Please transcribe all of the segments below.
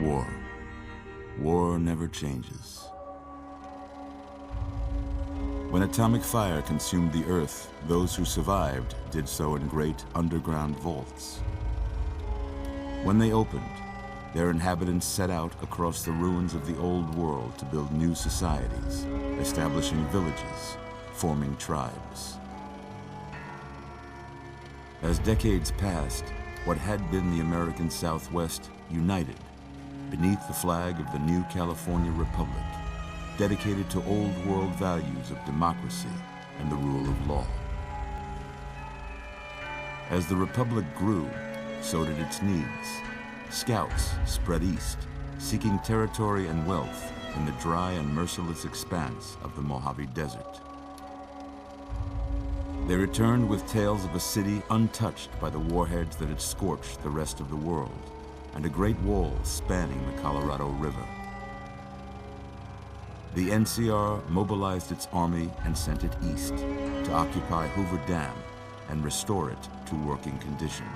War. War never changes. When atomic fire consumed the Earth, those who survived did so in great underground vaults. When they opened, their inhabitants set out across the ruins of the old world to build new societies, establishing villages, forming tribes. As decades passed, what had been the American Southwest united beneath the flag of the new California Republic, dedicated to old world values of democracy and the rule of law. As the Republic grew, so did its needs. Scouts spread east, seeking territory and wealth in the dry and merciless expanse of the Mojave Desert. They returned with tales of a city untouched by the warheads that had scorched the rest of the world, and a great wall spanning the Colorado River. The NCR mobilized its army and sent it east to occupy Hoover Dam and restore it to working condition.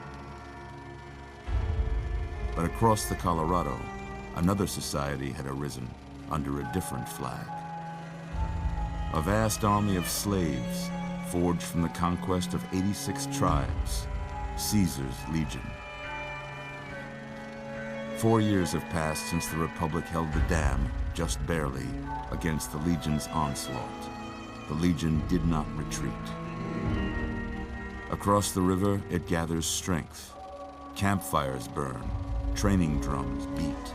But across the Colorado, another society had arisen under a different flag. A vast army of slaves forged from the conquest of 86 tribes, Caesar's Legion. 4 years have passed since the Republic held the dam, just barely, against the Legion's onslaught. The Legion did not retreat. Across the river, it gathers strength. Campfires burn, training drums beat.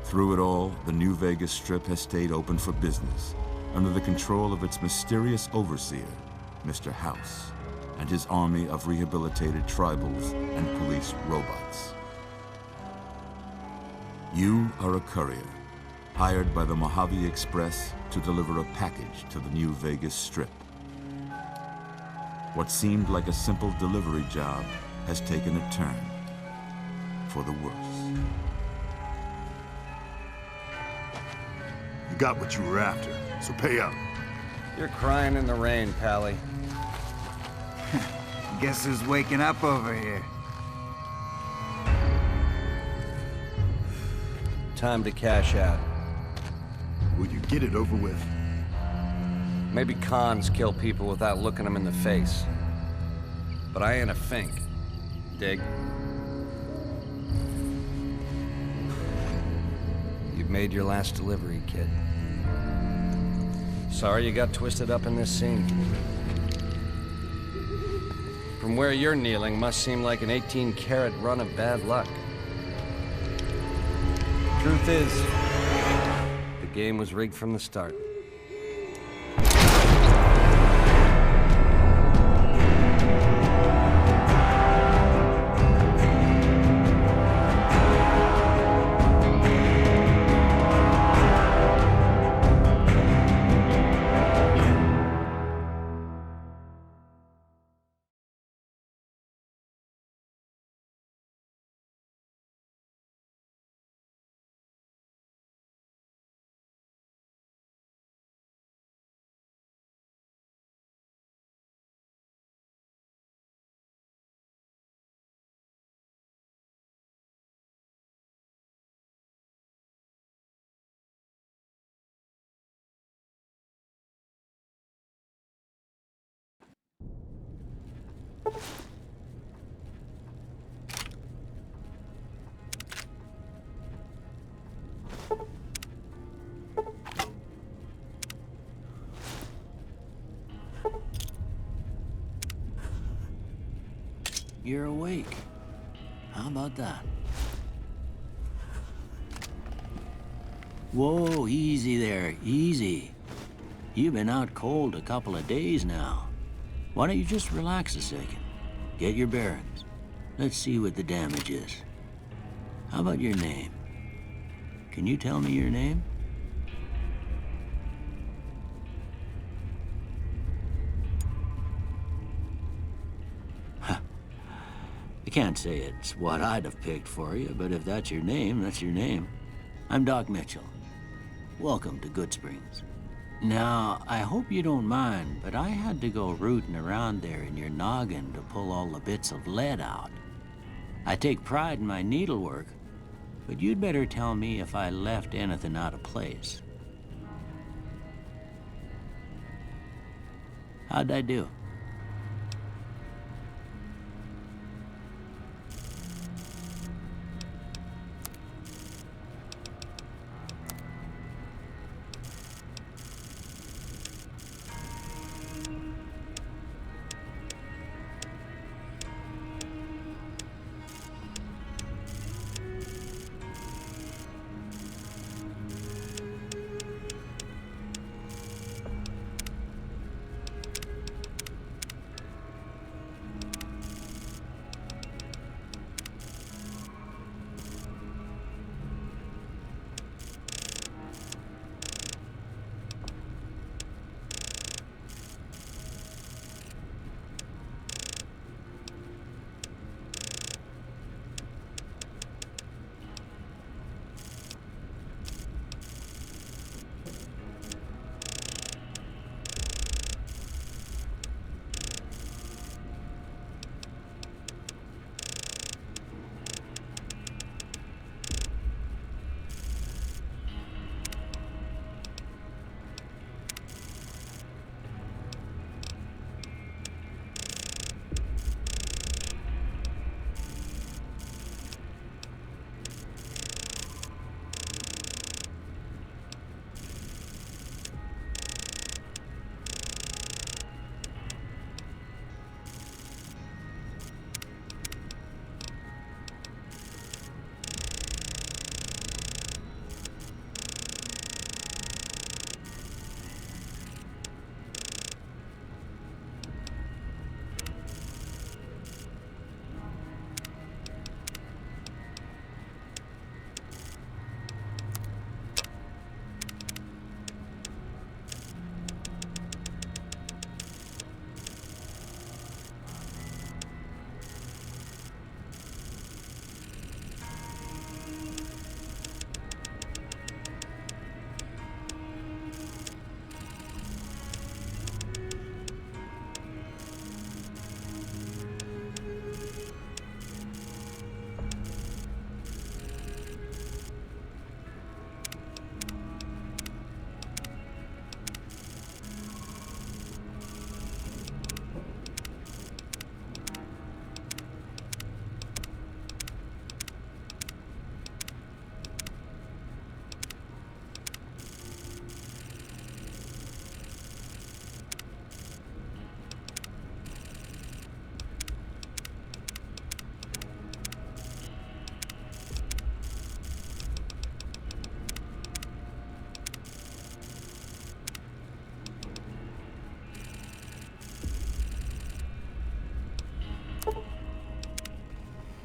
Through it all, the New Vegas Strip has stayed open for business, under the control of its mysterious overseer, Mr. House, and his army of rehabilitated tribals and police robots. You are a courier, hired by the Mojave Express to deliver a package to the New Vegas Strip. What seemed like a simple delivery job has taken a turn for the worse. You got what you were after, so pay up. You're crying in the rain, Pally. Guess who's waking up over here? Time to cash out. Will you get it over with? Maybe cons kill people without looking them in the face. But I ain't a fink. Dig? You've made your last delivery, kid. Sorry you got twisted up in this scene. From where you're kneeling must seem like an 18-carat run of bad luck. Truth is, the game was rigged from the start. You're awake. How about that? Whoa, easy there, easy. You've been out cold a couple of days now. Why don't you just relax a second? Get your bearings. Let's see what the damage is. How about your name? Can you tell me your name? I can't say it's what I'd have picked for you, but if that's your name, that's your name. I'm Doc Mitchell. Welcome to Goodsprings. Now, I hope you don't mind, but I had to go rooting around there in your noggin to pull all the bits of lead out. I take pride in my needlework, but you'd better tell me if I left anything out of place. How'd I do?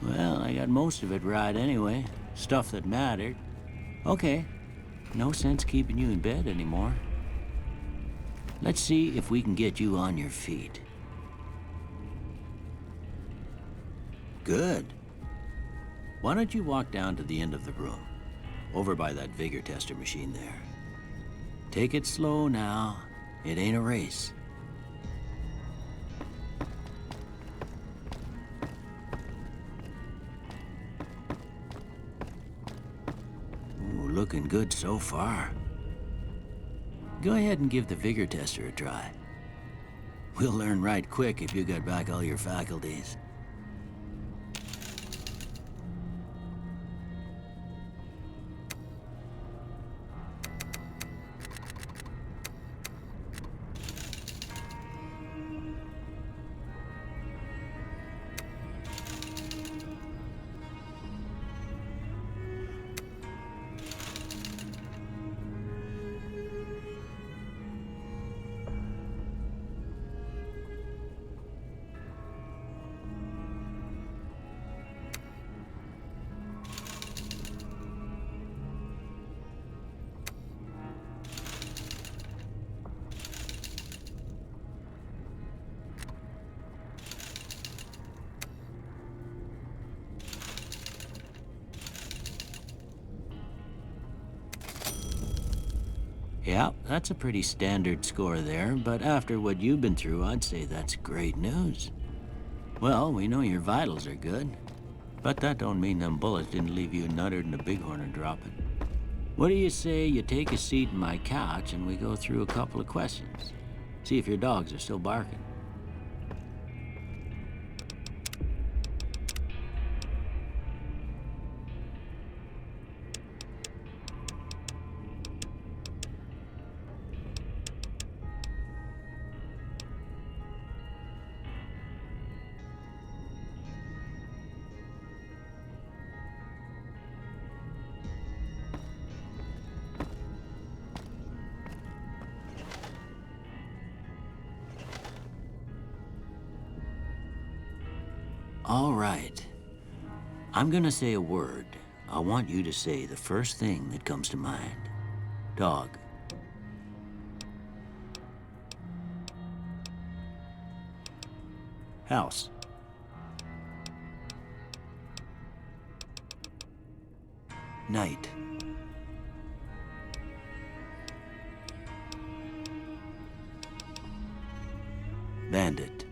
Well, I got most of it right anyway. Stuff that mattered. Okay, no sense keeping you in bed anymore. Let's see if we can get you on your feet. Good. Why don't you walk down to the end of the room, over by that vigor tester machine there. Take it slow now. It ain't a race. Ooh, looking good so far. Go ahead and give the vigor tester a try. We'll learn right quick if you got back all your faculties. Yeah, that's a pretty standard score there, but after what you've been through, I'd say that's great news. Well, we know your vitals are good. But that don't mean them bullets didn't leave you nuttered and a bighorn are dropping. What do you say you take a seat in my couch and we go through a couple of questions? See if your dogs are still barking. All right. I'm gonna say a word. I want you to say the first thing that comes to mind. Dog. House. Night. Bandit.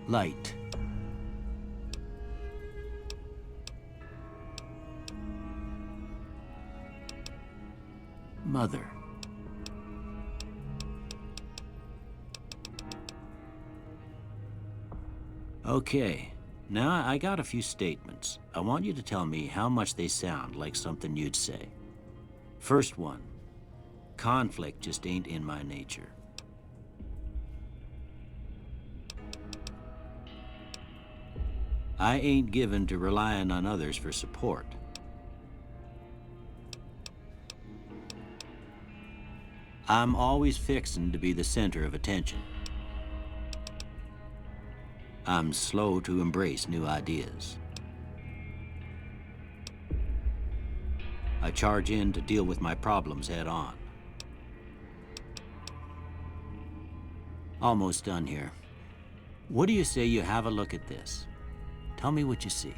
Light. Mother. Okay, now I got a few statements. I want you to tell me how much they sound like something you'd say. First one, conflict just ain't in my nature. I ain't given to relying on others for support. I'm always fixin' to be the center of attention. I'm slow to embrace new ideas. I charge in to deal with my problems head on. Almost done here. What do you say you have a look at this? Tell me what you see.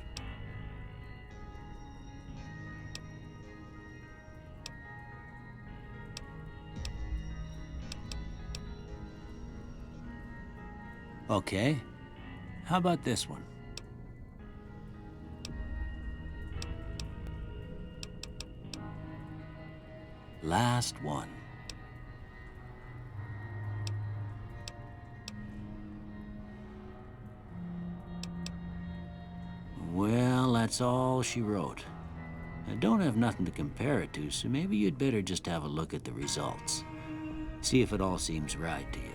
Okay. How about this one? Last one. Well, that's all she wrote. I don't have nothing to compare it to, so maybe you'd better just have a look at the results. See if it all seems right to you.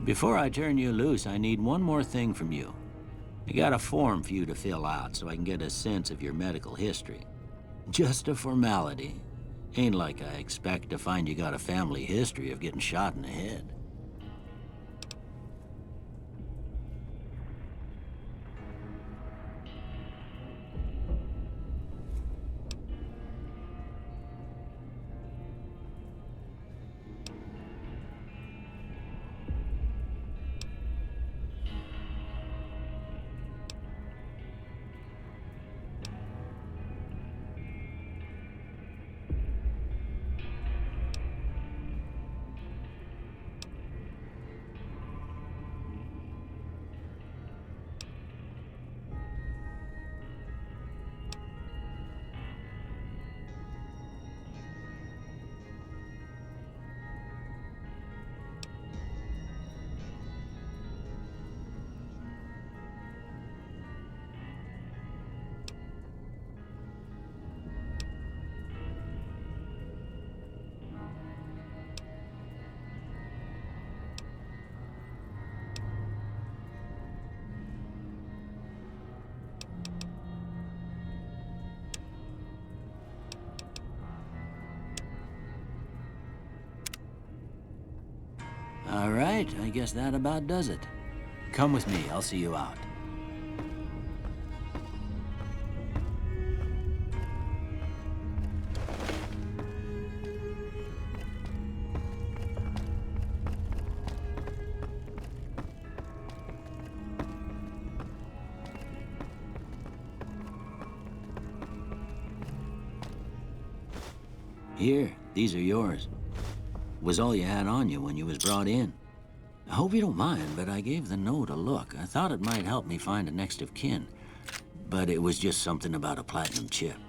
Before I turn you loose, I need one more thing from you. I got a form for you to fill out so I can get a sense of your medical history. Just a formality. Ain't like I expect to find you got a family history of getting shot in the head. All right, I guess that about does it. Come with me, I'll see you out. Here, these are yours. Was all you had on you when you was brought in. I hope you don't mind, but I gave the note a look. I thought it might help me find a next of kin. But it was just something about a platinum chip.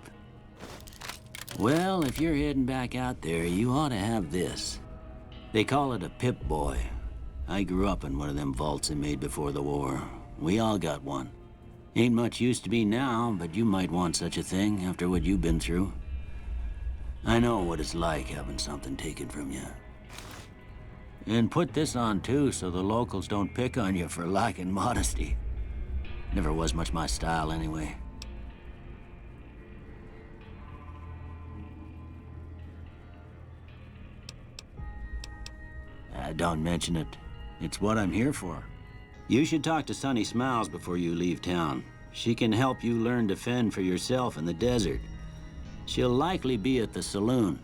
Well, if you're heading back out there, you ought to have this. They call it a Pip-Boy. I grew up in one of them vaults they made before the war. We all got one. Ain't much use to me now, but you might want such a thing after what you've been through. I know what it's like having something taken from you. And put this on too, so the locals don't pick on you for lacking modesty. Never was much my style anyway. Don't mention it. It's what I'm here for. You should talk to Sunny Smiles before you leave town. She can help you learn to fend for yourself in the desert. She'll likely be at the saloon.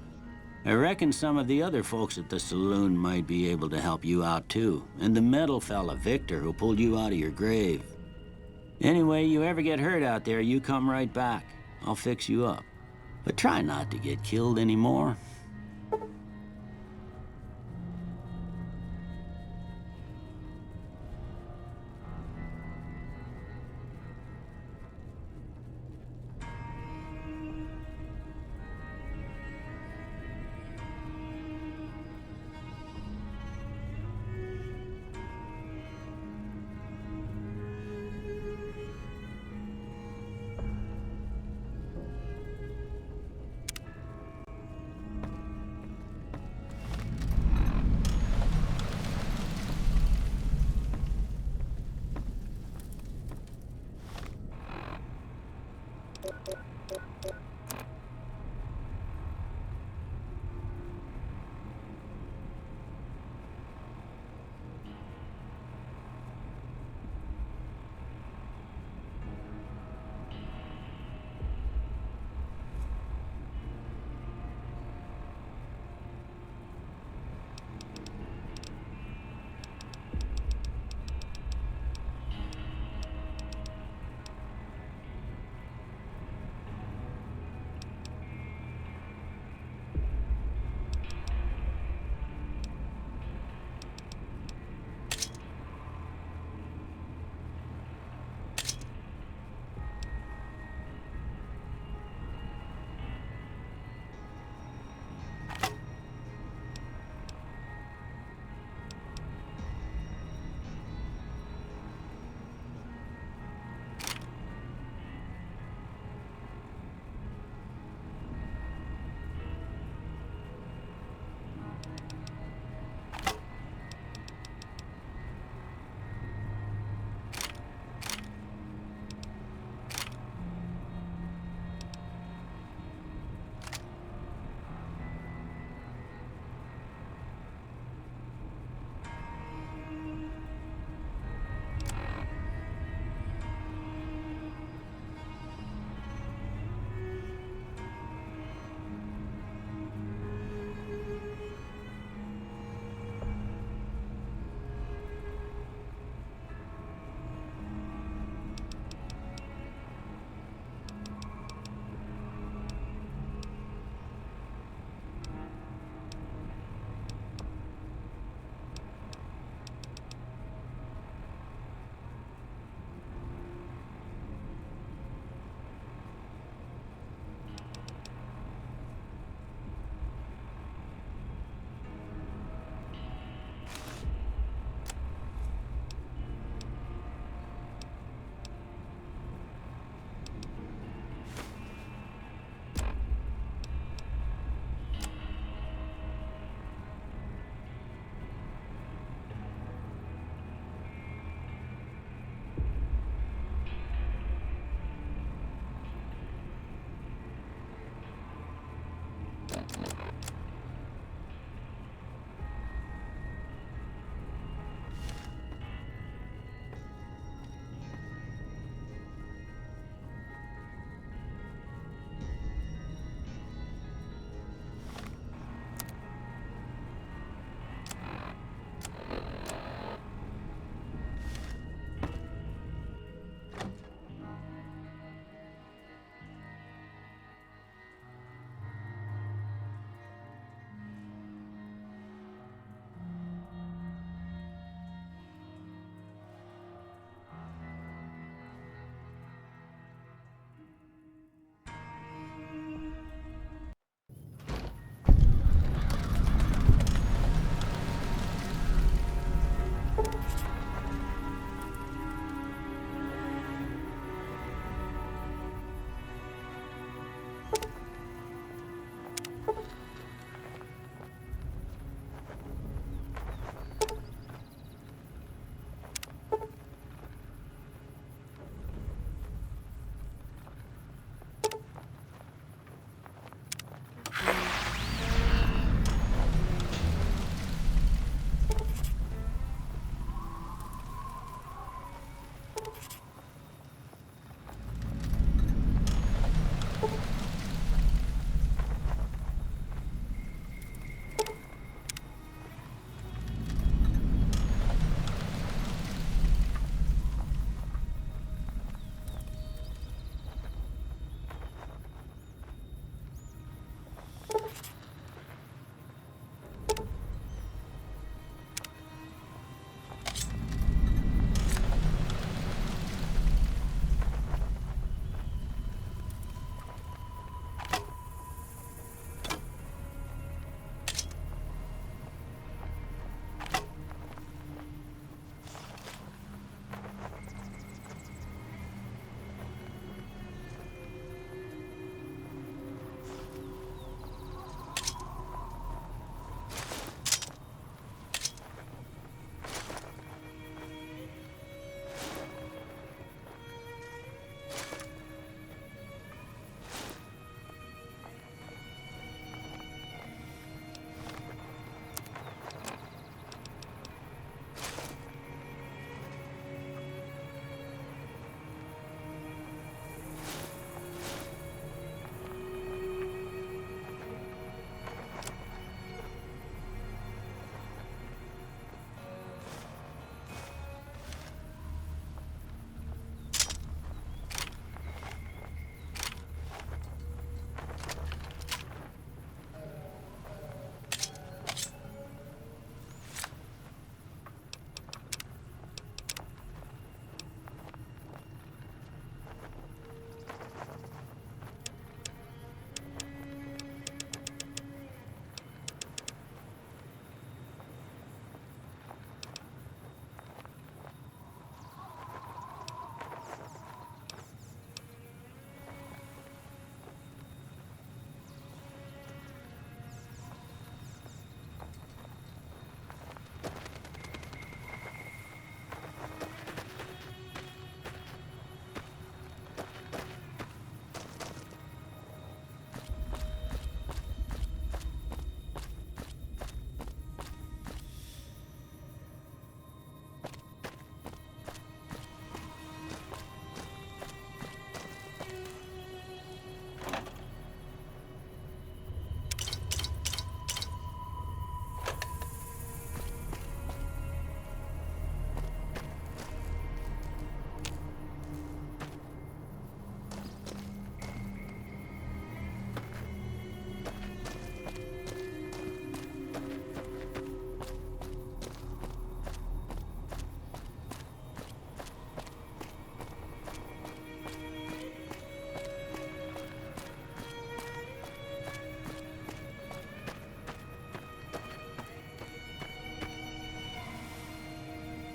I reckon some of the other folks at the saloon might be able to help you out too. And the metal fella, Victor, who pulled you out of your grave. Anyway, you ever get hurt out there, you come right back. I'll fix you up. But try not to get killed anymore.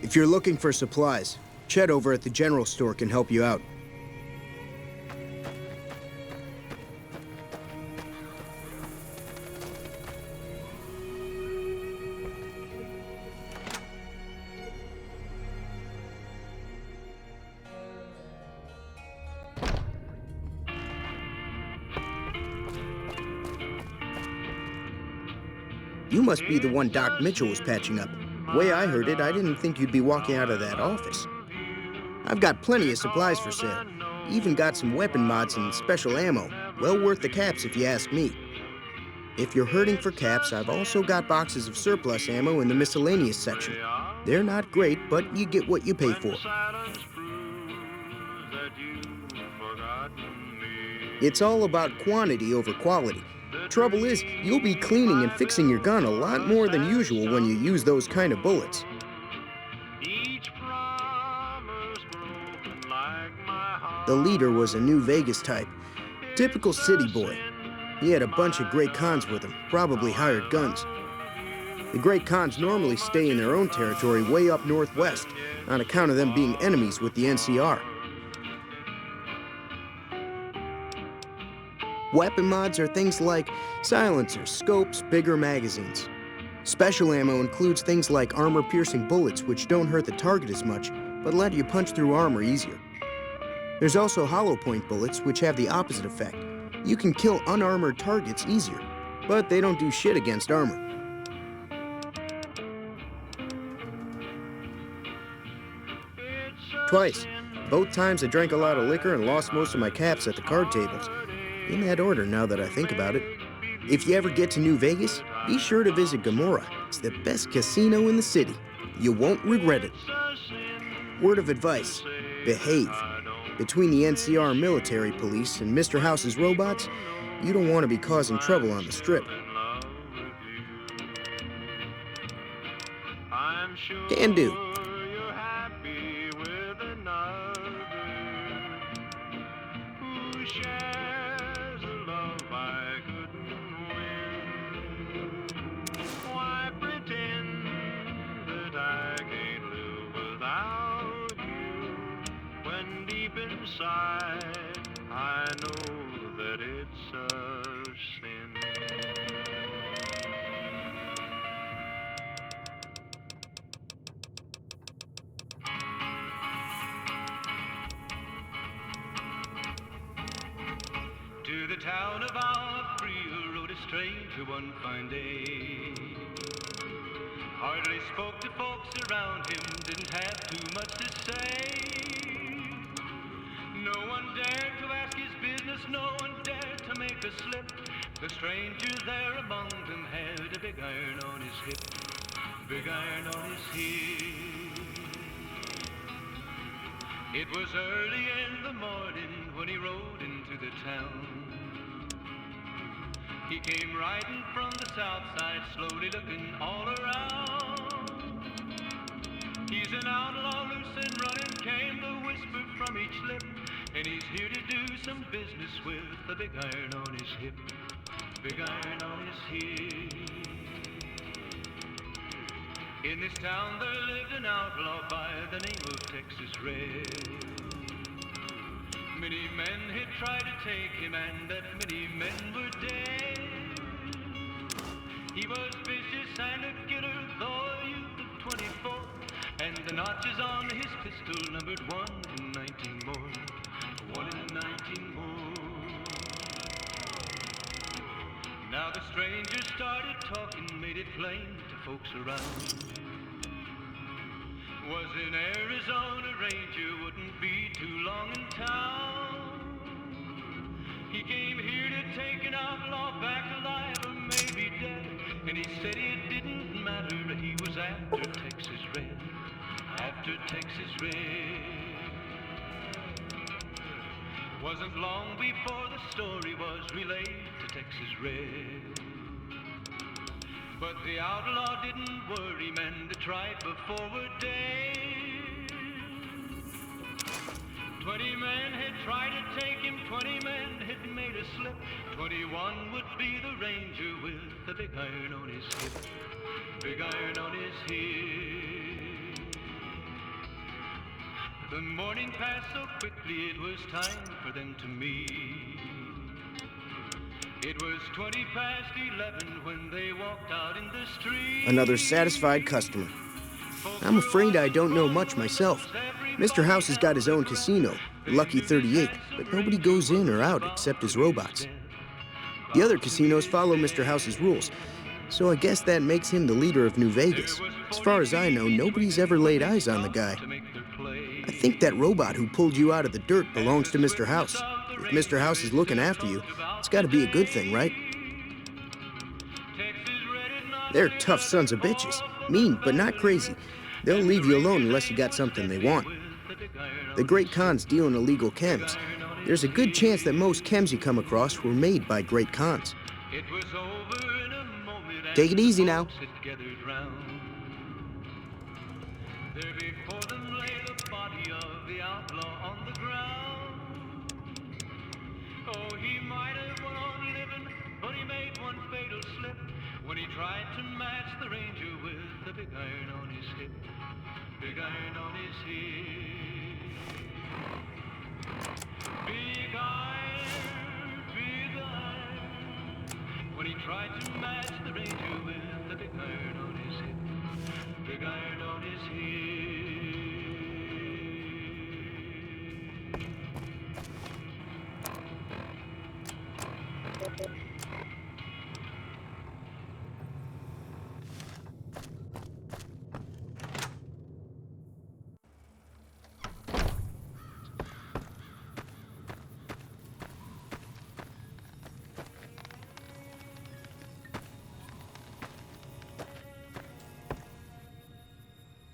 If you're looking for supplies, Chet over at the general store can help you out. You must be the one Doc Mitchell was patching up. The way I heard it, I didn't think you'd be walking out of that office. I've got plenty of supplies for sale. Even got some weapon mods and special ammo. Well worth the caps if you ask me. If you're hurting for caps, I've also got boxes of surplus ammo in the miscellaneous section. They're not great, but you get what you pay for. It's all about quantity over quality. Trouble is, you'll be cleaning and fixing your gun a lot more than usual when you use those kind of bullets. The leader was a New Vegas type. Typical city boy. He had a bunch of Great Khans with him, probably hired guns. The Great Khans normally stay in their own territory way up northwest, on account of them being enemies with the NCR. Weapon mods are things like silencers, scopes, bigger magazines. Special ammo includes things like armor-piercing bullets, which don't hurt the target as much, but let you punch through armor easier. There's also hollow point bullets, which have the opposite effect. You can kill unarmored targets easier, but they don't do shit against armor. Twice. Both times I drank a lot of liquor and lost most of my caps at the card tables. In that order, now that I think about it. If you ever get to New Vegas, be sure to visit Gomorrah. It's the best casino in the city. You won't regret it. Word of advice, behave. Between the NCR military police and Mr. House's robots, you don't want to be causing trouble on the Strip. Can do. Inside, I know that it's a sin. To the town of Opry rode a stranger one fine day. Hardly spoke to folks around him, didn't have too much to say. No one dared to ask his business, no one dared to make a slip. The stranger there among them had a big iron on his hip, big iron on his hip. It was early in the morning when he rode into the town. He came riding from the south side, slowly looking all around. He's an outlaw, loose and running, came the whisper from each lip. And he's here to do some business with the big iron on his hip, big iron on his hip. In this town there lived an outlaw by the name of Texas Red. Many men had tried to take him, and that many men were dead. He was vicious and a killer, though a youth of 24, and the notches on his pistol numbered 1 in 19 more. 1 in 19 more. Now the stranger started talking, made it plain to folks around. Was in Arizona Ranger, wouldn't be too long in town. He came here to take an outlaw back alive or maybe dead. And he said it didn't matter, he was after Texas Red, after Texas Red. Wasn't long before the story was relayed to Texas Red. But the outlaw didn't worry, men that tried before were dead. 20 men had tried to take him, 20 men had made a slip. 21 would be the ranger with the big iron on his hip, big iron on his hip. The morning passed so quickly, it was time for them to meet. It was 11 when they walked out in the street. Another satisfied customer. I'm afraid I don't know much myself. Mr. House has got his own casino, Lucky 38, but nobody goes in or out except his robots. The other casinos follow Mr. House's rules, so I guess that makes him the leader of New Vegas. As far as I know, nobody's ever laid eyes on the guy. I think that robot who pulled you out of the dirt belongs to Mr. House. If Mr. House is looking after you, it's got to be a good thing, right? They're tough sons of bitches. Mean, but not crazy. They'll leave you alone unless you got something they want. The Great Khans deal in illegal chems. There's a good chance that most chems you come across were made by Great Khans. Take it easy now. There before them lay the body of the outlaw on the ground. Oh, he might have went on living, but he made one fatal slip when he tried to match the ranger with the big iron on his hip. Big iron on his hip. Big iron, when he tried to match the ranger with the big iron on his hip. Big iron on his hip.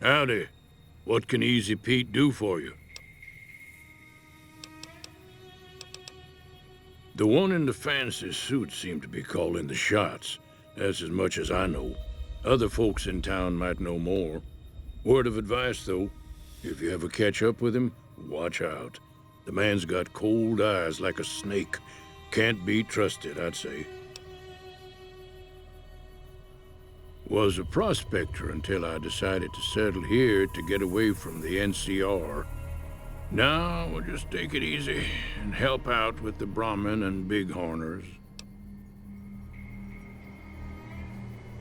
Howdy. What can Easy Pete do for you? The one in the fancy suit seemed to be calling the shots. That's as much as I know. Other folks in town might know more. Word of advice, though. If you ever catch up with him, watch out. The man's got cold eyes like a snake. Can't be trusted, I'd say. Was a prospector until I decided to settle here to get away from the NCR. Now, we'll just take it easy and help out with the Brahmin and Bighorners.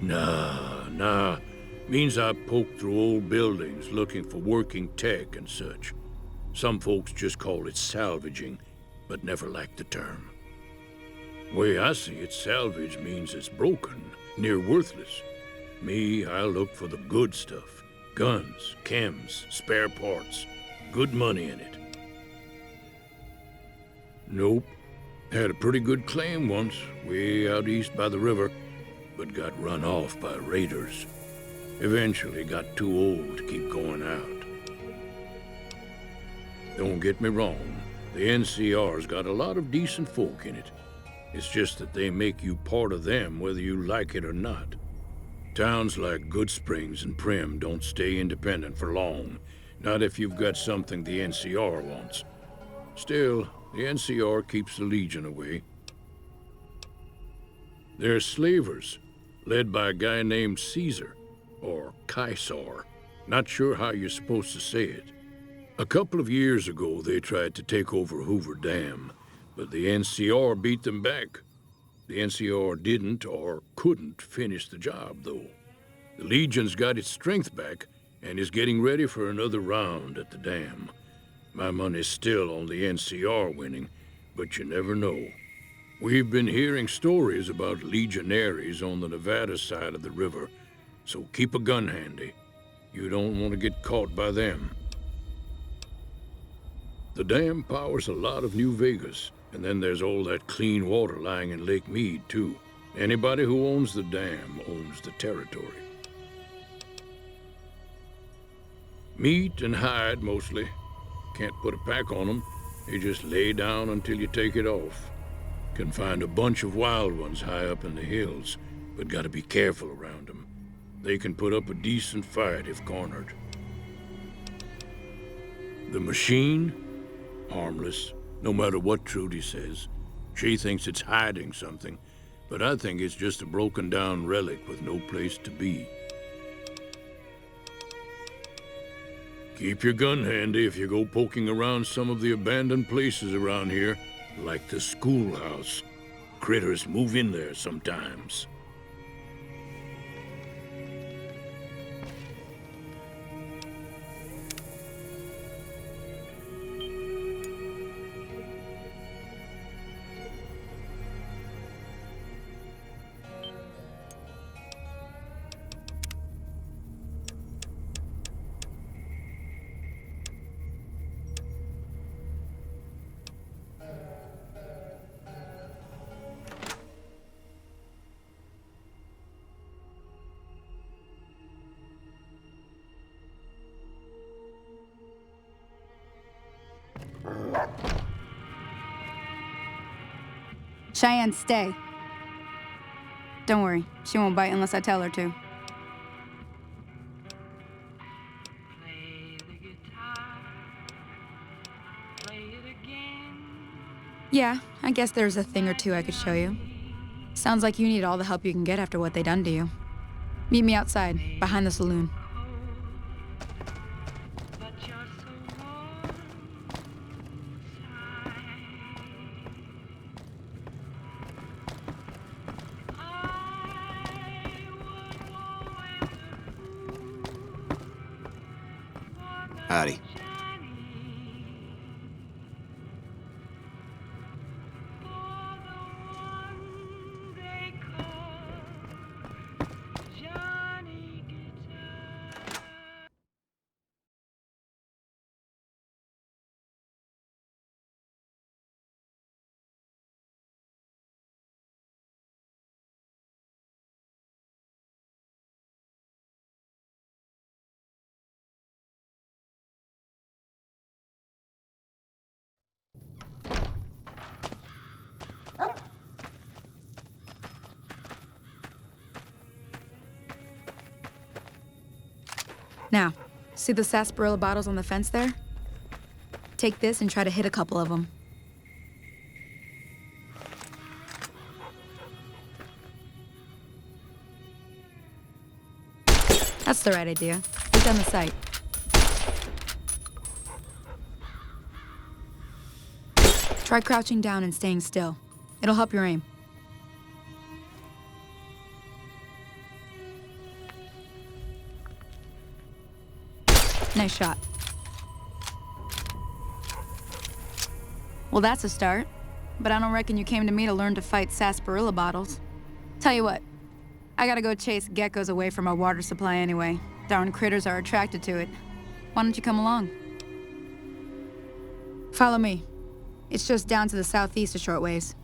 Nah. Means I poke through old buildings looking for working tech and such. Some folks just call it salvaging, but never liked the term. Way I see it, salvage means it's broken, near worthless. Me, I look for the good stuff. Guns, chems, spare parts. Good money in it. Nope. Had a pretty good claim once, way out east by the river, but got run off by raiders. Eventually got too old to keep going out. Don't get me wrong, the NCR's got a lot of decent folk in it. It's just that they make you part of them whether you like it or not. Towns like Good Springs and Prim don't stay independent for long, not if you've got something the NCR wants. Still, the NCR keeps the Legion away. They're slavers, led by a guy named Caesar, or Caesar. Not sure how you're supposed to say it. A couple of years ago, they tried to take over Hoover Dam, but the NCR beat them back. The NCR didn't or couldn't finish the job, though. The Legion's got its strength back and is getting ready for another round at the dam. My money's still on the NCR winning, but you never know. We've been hearing stories about legionaries on the Nevada side of the river, so keep a gun handy. You don't want to get caught by them. The dam powers a lot of New Vegas, and then there's all that clean water lying in Lake Mead, too. Anybody who owns the dam owns the territory. Meat and hide, mostly. Can't put a pack on them. You just lay down until you take it off. Can find a bunch of wild ones high up in the hills, but gotta be careful around them. They can put up a decent fight if cornered. The machine? Harmless, no matter what Trudy says. She thinks it's hiding something, but I think it's just a broken down relic with no place to be. Keep your gun handy if you go poking around some of the abandoned places around here, like the schoolhouse. Critters move in there sometimes. Cheyenne, stay. Don't worry, she won't bite unless I tell her to. Play the guitar, play it again. Yeah, I guess there's a thing or two I could show you. Sounds like you need all the help you can get after what they done to you. Meet me outside, behind the saloon. But you're so warm inside. I would walk with Howdy. Now, see the sarsaparilla bottles on the fence there? Take this and try to hit a couple of them. That's the right idea. Look down the sight. Try crouching down and staying still. It'll help your aim. Nice shot. Well, that's a start. But I don't reckon you came to me to learn to fight sarsaparilla bottles. Tell you what, I gotta go chase geckos away from our water supply anyway. Darn critters are attracted to it. Why don't you come along? Follow me. It's just down to the southeast a short ways.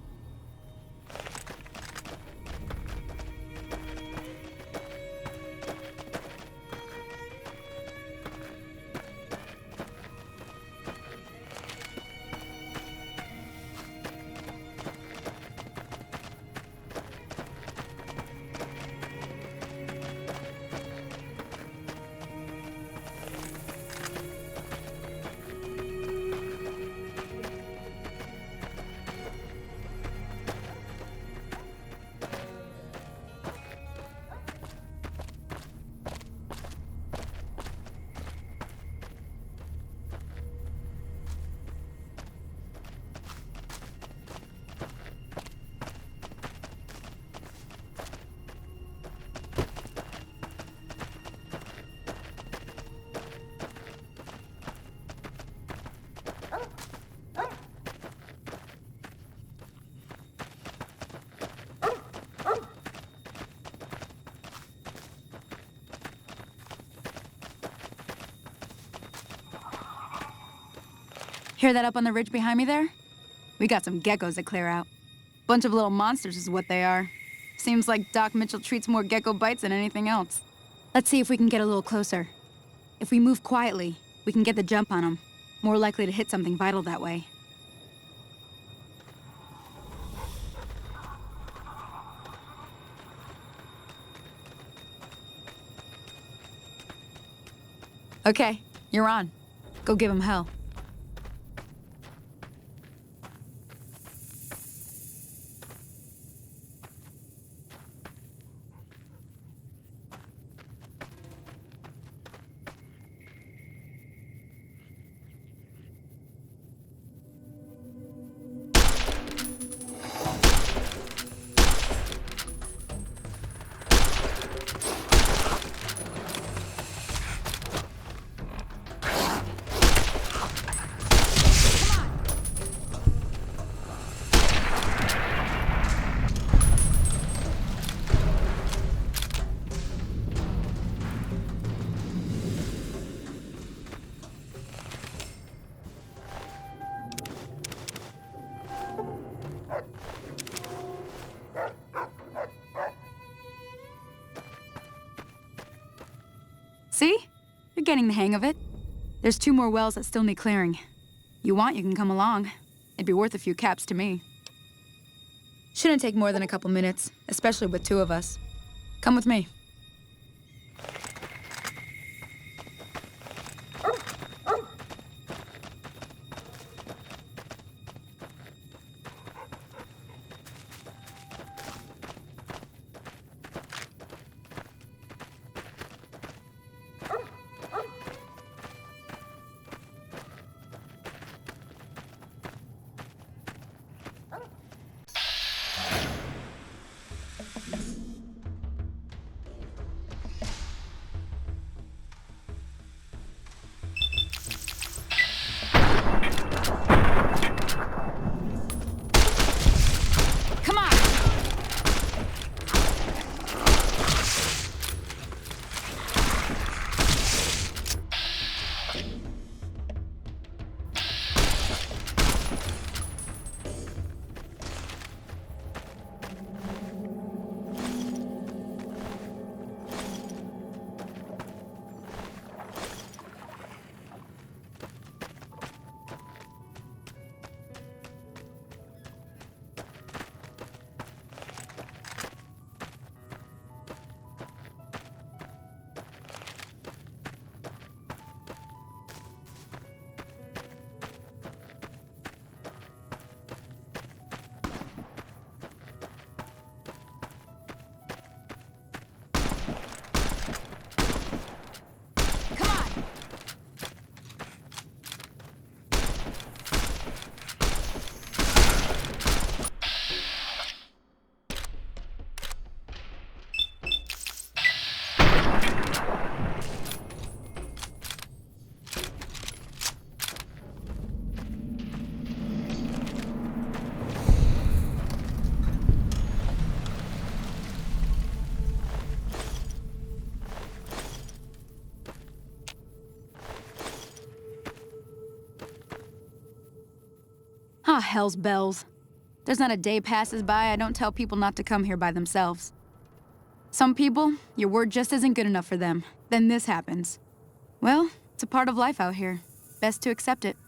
Hear that up on the ridge behind me there? We got some geckos to clear out. Bunch of little monsters is what they are. Seems like Doc Mitchell treats more gecko bites than anything else. Let's see if we can get a little closer. If we move quietly, we can get the jump on them. More likely to hit something vital that way. Okay, you're on. Go give him hell. See? You're getting the hang of it. There's 2 more wells that still need clearing. You want, you can come along. It'd be worth a few caps to me. Shouldn't take more than a couple minutes, especially with 2 of us. Come with me. Ah, hell's bells. There's not a day passes by I don't tell people not to come here by themselves. Some people, your word just isn't good enough for them. Then this happens. Well, it's a part of life out here. Best to accept it.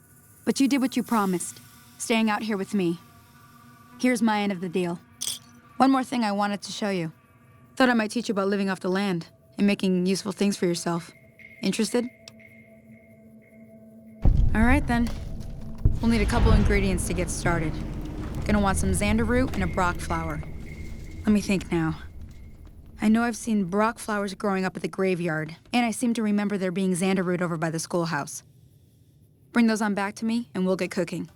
But you did what you promised, staying out here with me. Here's my end of the deal. One more thing I wanted to show you. Thought I might teach you about living off the land and making useful things for yourself. Interested? All right, then. We'll need a couple ingredients to get started. Gonna want some xander root and a brock flower. Let me think now. I know I've seen brock flowers growing up at the graveyard, and I seem to remember there being xander root over by the schoolhouse. Bring those on back to me, and we'll get cooking.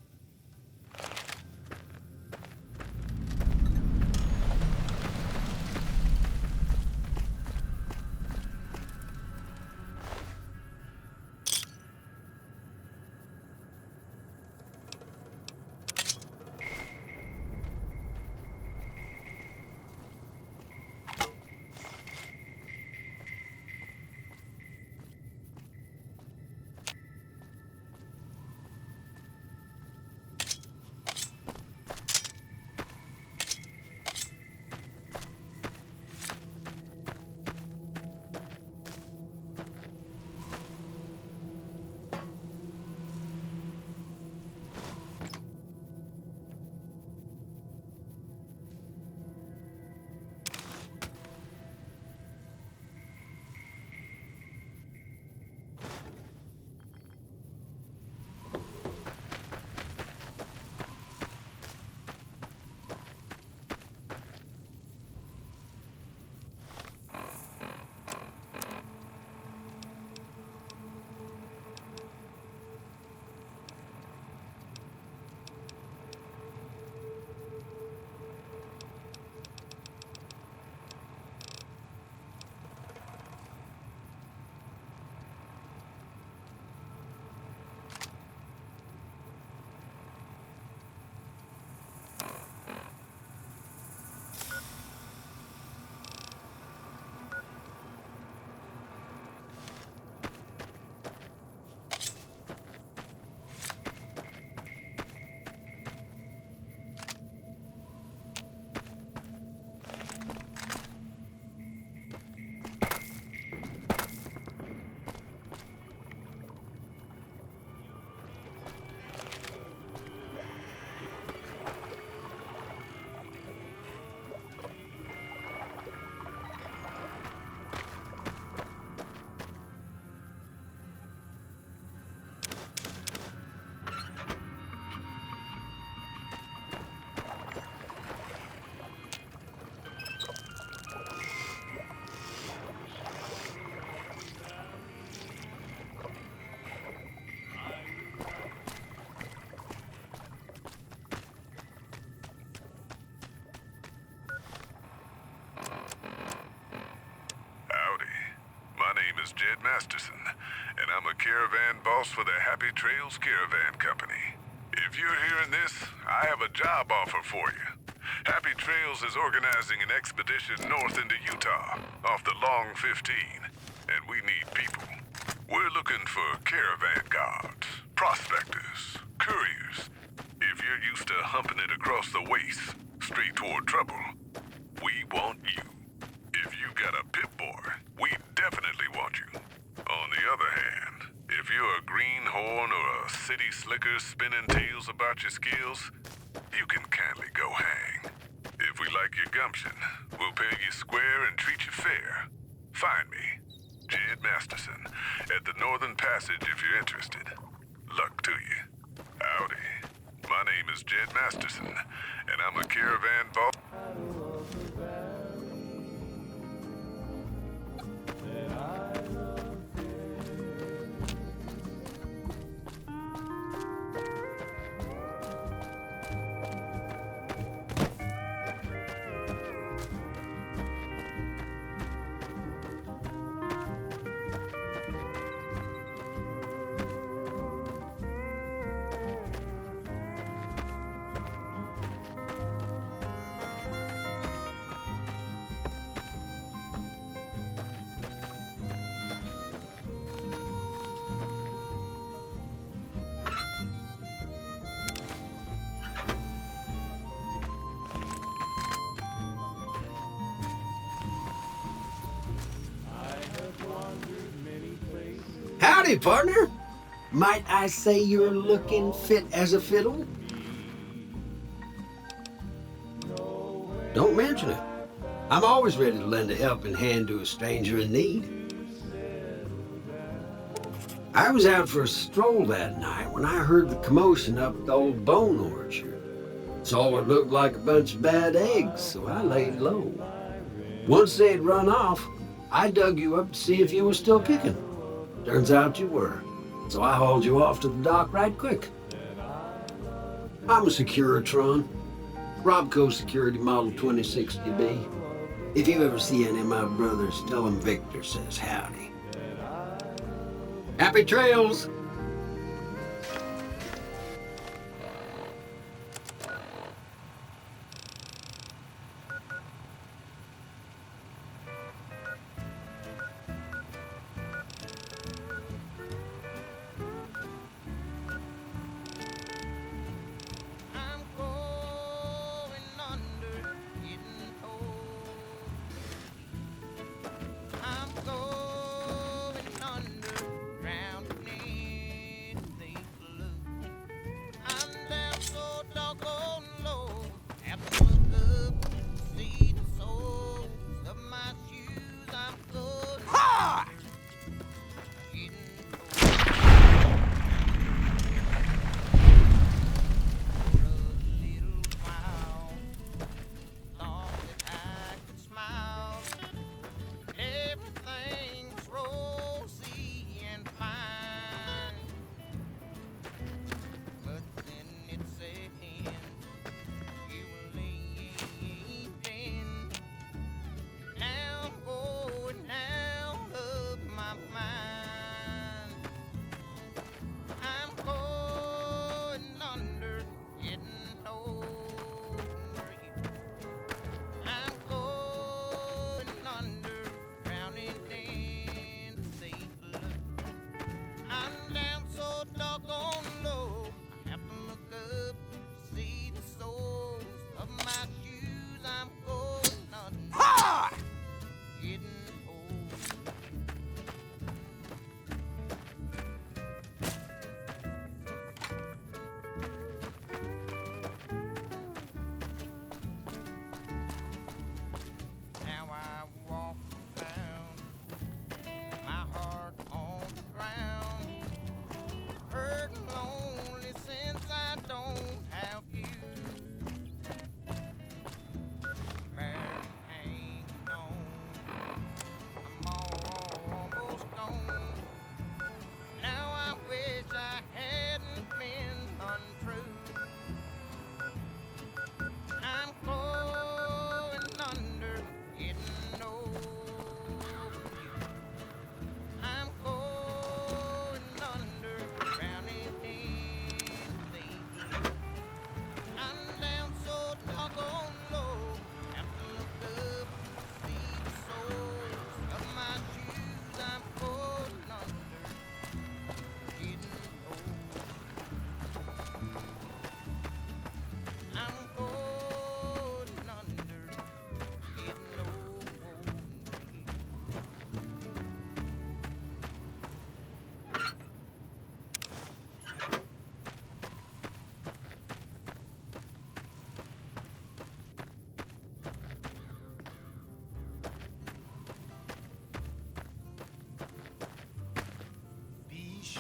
Masterson, and I'm a caravan boss for the Happy Trails Caravan Company. If you're hearing this, I have a job offer for you. Happy Trails is organizing an expedition north into Utah, off the Long 15, and we need people. We're looking for caravan guards, prospectors, couriers. If you're used to humping it across the waste, straight toward trouble, we want you. If you got a pip-boy, we definitely want you. On the other hand, if you're a greenhorn or a city slicker spinning tales about your skills, you can kindly go hang. If we like your gumption, we'll pay you square and treat you fair. Find me, Jed Masterson, at the Northern Passage if you're interested. Luck to you. Howdy. My name is Jed Masterson, and I'm a caravan boss. Howdy, partner. Might I say you're looking fit as a fiddle? Don't mention it. I'm always ready to lend a helping hand to a stranger in need. I was out for a stroll that night when I heard the commotion up at the old bone orchard. Saw what looked like a bunch of bad eggs, so I laid low. Once they'd run off, I dug you up to see if you were still kicking. Turns out you were, so I hauled you off to the dock right quick. I'm a Securitron, Robco Security Model 2060B. If you ever see any of my brothers, tell them Victor says howdy. Happy trails!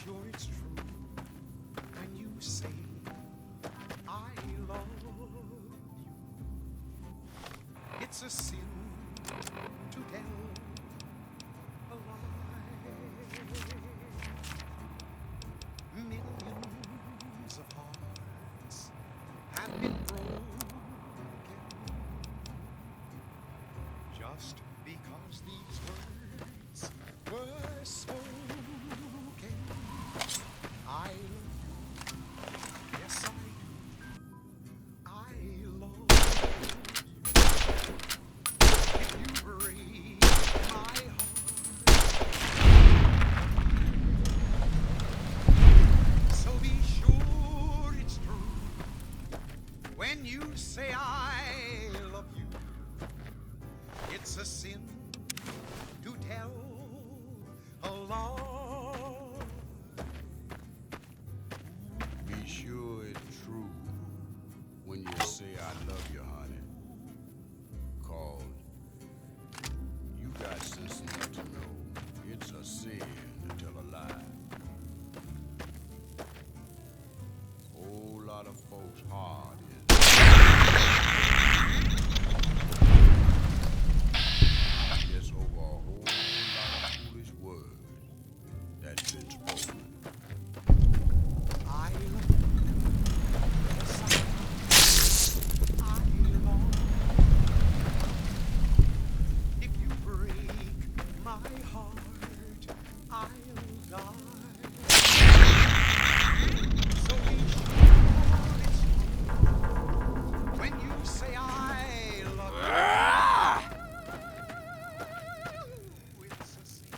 sure it's true when you say I love you. It's a sin to tell a lie. Millions of hearts have been broken just because these words were spoken. I love you. Yes, I do. I love you. If you break my heart, so be sure it's true when you say I love you. It's a sin to tell a lie. Be sure it's true when you say I love you, honey. 'Cause you got sense enough to know it's a sin to tell a lie. Whole lot of folks' heart is just over a whole lot of foolish words that's been spoken. I love you. Yes, I love you. If you break my heart, I'll die. So be sure it's true when you say I love you. It's a sin.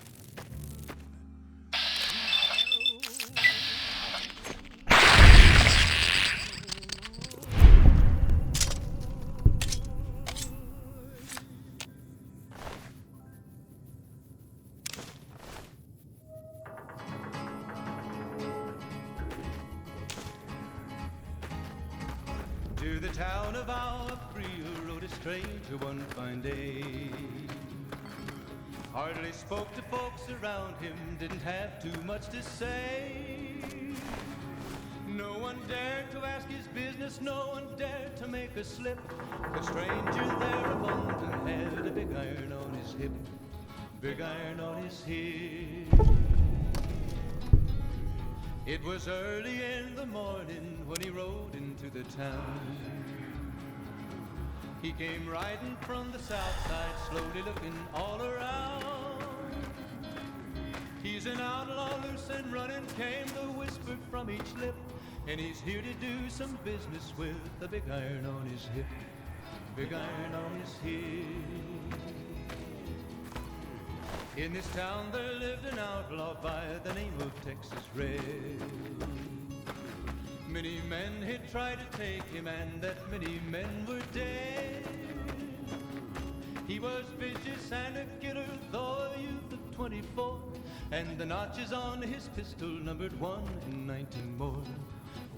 To the town of our Priya rode a stranger one fine day. Hardly spoke to folks around him, didn't have too much to say. No one dared to ask his business, no one dared to make a slip. The stranger there abundant had a big iron on his hip, big iron on his hip. It was early in the morning when he rode into the town. He came riding from the south side, slowly looking all around. He's an outlaw, loose and running, came the whisper from each lip. And he's here to do some business with a big iron on his hip, big iron on his hip. In this town there lived an outlaw by the name of Texas Red. Many men had tried to take him, and that many men were dead. He was vicious and a killer, though a youth of 24, and the notches on his pistol numbered 1 in 19 more,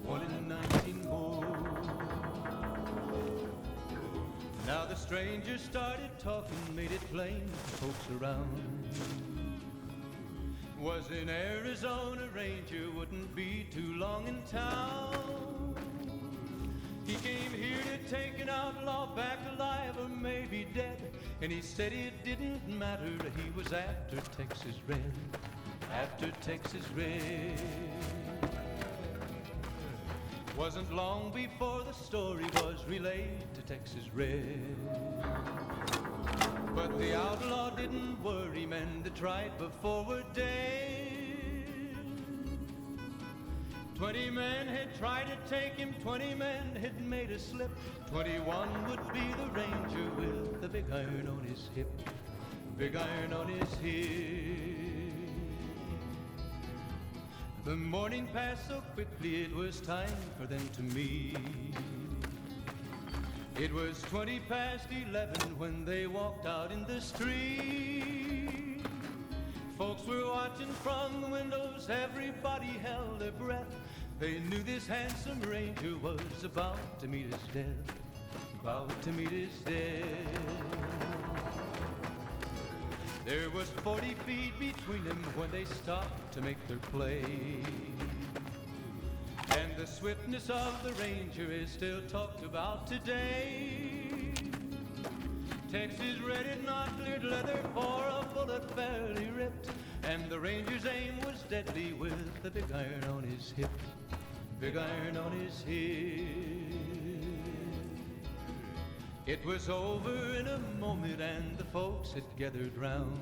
1 in 19 more. Now the stranger started talking, made it plain to folks around. Was in Arizona Ranger, wouldn't be too long in town. He came here to take an outlaw back alive or maybe dead. And he said it didn't matter, he was after Texas Red, after Texas Red. Wasn't long before the story was relayed to Texas Red. But the outlaw didn't worry, men that tried before were dead. 20 men had tried to take him, 20 men had made a slip. 21 would be the ranger with the big iron on his hip, big iron on his hip. The morning passed so quickly, it was time for them to meet. It was 20 past 11 when they walked out in the street. Folks were watching from the windows, everybody held their breath. They knew this handsome ranger was about to meet his death, about to meet his death. There was 40 feet between them when they stopped to make their play. And the swiftness of the Ranger is still talked about today. Texas red is not cleared leather for a bullet fairly ripped. And the Ranger's aim was deadly with the big iron on his hip. Big iron on his hip. It was over in a moment and the folks had gathered round.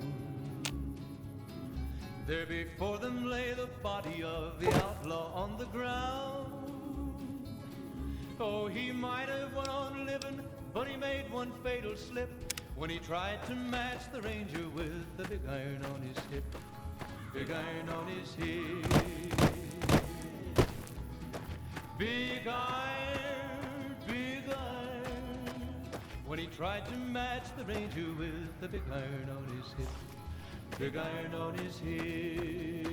There before them lay the body of the outlaw on the ground. Oh, he might have went on living, but he made one fatal slip when he tried to match the Ranger with the big iron on his hip. Big iron on his hip. Big iron, big iron. When he tried to match the Ranger with the big iron on his hip. Big iron on his hip.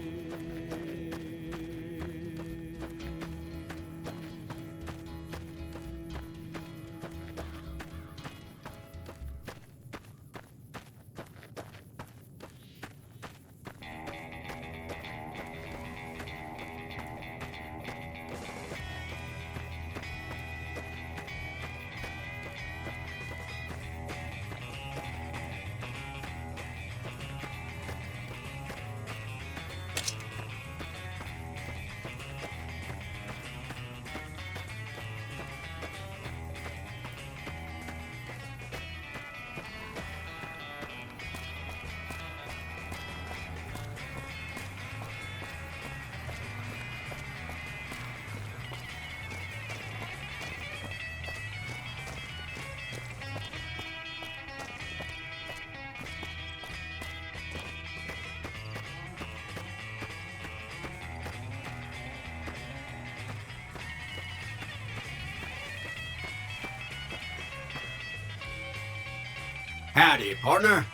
Howdy, partner.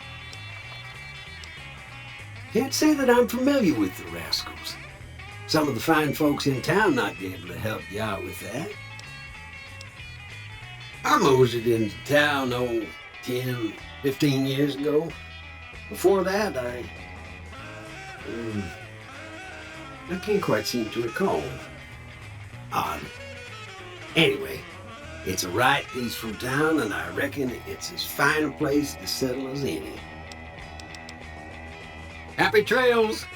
Can't say that I'm familiar with the rascals. Some of the fine folks in town might be able to help you out with that. I moseyed into town, 10, 15 years ago. Before that, I can't quite seem to recall. Odd. Anyway, it's a right peaceful town, and I reckon it's as fine a place to settle as any. Happy trails!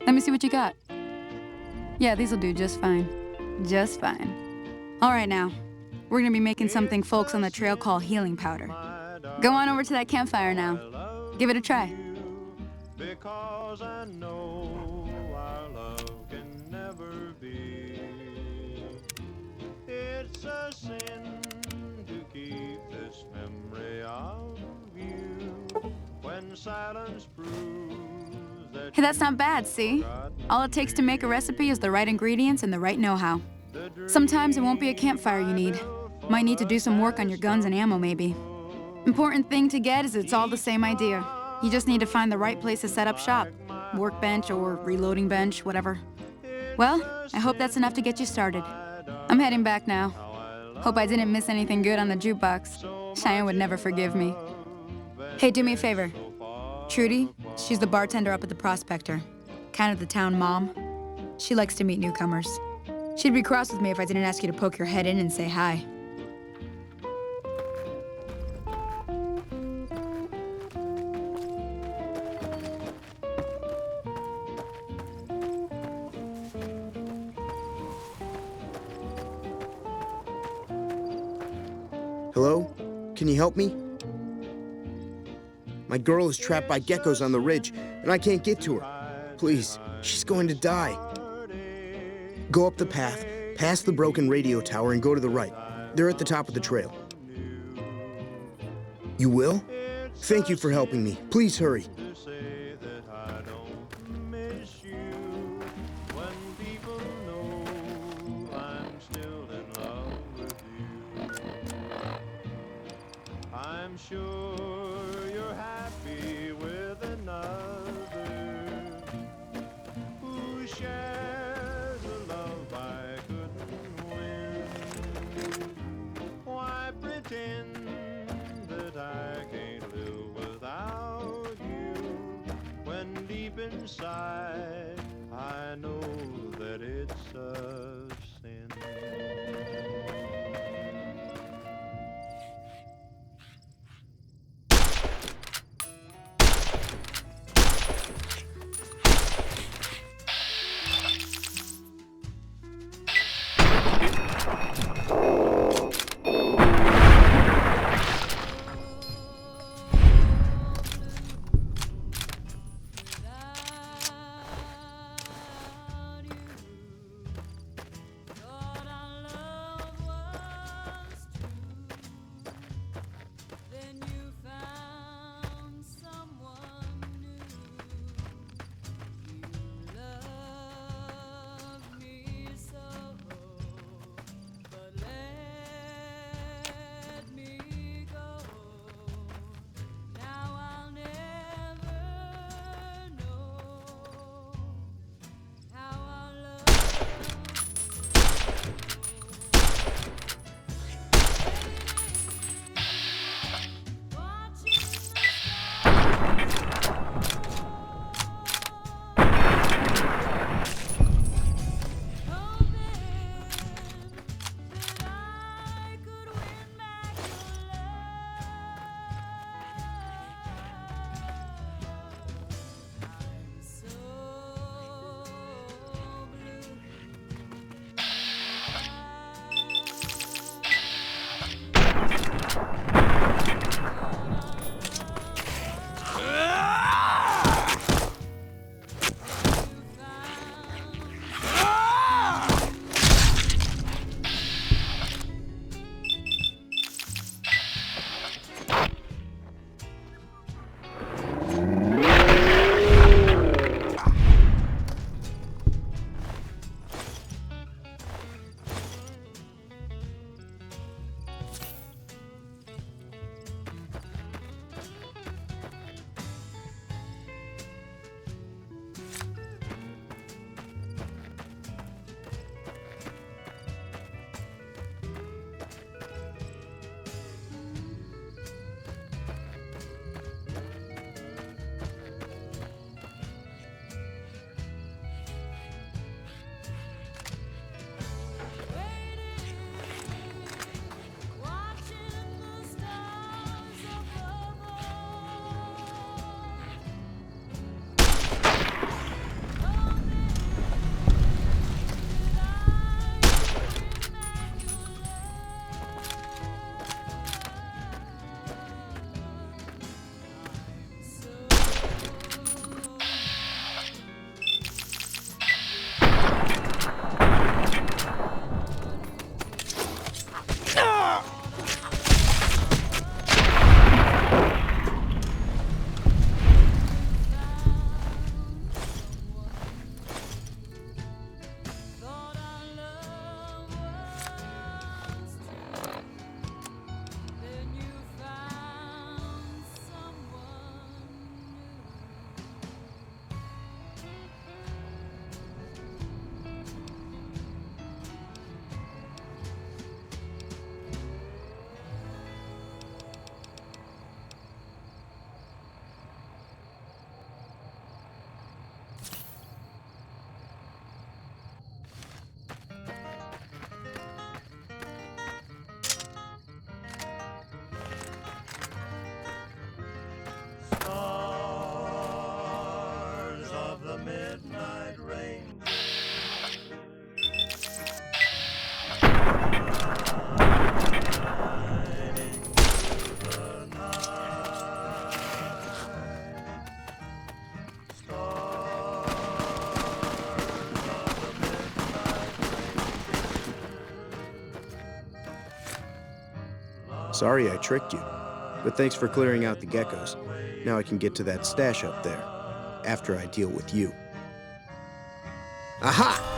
Let me see what you got. Yeah, these'll do just fine. Just fine. All right now, we're gonna be making something folks on the trail call healing powder. Go on over to that campfire now. Give it a try. Because I know our love can never be. It's a sin to keep this memory of you when silence proves that. Hey, that's not bad, see? All it takes to make a recipe is the right ingredients and the right know-how. Sometimes it won't be a campfire you need. Might need to do some work on your guns and ammo, maybe. Important thing to get is it's all the same idea. You just need to find the right place to set up shop. Workbench or reloading bench, whatever. Well, I hope that's enough to get you started. I'm heading back now. Hope I didn't miss anything good on the jukebox. Cheyenne would never forgive me. Hey, do me a favor. Trudy, she's the bartender up at the Prospector. Kind of the town mom. She likes to meet newcomers. She'd be cross with me if I didn't ask you to poke your head in and say hi. Hello? Can you help me? My girl is trapped by geckos on the ridge, and I can't get to her. Please, she's going to die. Go up the path, past the broken radio tower, and go to the right. They're at the top of the trail. You will? Thank you for helping me. Please hurry. I'm sure you're happy with another who shares a love I couldn't win. Why pretend that I can't live without you when deep inside I know that it's a sin? Sorry I tricked you. But thanks for clearing out the geckos. Now I can get to that stash up there. After I deal with you. Aha!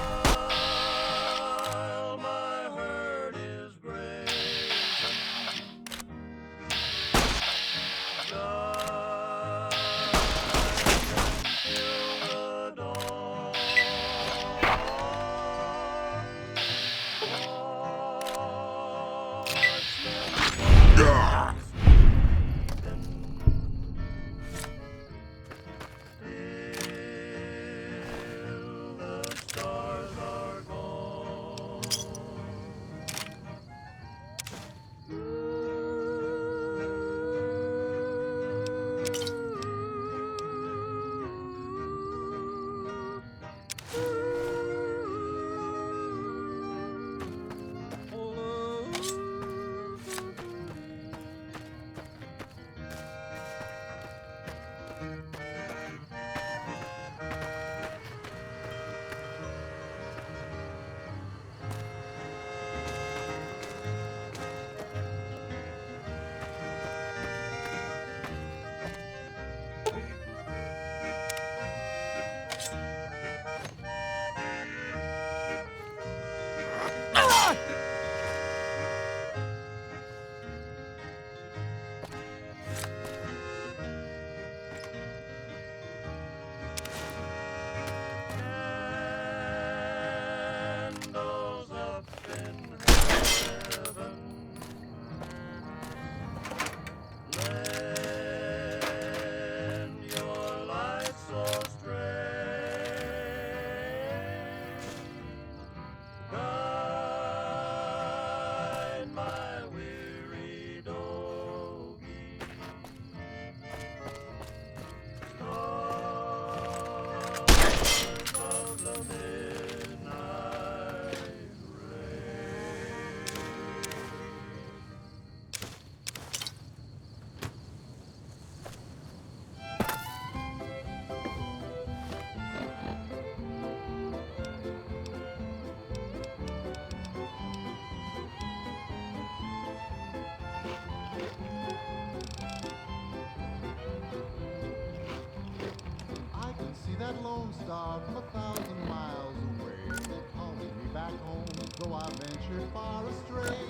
That lone star from 1,000 miles away, calling me back home, though I ventured far astray.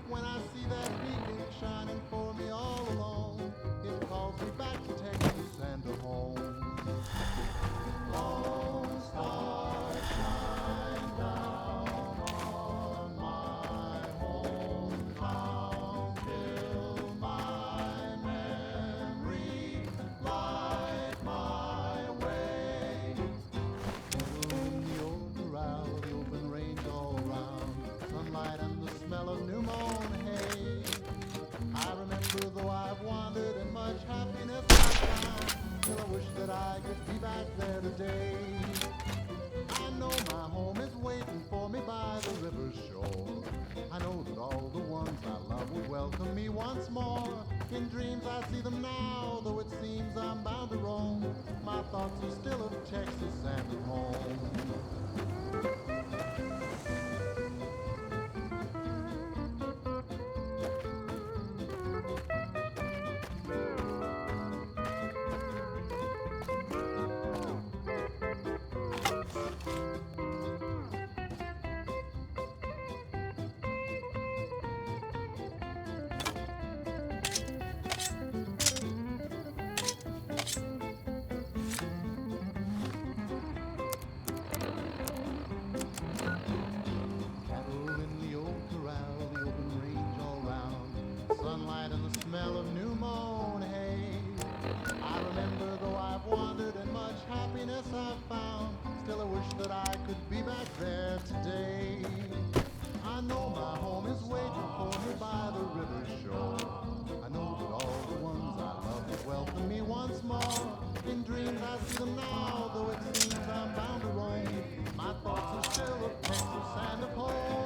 When I see that beacon shining for me all alone, it calls me back to Texas and to home. Lone star, shine down on my hometown, fill my memory, light my way. In the old corral, the open range all around, sunlight and the smell of new mown hay. I remember though I've wandered and much happiness I've found, still I wish that I could be back there today. I know my home is waiting for me by the river's shore. I know that all the ones I love would welcome me once more. In dreams I see them now, though it seems I'm bound to roam. My thoughts are still of Texas and of home. Sunlight and the smell of new mown hay. I remember though I've wandered and much happiness I've found, still I wish that I could be back there today. I know my home is waiting for me by the river's shore. I know that all the ones I love will welcome me once more. In dreams I see them now, though it seems I'm bound to roam. My thoughts are still of Texas and of home.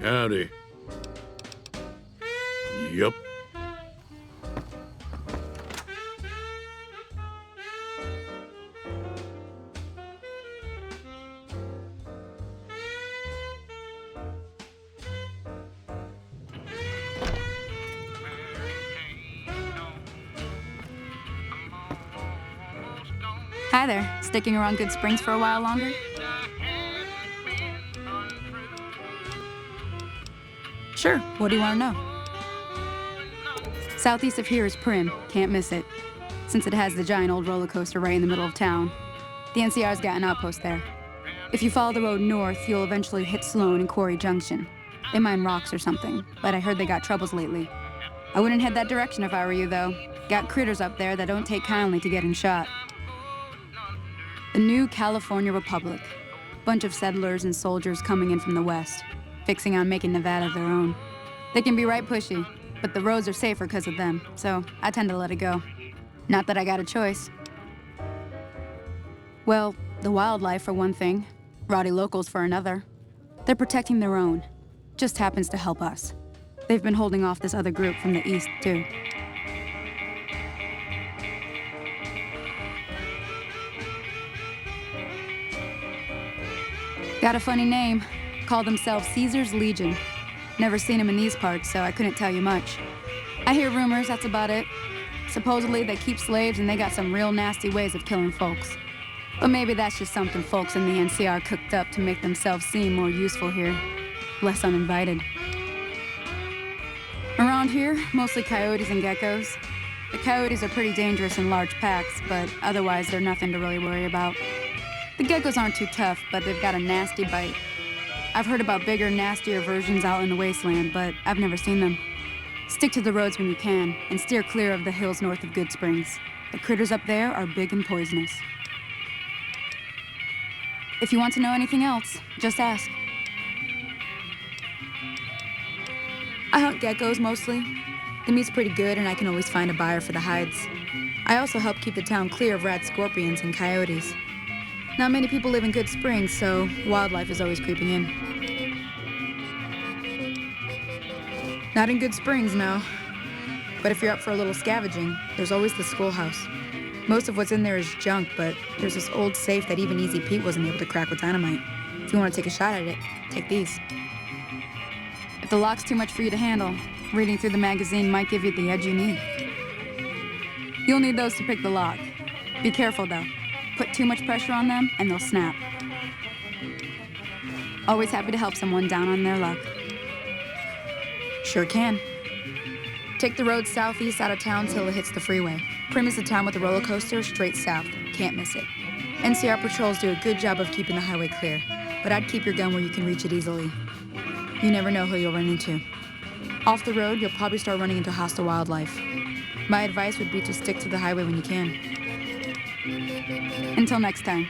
Howdy. Yup. Hi there. Sticking around Good Springs for a while longer? Sure. What do you want to know? Southeast of here is Prim. Can't miss it. Since it has the giant old roller coaster right in the middle of town. The NCR's got an outpost there. If you follow the road north, you'll eventually hit Sloan and Quarry Junction. They mine rocks or something, but I heard they got troubles lately. I wouldn't head that direction if I were you, though. Got critters up there that don't take kindly to getting shot. The new California Republic. Bunch of settlers and soldiers coming in from the west, fixing on making Nevada their own. They can be right pushy, but the roads are safer because of them, so I tend to let it go. Not that I got a choice. Well, the wildlife for one thing, rowdy locals for another. They're protecting their own. Just happens to help us. They've been holding off this other group from the east, too. Got a funny name. Call themselves Caesar's Legion. Never seen them in these parts, so I couldn't tell you much. I hear rumors, that's about it. Supposedly they keep slaves and they got some real nasty ways of killing folks. But maybe that's just something folks in the NCR cooked up to make themselves seem more useful here. Less uninvited. Around here, mostly coyotes and geckos. The coyotes are pretty dangerous in large packs, but otherwise they're nothing to really worry about. The geckos aren't too tough, but they've got a nasty bite. I've heard about bigger, nastier versions out in the wasteland, but I've never seen them. Stick to the roads when you can, and steer clear of the hills north of Good Springs. The critters up there are big and poisonous. If you want to know anything else, just ask. I hunt geckos mostly. The meat's pretty good, and I can always find a buyer for the hides. I also help keep the town clear of rat scorpions and coyotes. Not many people live in Good Springs, so wildlife is always creeping in. Not in Good Springs, no. But if you're up for a little scavenging, there's always the schoolhouse. Most of what's in there is junk, but there's this old safe that even Easy Pete wasn't able to crack with dynamite. If you want to take a shot at it, take these. If the lock's too much for you to handle, reading through the magazine might give you the edge you need. You'll need those to pick the lock. Be careful, though. Put too much pressure on them, and they'll snap. Always happy to help someone down on their luck. Sure can. Take the road southeast out of town till it hits the freeway. Prim is the town with the roller coaster straight south. Can't miss it. NCR patrols do a good job of keeping the highway clear, but I'd keep your gun where you can reach it easily. You never know who you'll run into. Off the road, you'll probably start running into hostile wildlife. My advice would be to stick to the highway when you can. Until next time.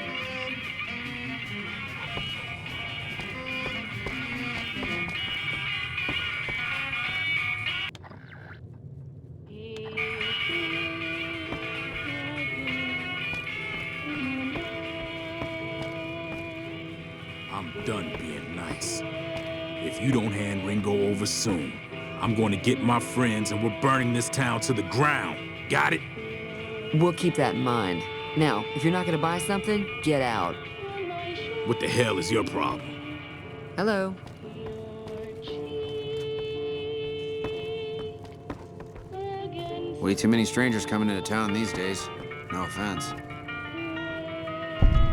I'm done being nice. If you don't hand Ringo over soon, I'm going to get my friends and we're burning this town to the ground. Got it? We'll keep that in mind. Now, if you're not gonna buy something, get out. What the hell is your problem? Hello. Way too many strangers coming into town these days. No offense.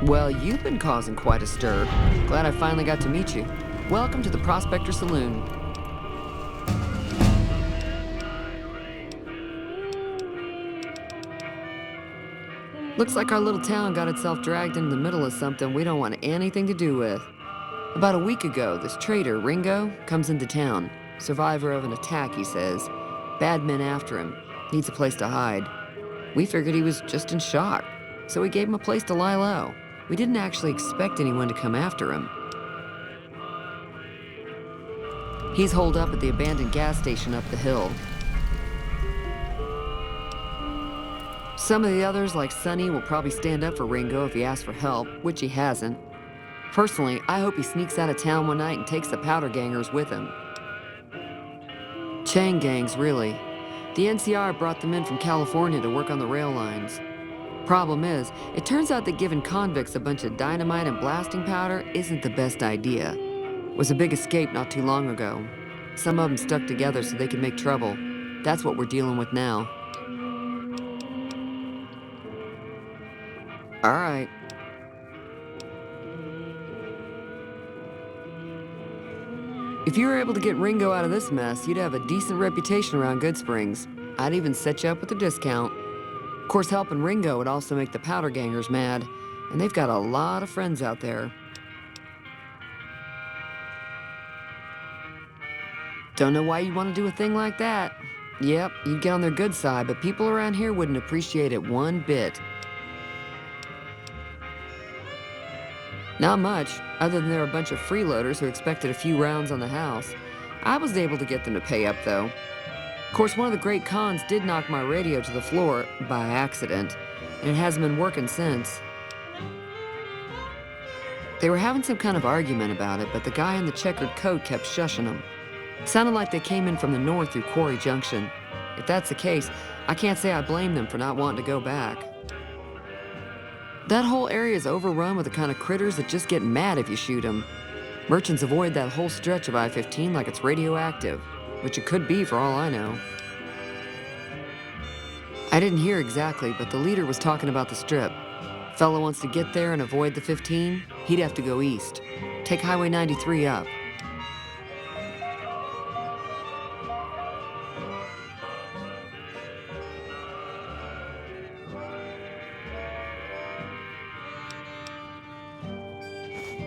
Well, you've been causing quite a stir. Glad I finally got to meet you. Welcome to the Prospector Saloon. Looks like our little town got itself dragged into the middle of something we don't want anything to do with. About a week ago, this traitor, Ringo, comes into town. Survivor of an attack, he says. Bad men after him. Needs a place to hide. We figured he was just in shock, so we gave him a place to lie low. We didn't actually expect anyone to come after him. He's holed up at the abandoned gas station up the hill. Some of the others, like Sonny, will probably stand up for Ringo if he asks for help, which he hasn't. Personally, I hope he sneaks out of town one night and takes the powder gangers with him. Chain gangs, really. The NCR brought them in from California to work on the rail lines. Problem is, it turns out that giving convicts a bunch of dynamite and blasting powder isn't the best idea. It was a big escape not too long ago. Some of them stuck together so they could make trouble. That's what we're dealing with now. All right. If you were able to get Ringo out of this mess, you'd have a decent reputation around Good Springs. I'd even set you up with a discount. Of course, helping Ringo would also make the powder gangers mad, and they've got a lot of friends out there. Don't know why you'd want to do a thing like that. Yep, you'd get on their good side, but people around here wouldn't appreciate it one bit. Not much, other than they're a bunch of freeloaders who expected a few rounds on the house. I was able to get them to pay up, though. Of course, one of the great cons did knock my radio to the floor by accident, and it hasn't been working since. They were having some kind of argument about it, but the guy in the checkered coat kept shushing them. Sounded like they came in from the north through Quarry Junction. If that's the case, I can't say I blame them for not wanting to go back. That whole area is overrun with the kind of critters that just get mad if you shoot them. Merchants avoid that whole stretch of I-15 like it's radioactive, which it could be for all I know. I didn't hear exactly, but the leader was talking about the strip. Fella wants to get there and avoid the 15, he'd have to go east. Take Highway 93 up.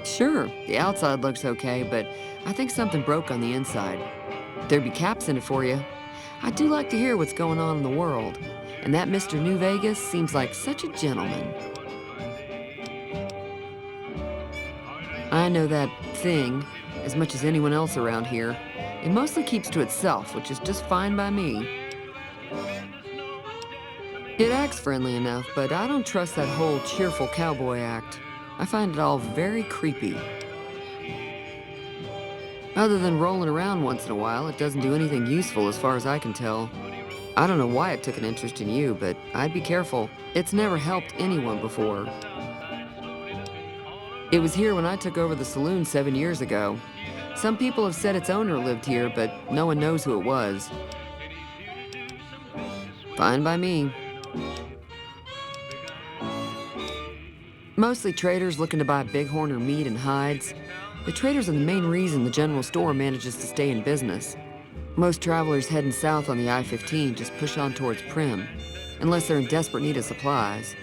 Sure, the outside looks okay, but I think something broke on the inside. There'd be caps in it for you. I do like to hear what's going on in the world, and that Mr. New Vegas seems like such a gentleman. I know that thing as much as anyone else around here. It mostly keeps to itself, which is just fine by me. It acts friendly enough, but I don't trust that whole cheerful cowboy act. I find it all very creepy. Other than rolling around once in a while, it doesn't do anything useful as far as I can tell. I don't know why it took an interest in you, but I'd be careful. It's never helped anyone before. It was here when I took over the saloon 7 years ago. Some people have said its owner lived here, but no one knows who it was. Fine by me. Mostly traders looking to buy bighorn or meat and hides. The traders are the main reason the general store manages to stay in business. Most travelers heading south on the I-15 just push on towards Prim, unless they're in desperate need of supplies.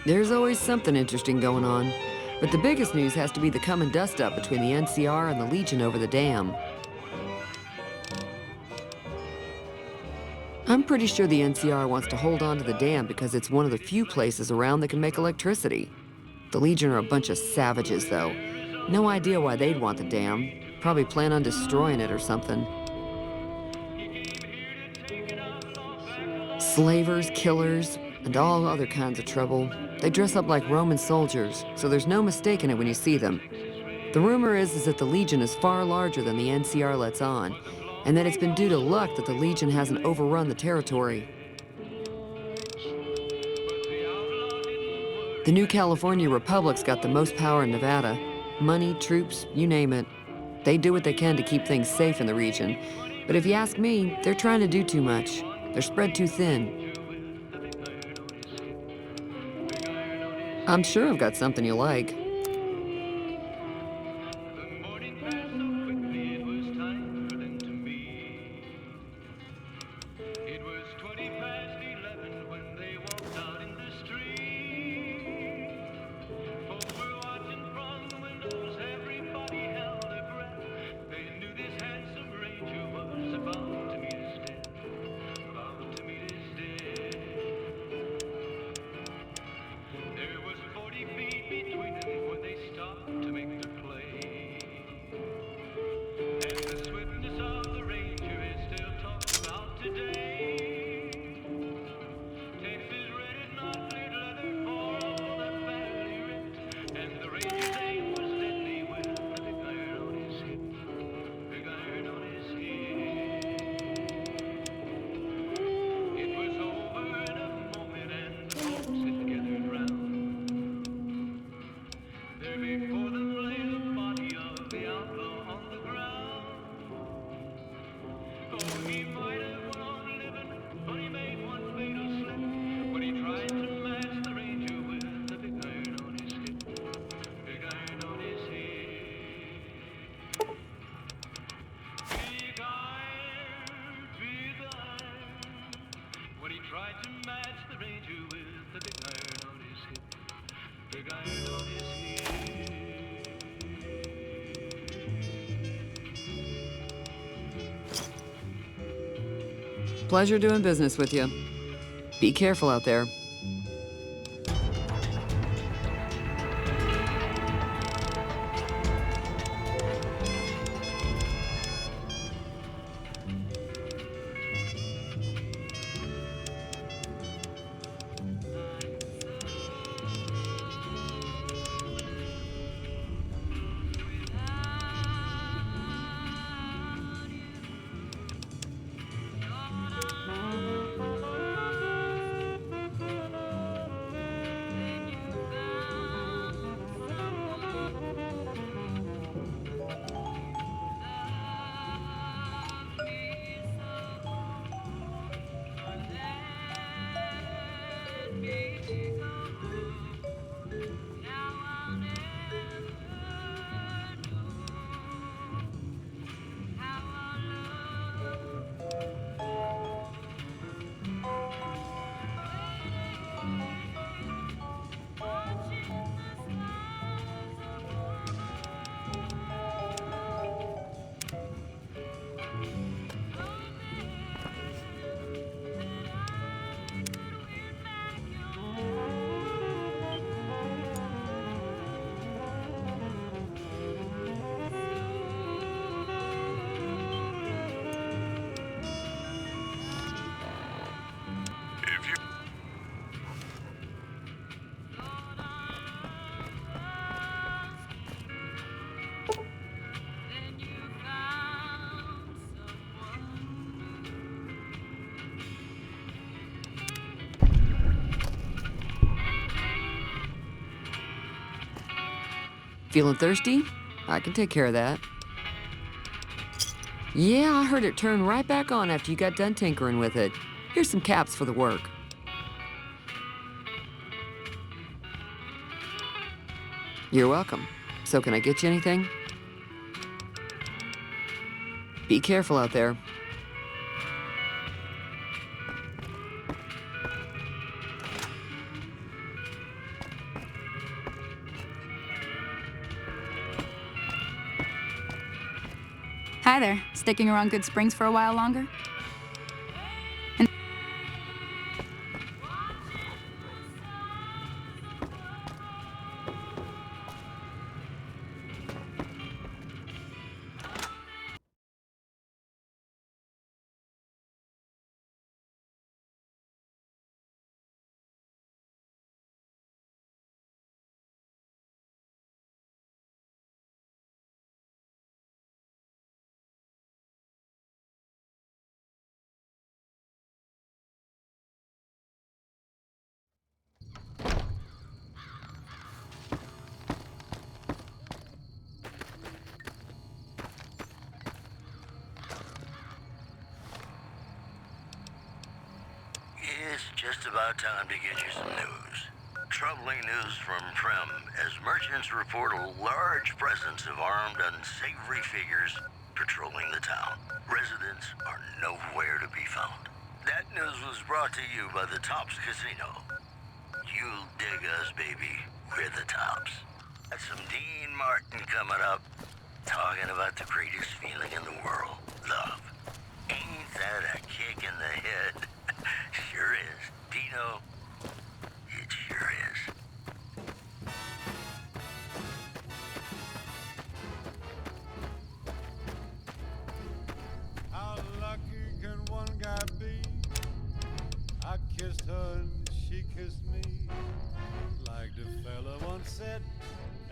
There's always something interesting going on, but the biggest news has to be the come and dust up between the NCR and the Legion over the dam. I'm pretty sure the NCR wants to hold on to the dam because it's one of the few places around that can make electricity. The Legion are a bunch of savages, though. No idea why they'd want the dam. Probably plan on destroying it or something. Slavers, killers, and all other kinds of trouble. They dress up like Roman soldiers, so there's no mistaking it when you see them. The rumor is that the Legion is far larger than the NCR lets on, and that it's been due to luck that the Legion hasn't overrun the territory. The new California Republic's got the most power in Nevada. Money, troops, you name it. They do what they can to keep things safe in the region. But if you ask me, they're trying to do too much. They're spread too thin. I'm sure I've got something you like. There was 40 feet between them. tried to match the ranger with the big iron on his hip. Big iron on his hip. Pleasure doing business with you. Be careful out there. Feeling thirsty? I can take care of that. Yeah, I heard it turn right back on after you got done tinkering with it. Here's some caps for the work. You're welcome. So can I get you anything? Be careful out there. Hi there. Sticking around Good Springs for a while longer? And It's just about time to get you some news. Troubling news from Prem, as merchants report a large presence of armed, unsavory figures patrolling the town. Residents are nowhere to be found. That news was brought to you by the Tops Casino. You'll dig us, baby. We're the Tops. Got some Dean Martin coming up, talking about the greatest feeling in the world, love. Ain't that a kick in the head? Sure is. Dino, it sure is. How lucky can one guy be? I kissed her and she kissed me. Like the fella once said,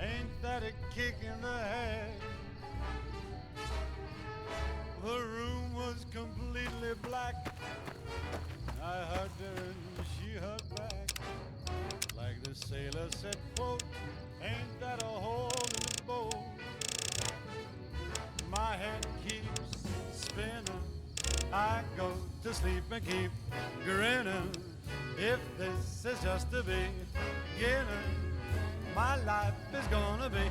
ain't that a kick in the head? The room was completely black. I hugged her and she hugged back. Like the sailor said, quote, ain't that a hole in the boat? My head keeps spinning. I go to sleep and keep grinning. If this is just the beginning, my life is gonna be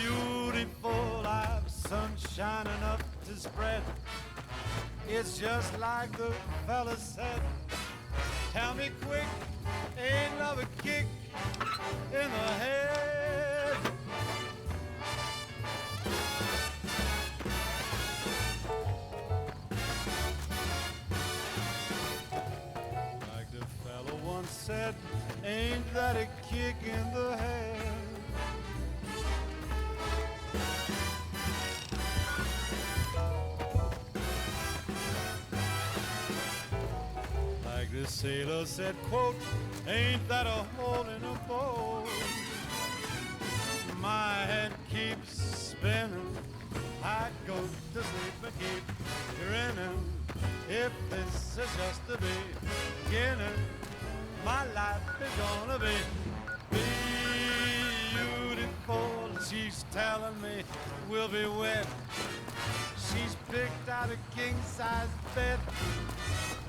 beautiful. I've sunshine enough to spread. It's just like the fella said. Tell me quick, ain't love a kick in the head? Like the fella once said, ain't that a kick in the head? Like the sailor said, quote, ain't that a hole in a boat? My head keeps spinning, I go to sleep and keep grinning. If this is just the beginning, my life is gonna be beautiful. She's telling me we'll be wed. She's picked out a king-size bed.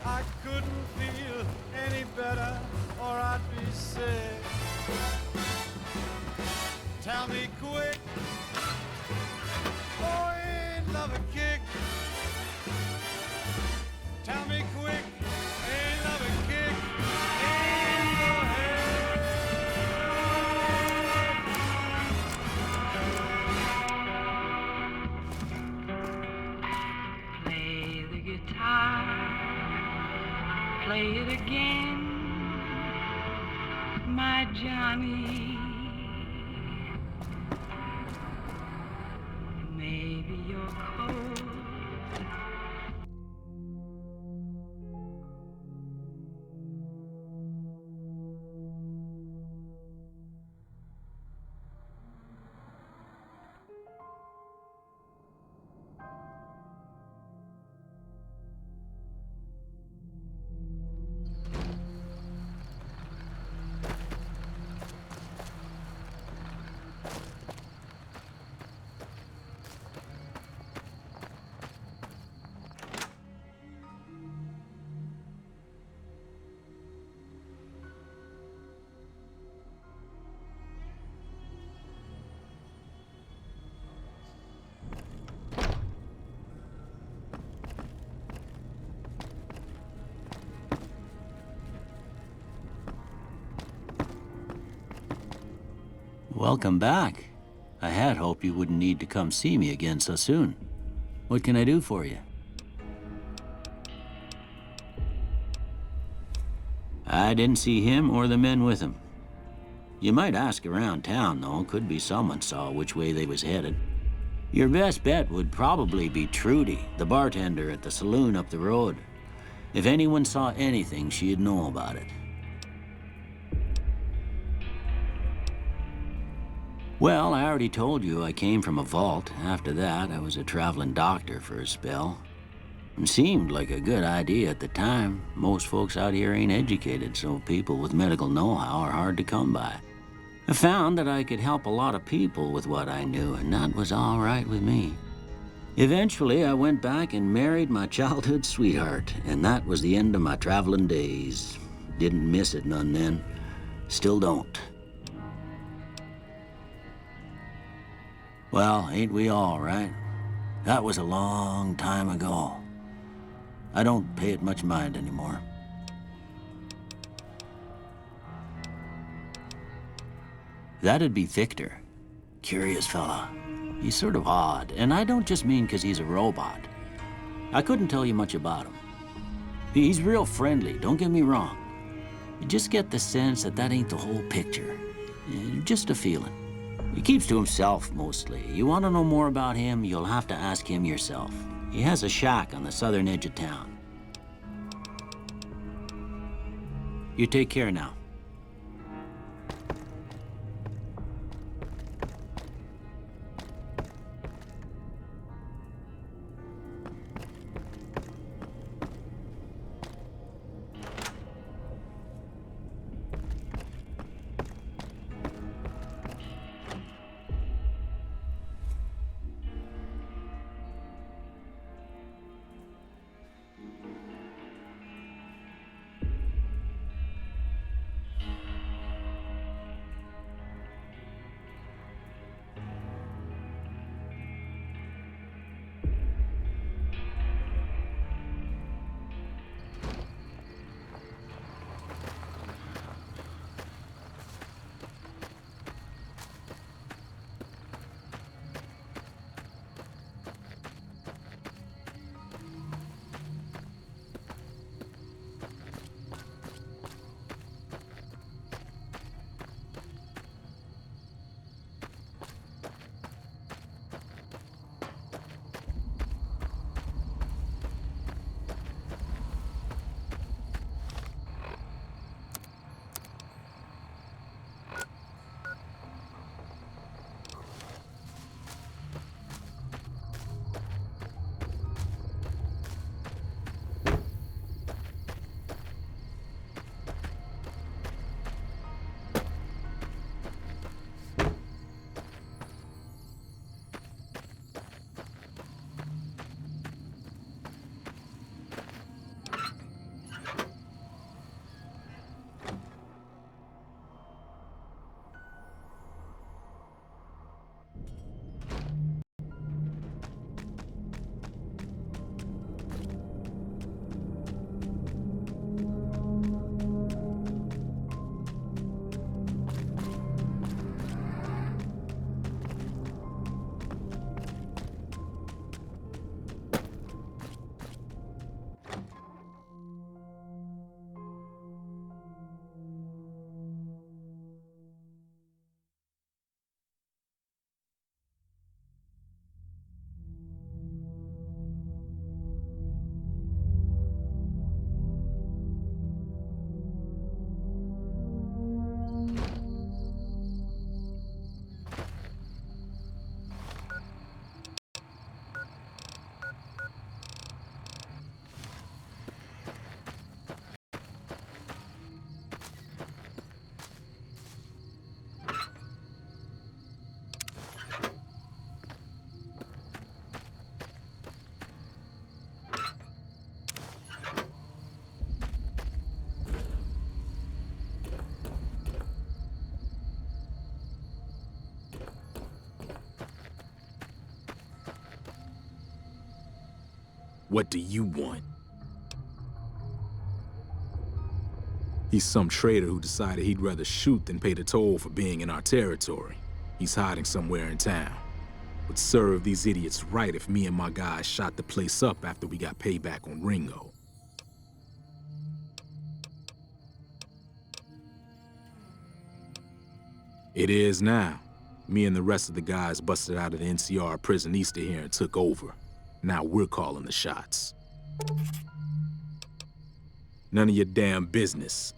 I couldn't feel any better or I'd be sick. Tell me quick, oh, ain't love a kick? Tell me quick, ain't love a kick in the head? Play the guitar, play it again, my Johnny. Maybe you're cold. Welcome back. I had hoped you wouldn't need to come see me again so soon. What can I do for you? I didn't see him or the men with him. You might ask around town, though. Could be someone saw which way they was headed. Your best bet would probably be Trudy, the bartender at the saloon up the road. If anyone saw anything, she'd know about it. Well, I already told you I came from a vault. After that, I was a traveling doctor for a spell. It seemed like a good idea at the time. Most folks out here ain't educated, so people with medical know-how are hard to come by. I found that I could help a lot of people with what I knew, and that was all right with me. Eventually, I went back and married my childhood sweetheart, and that was the end of my traveling days. Didn't miss it none then. Still don't. Well, ain't we all, right? That was a long time ago. I don't pay it much mind anymore. That'd be Victor. Curious fella. He's sort of odd, and I don't just mean 'cause he's a robot. I couldn't tell you much about him. He's real friendly, don't get me wrong. You just get the sense that that ain't the whole picture. Just a feeling. He keeps to himself, mostly. You want to know more about him, you'll have to ask him yourself. He has a shack on the southern edge of town. You take care now. What do you want? He's some traitor who decided he'd rather shoot than pay the toll for being in our territory. He's hiding somewhere in town. Would serve these idiots right if me and my guys shot the place up after we got payback on Ringo. It is now. Me and the rest of the guys busted out of the NCR prison east of here and took over. Now we're calling the shots. None of your damn business.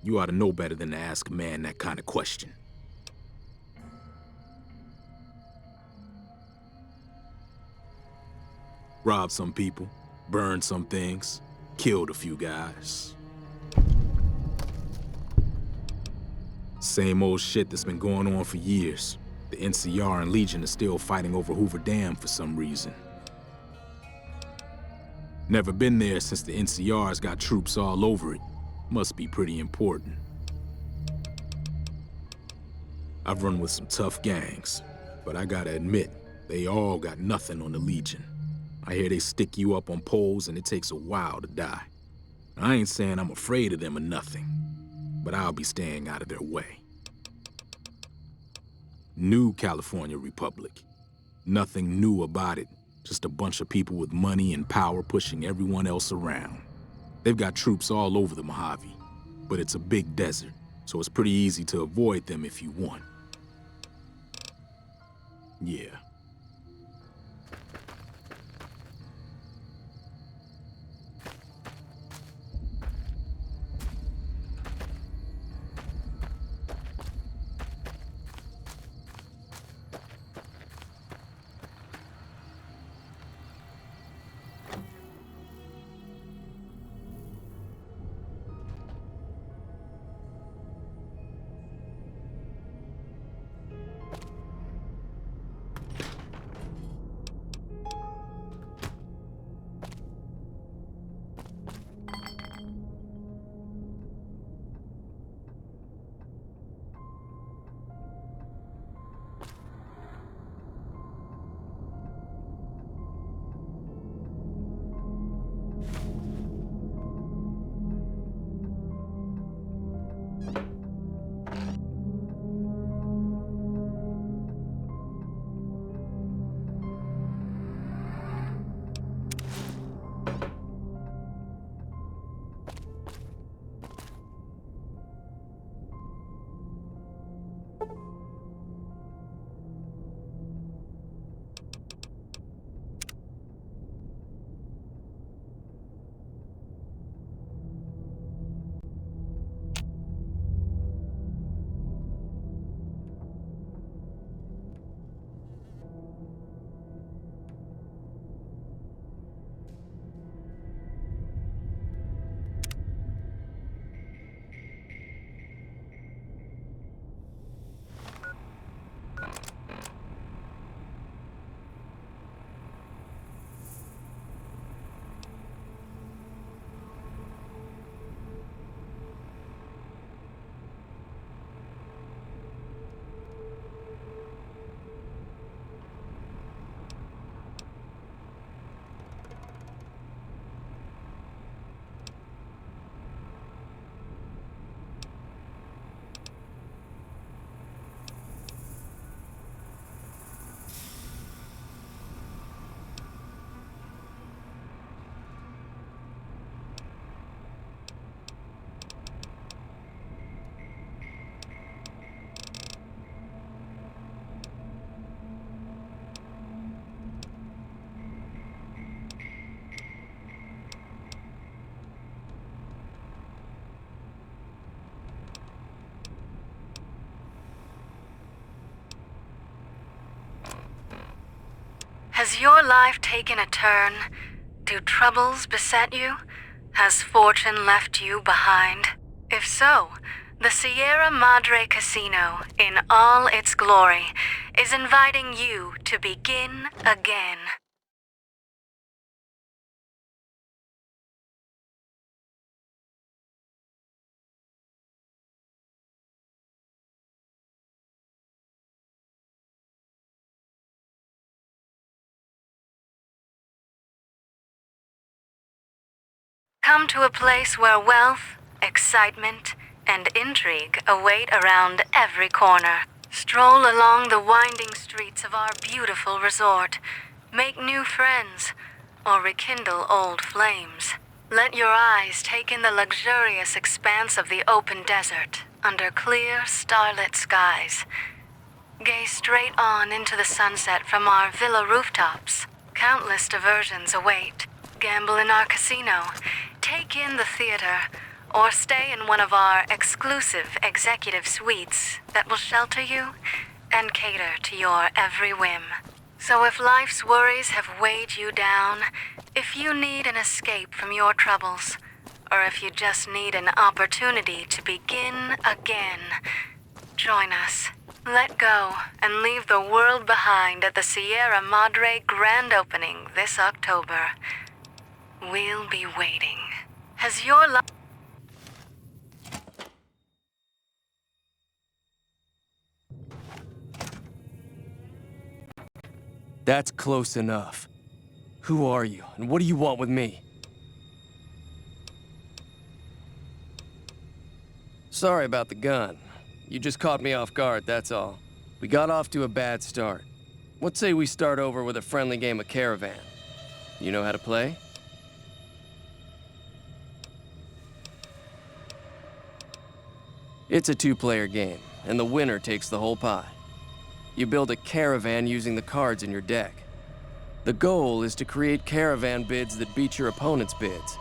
You ought to know better than to ask a man that kind of question. Robbed some people, burned some things, killed a few guys. Same old shit that's been going on for years. The NCR and Legion are still fighting over Hoover Dam for some reason. Never been there since the NCR's got troops all over it. Must be pretty important. I've run with some tough gangs, but I gotta admit, they all got nothing on the Legion. I hear they stick you up on poles and it takes a while to die. I ain't saying I'm afraid of them or nothing, but I'll be staying out of their way. New California Republic. Nothing new about it. Just a bunch of people with money and power pushing everyone else around. They've got troops all over the Mojave, but it's a big desert, so it's pretty easy to avoid them if you want. Yeah. Has your life taken a turn? Do troubles beset you? Has fortune left you behind? If so, the Sierra Madre Casino, in all its glory, is inviting you to begin again. come to a place where wealth, excitement, and intrigue await around every corner. Stroll along the winding streets of our beautiful resort, make new friends, or rekindle old flames. Let your eyes take in the luxurious expanse of the open desert under clear, starlit skies. Gaze straight on into the sunset from our villa rooftops. Countless diversions await. Gamble in our casino, take in the theater, or stay in one of our exclusive executive suites that will shelter you and cater to your every whim. So if life's worries have weighed you down, if you need an escape from your troubles, or if you just need an opportunity to begin again, join us. Let go and leave the world behind at the Sierra Madre grand opening this October. We'll be waiting. Has your life... That's close enough. Who are you, and what do you want with me? Sorry about the gun. You just caught me off guard, that's all. We got off to a bad start. What say we start over with a friendly game of Caravan? You know how to play? It's a two-player game, and the winner takes the whole pie. You build a caravan using the cards in your deck. The goal is to create caravan bids that beat your opponent's bids,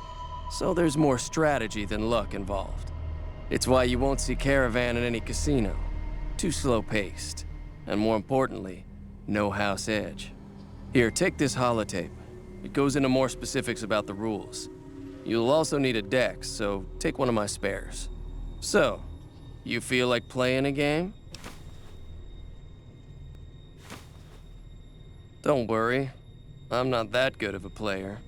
so there's more strategy than luck involved. It's why you won't see caravan in any casino. Too slow-paced, and more importantly, no house edge. Here, take this holotape. It goes into more specifics about the rules. You'll also need a deck, so take one of my spares. So, you feel like playing a game? Don't worry, I'm not that good of a player.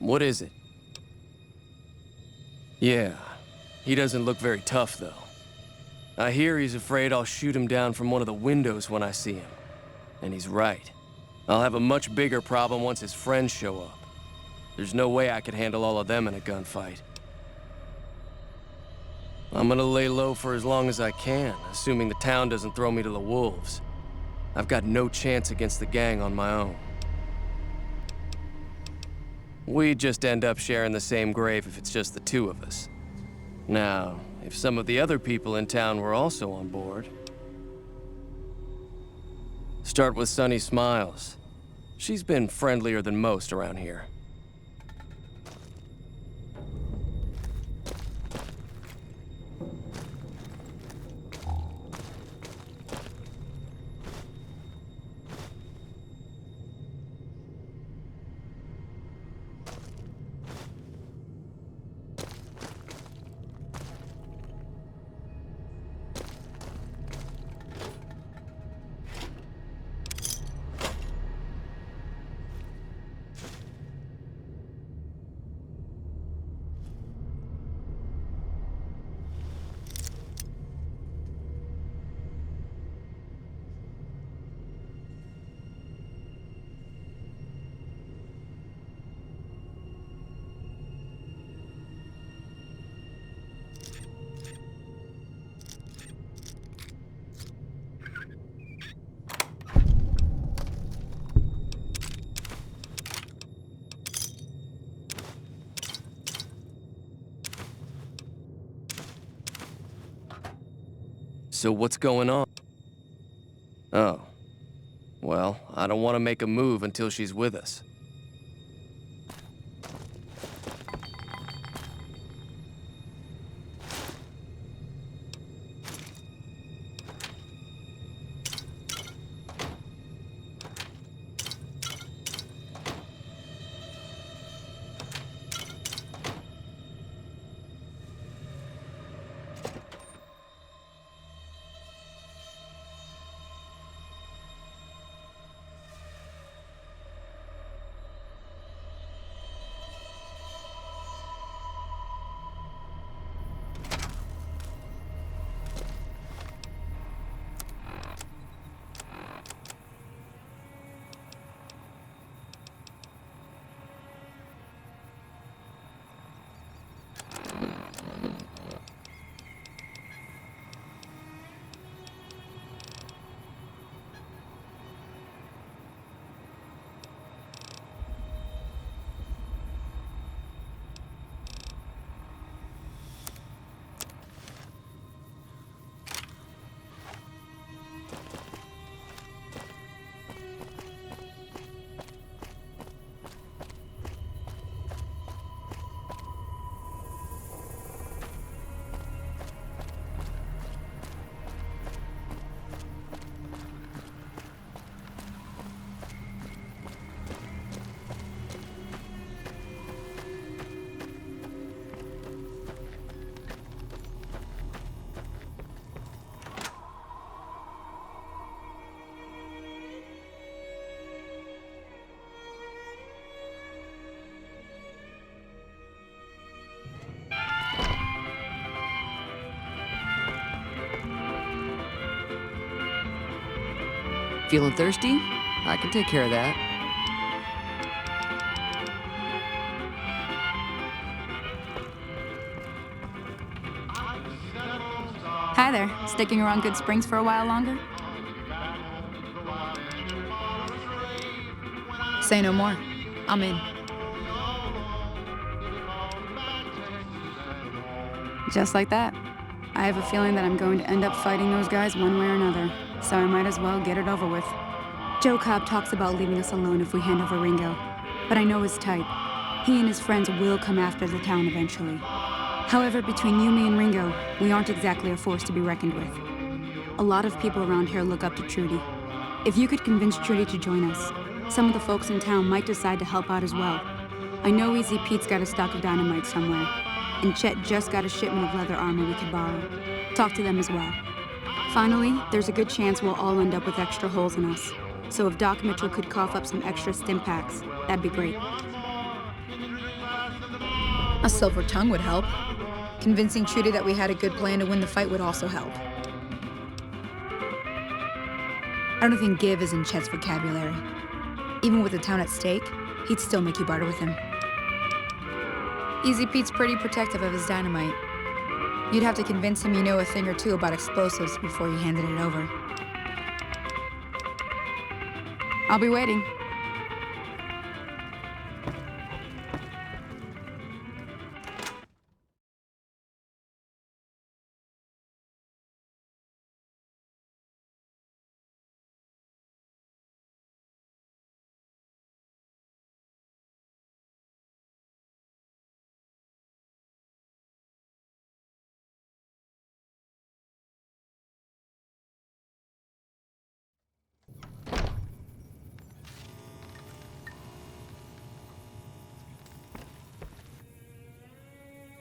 What is it? Yeah, he doesn't look very tough, though. I hear he's afraid I'll shoot him down from one of the windows when I see him. And he's right. I'll have a much bigger problem once his friends show up. There's no way I could handle all of them in a gunfight. I'm gonna lay low for as long as I can, assuming the town doesn't throw me to the wolves. I've got no chance against the gang on my own. We'd just end up sharing the same grave if it's just the two of us. Now, if some of the other people in town were also on board... Start with Sunny Smiles. She's been friendlier than most around here. So what's going on? Oh. Well, I don't want to make a move until she's with us. Feeling thirsty? I can take care of that. Hi there. Sticking around Good Springs for a while longer? Say no more. I'm in. Just like that. I have a feeling that I'm going to end up fighting those guys one way or another, so I might as well get it over with. Joe Cobb talks about leaving us alone if we hand over Ringo, but I know his type. He and his friends will come after the town eventually. However, between you, me, and Ringo, we aren't exactly a force to be reckoned with. A lot of people around here look up to Trudy. If you could convince Trudy to join us, some of the folks in town might decide to help out as well. I know Easy Pete's got a stock of dynamite somewhere, and Chet just got a shipment of leather armor we could borrow. Talk to them as well. Finally, there's a good chance we'll all end up with extra holes in us. So if Doc Mitchell could cough up some extra stim packs, that'd be great. A silver tongue would help. Convincing Trudy that we had a good plan to win the fight would also help. I don't think give is in Chet's vocabulary. Even with the town at stake, he'd still make you barter with him. Easy Pete's pretty protective of his dynamite. You'd have to convince him you know a thing or two about explosives before you handed it over. I'll be waiting.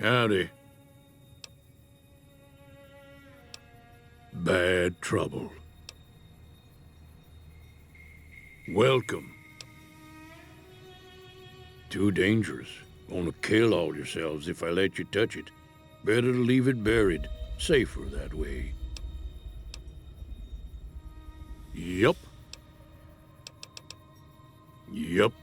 Howdy. Bad trouble. Welcome. Too dangerous. Gonna kill all yourselves if I let you touch it. Better to leave it buried. Safer that way. Yup. Yup.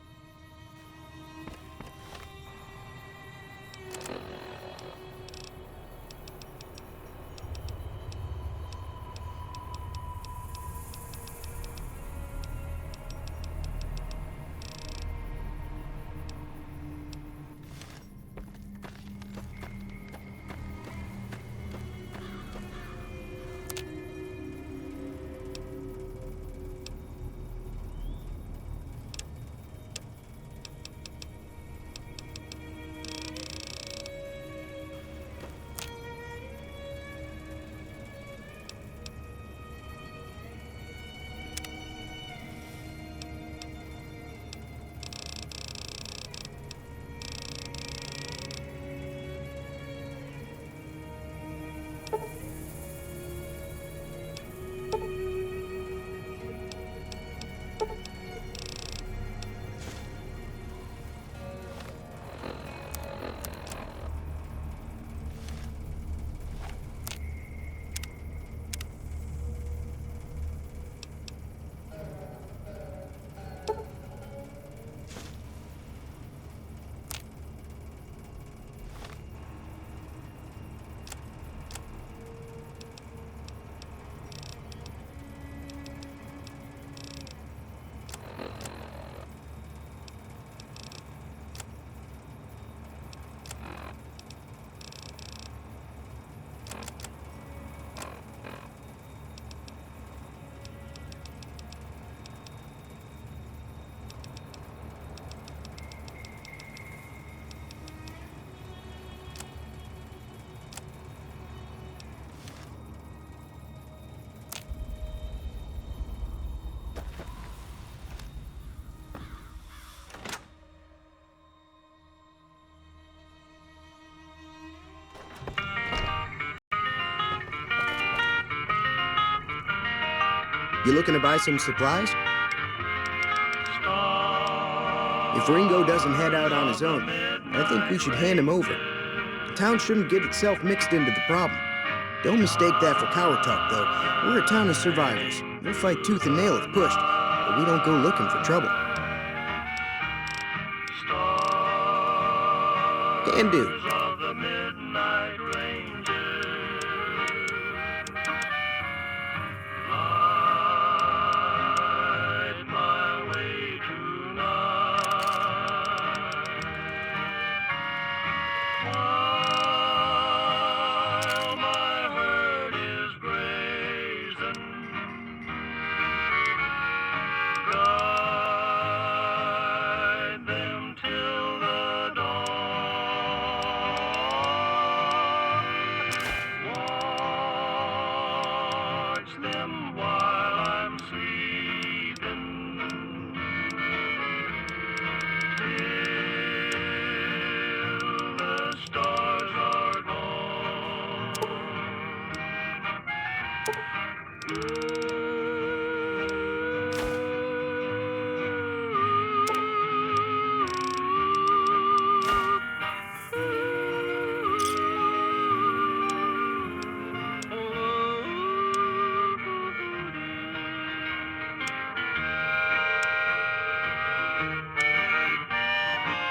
You looking to buy some supplies? If Ringo doesn't head out on his own, I think we should hand him over. The town shouldn't get itself mixed into the problem. Don't mistake that for coward talk, though. We're a town of survivors. We'll fight tooth and nail if pushed, but we don't go looking for trouble. Can do.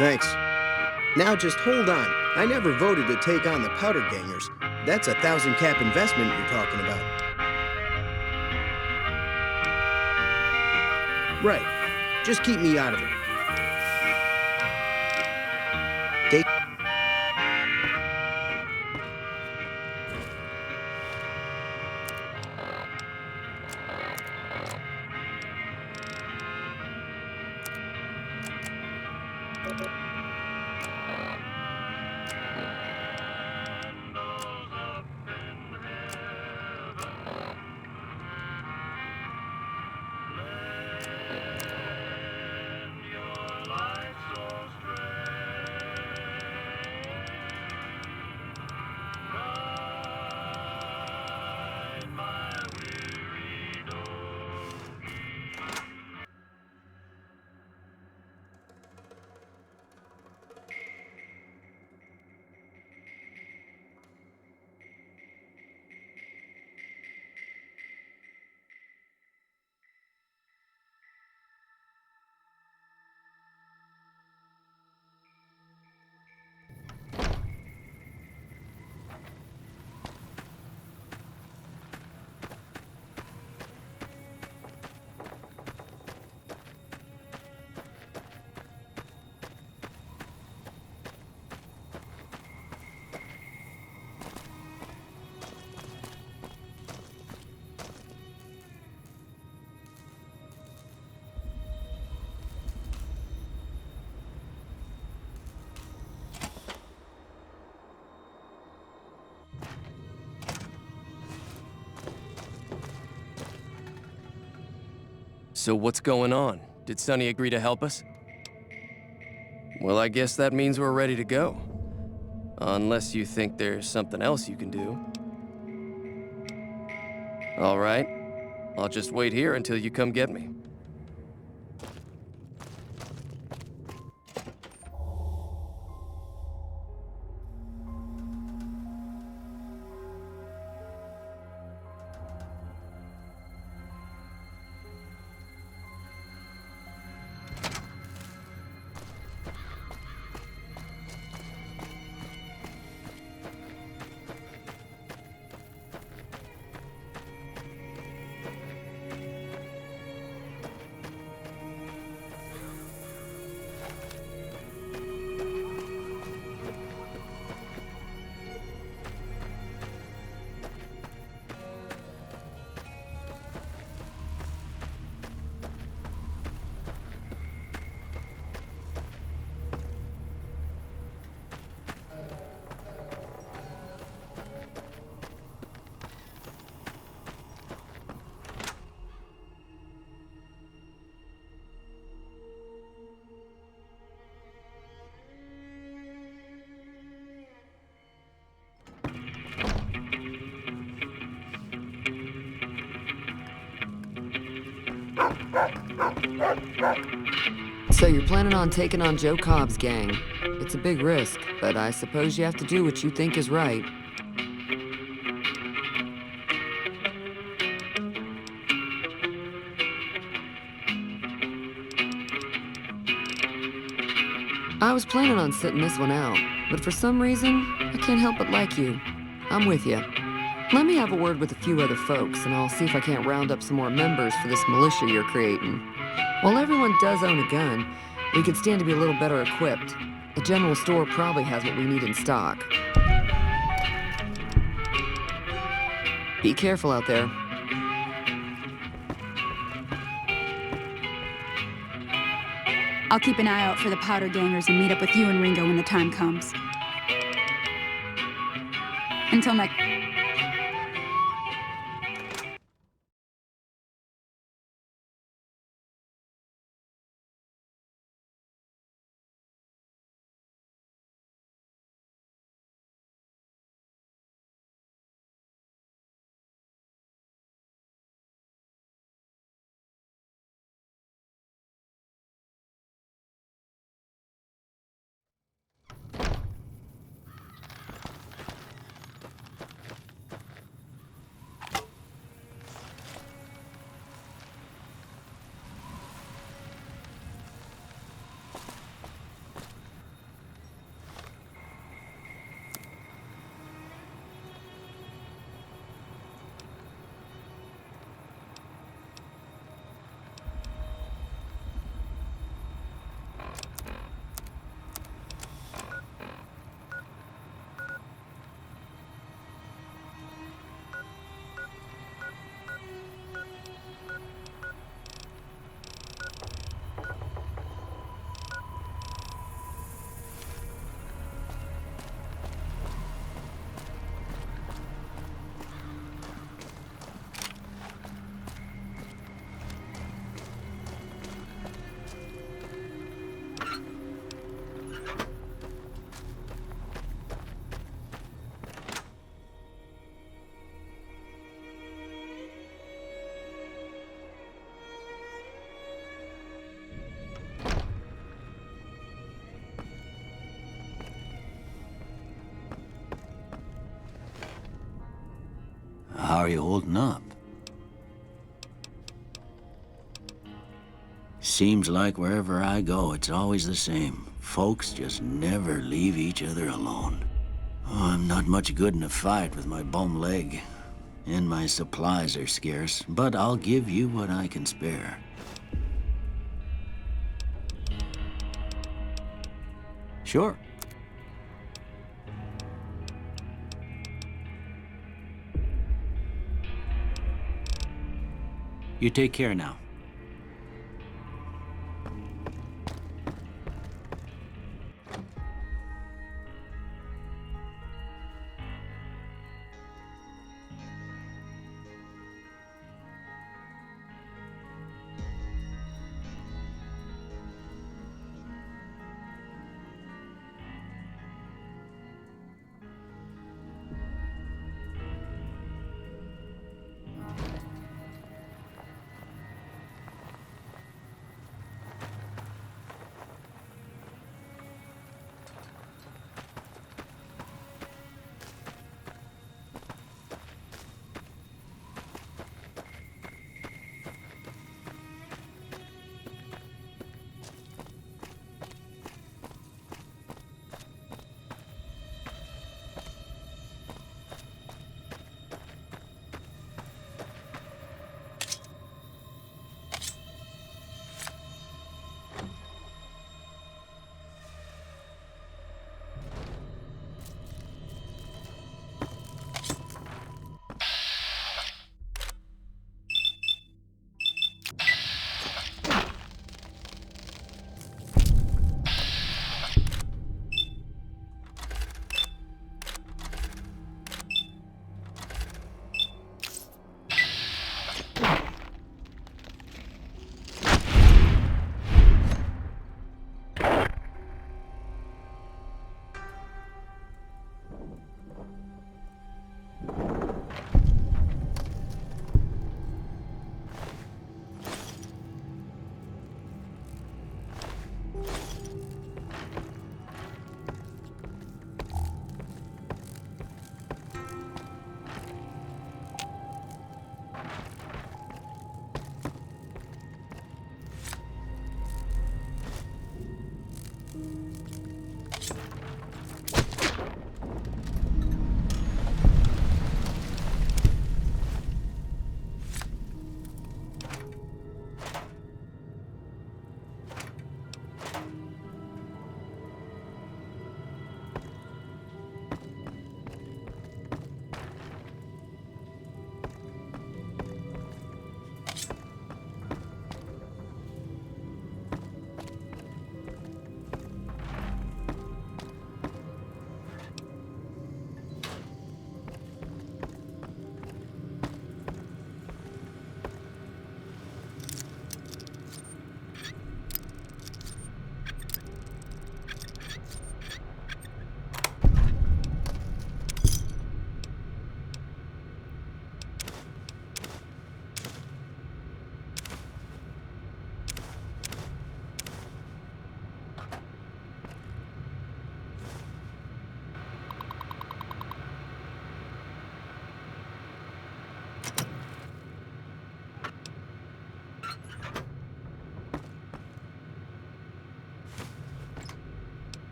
Thanks. Now just hold on. I never voted to take on the powder gangers. That's a 1,000 cap investment you're talking about. Right. Just keep me out of it. Take So what's going on? Did Sonny agree to help us? Well, I guess that means we're ready to go. Unless you think there's something else you can do. All right. I'll just wait here until you come get me. So you're planning on taking on Joe Cobb's gang. It's a big risk, but I suppose you have to do what you think is right. I was planning on sitting this one out, but for some reason, I can't help but like you. I'm with you. Let me have a word with a few other folks, and I'll see if I can't round up some more members for this militia you're creating. While everyone does own a gun, we could stand to be a little better equipped. The general store probably has what we need in stock. Be careful out there. I'll keep an eye out for the powder gangers and meet up with you and Ringo when the time comes. Until next... How are you holding up? Seems like wherever I go, it's always the same. Folks just never leave each other alone. Oh, I'm not much good in a fight with my bum leg. And my supplies are scarce, but I'll give you what I can spare. Sure. You take care now.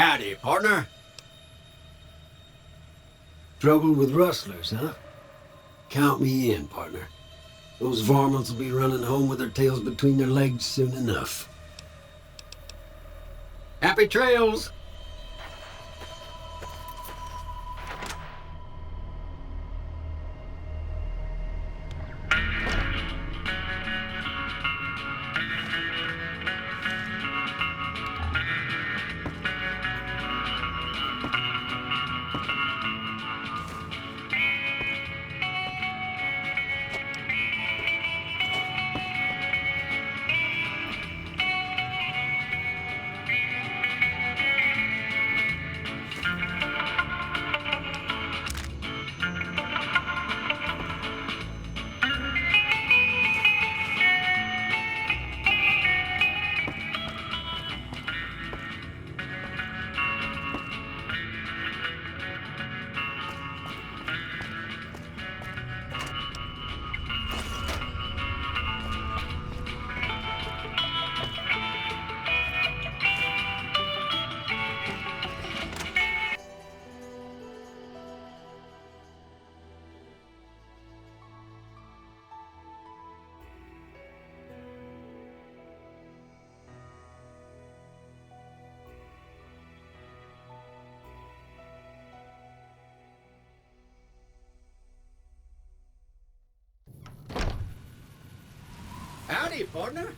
Howdy, partner. Trouble with rustlers, huh? Count me in, partner. Those varmints will be running home with their tails between their legs soon enough. Happy trails! Howdy, partner.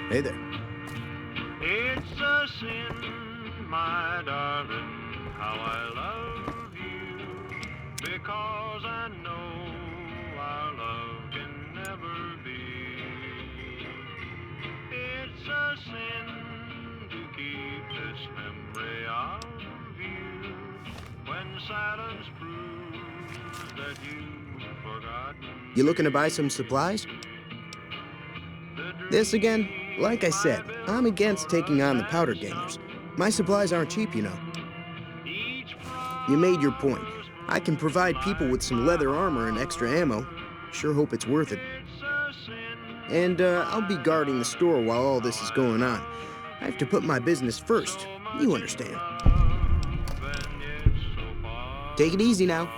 Hey there. It's a sin, my darling, how I love you, because I know our love can never be. It's a sin to keep this memory of you when silence proves that you've forgotten. You looking to buy some supplies? This again? Like I said, I'm against taking on the powder gamers. My supplies aren't cheap, you know. You made your point. I can provide people with some leather armor and extra ammo. Sure hope it's worth it. And I'll be guarding the store while all this is going on. I have to put my business first. You understand. Take it easy now.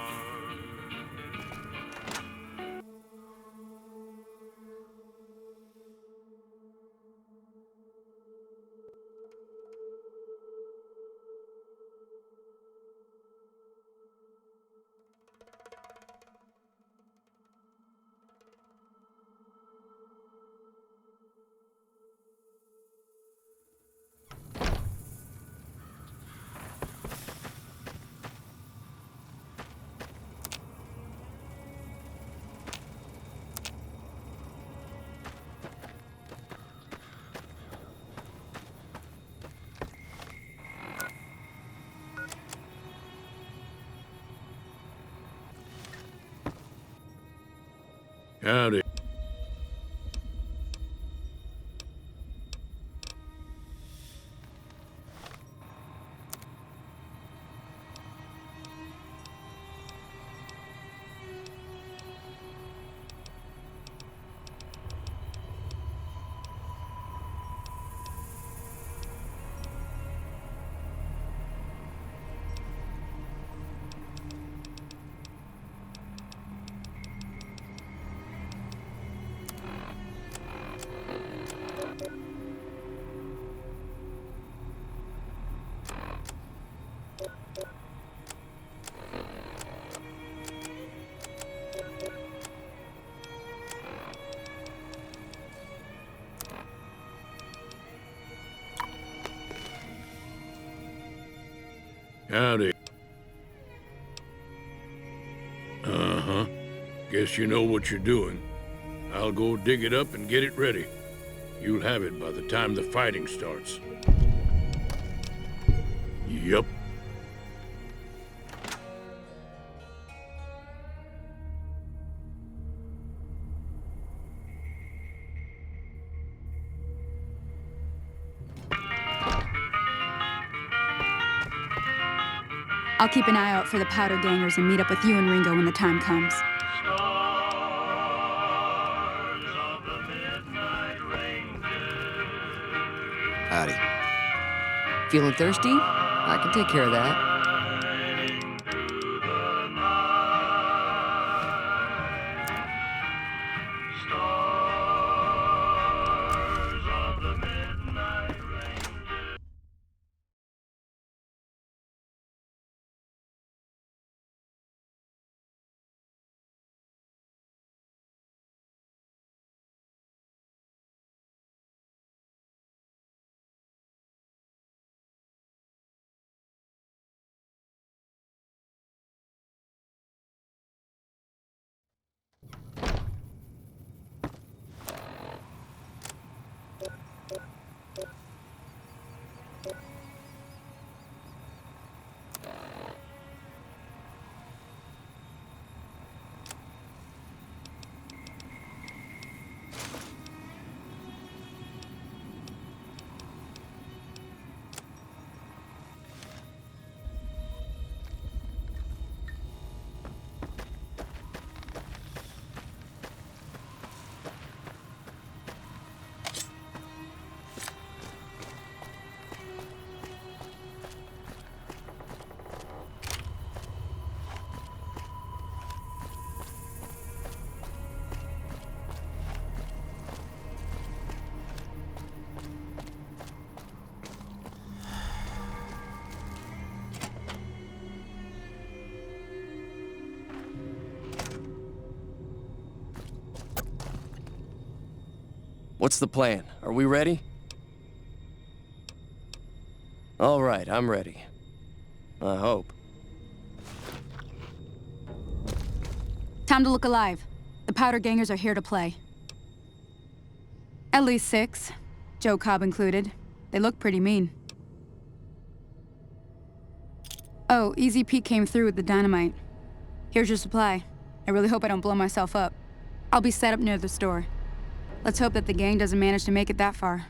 Howdy. Howdy. Uh-huh. Guess you know what you're doing. I'll go dig it up and get it ready. You'll have it by the time the fighting starts. Yup. I'll keep an eye out for the powder gangers and meet up with you and Ringo when the time comes. Howdy. Feeling thirsty? I can take care of that. What's the plan? Are we ready? All right, I'm ready. I hope. Time to look alive. The powder gangers are here to play. At least 6, Joe Cobb included. They look pretty mean. Oh, Easy Pete came through with the dynamite. Here's your supply. I really hope I don't blow myself up. I'll be set up near the store. Let's hope that the gang doesn't manage to make it that far.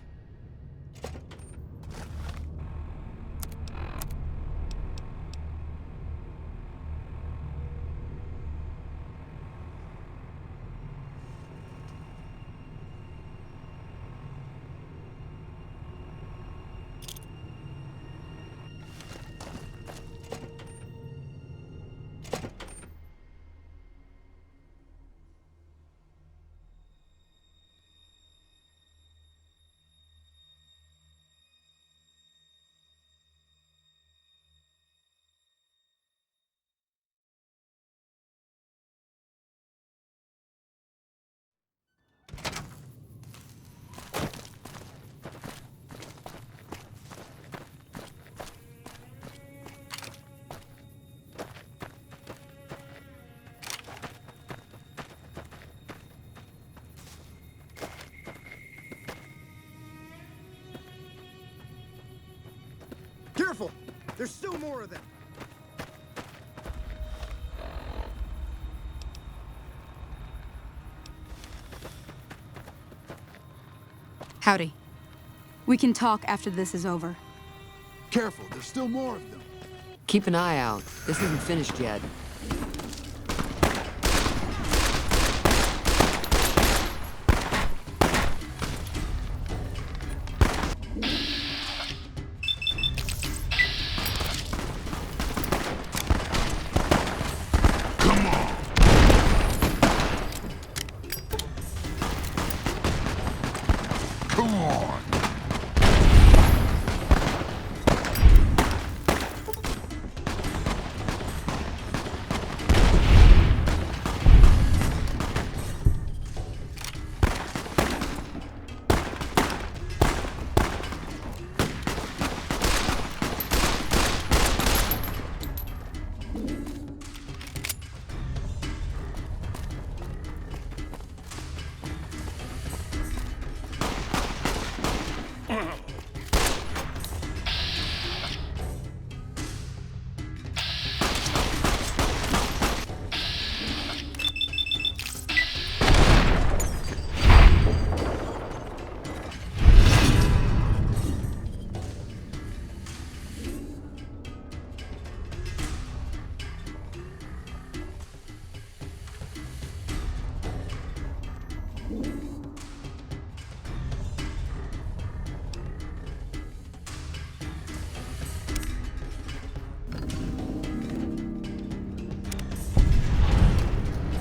Careful! There's still more of them! Howdy. We can talk after this is over. Careful, there's still more of them. Keep an eye out. This isn't finished yet.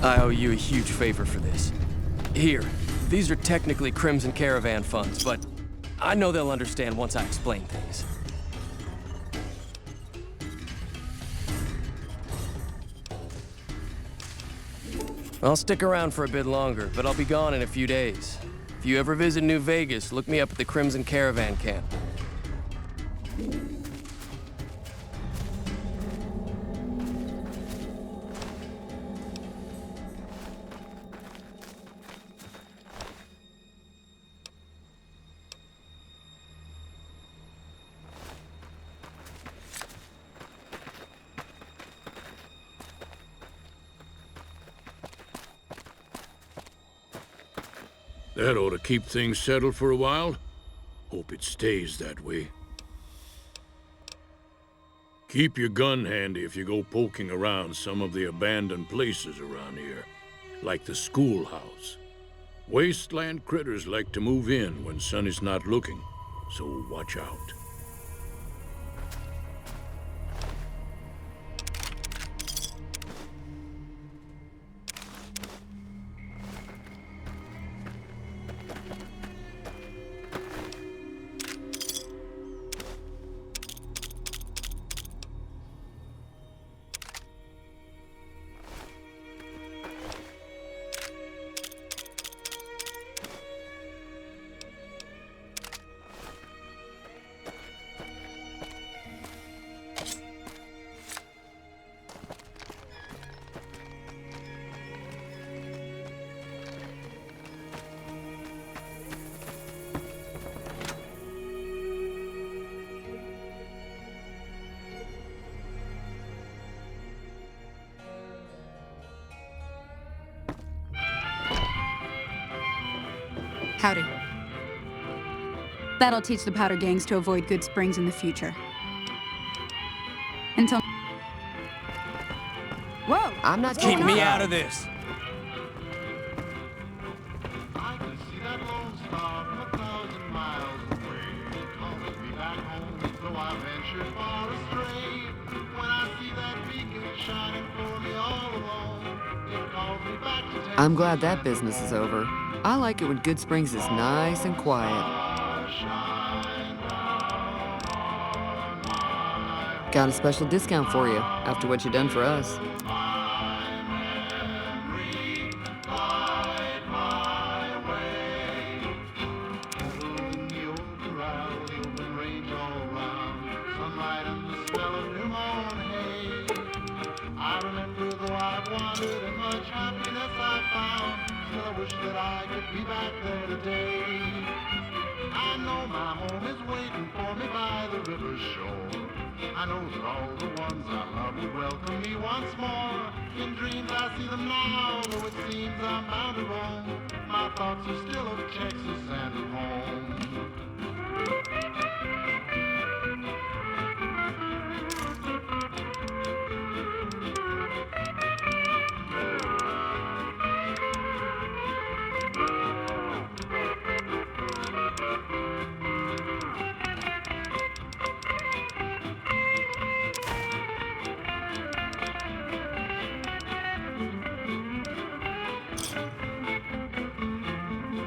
I owe you a huge favor for this. Here, these are technically Crimson Caravan funds, but I know they'll understand once I explain things. I'll stick around for a bit longer, but I'll be gone in a few days. If you ever visit New Vegas, look me up at the Crimson Caravan camp. That ought to keep things settled for a while. Hope it stays that way. Keep your gun handy if you go poking around some of the abandoned places around here, like the schoolhouse. Wasteland critters like to move in when Sonny's not looking, so watch out. Howdy. That'll teach the powder gangs to avoid Good Springs in the future. Until... Whoa! I'm not Keep me out of this! I can see that lone star from 1,000 miles away. It calls me back home, though I ventured far astray. When I see that beacon shining for me all alone, it calls me back to Texas. I'm glad that business is over. I like it when Good Springs is nice and quiet. Got a special discount for you after what you done for us. I remember though I've wandered and much happiness I found. Still I wish that I could be back there today. I know my home is waiting for me by the river's shore. I know that all the ones I love will welcome me once more. In dreams I see them now, though it seems I'm bound to roam. My thoughts are still of Texas and of home.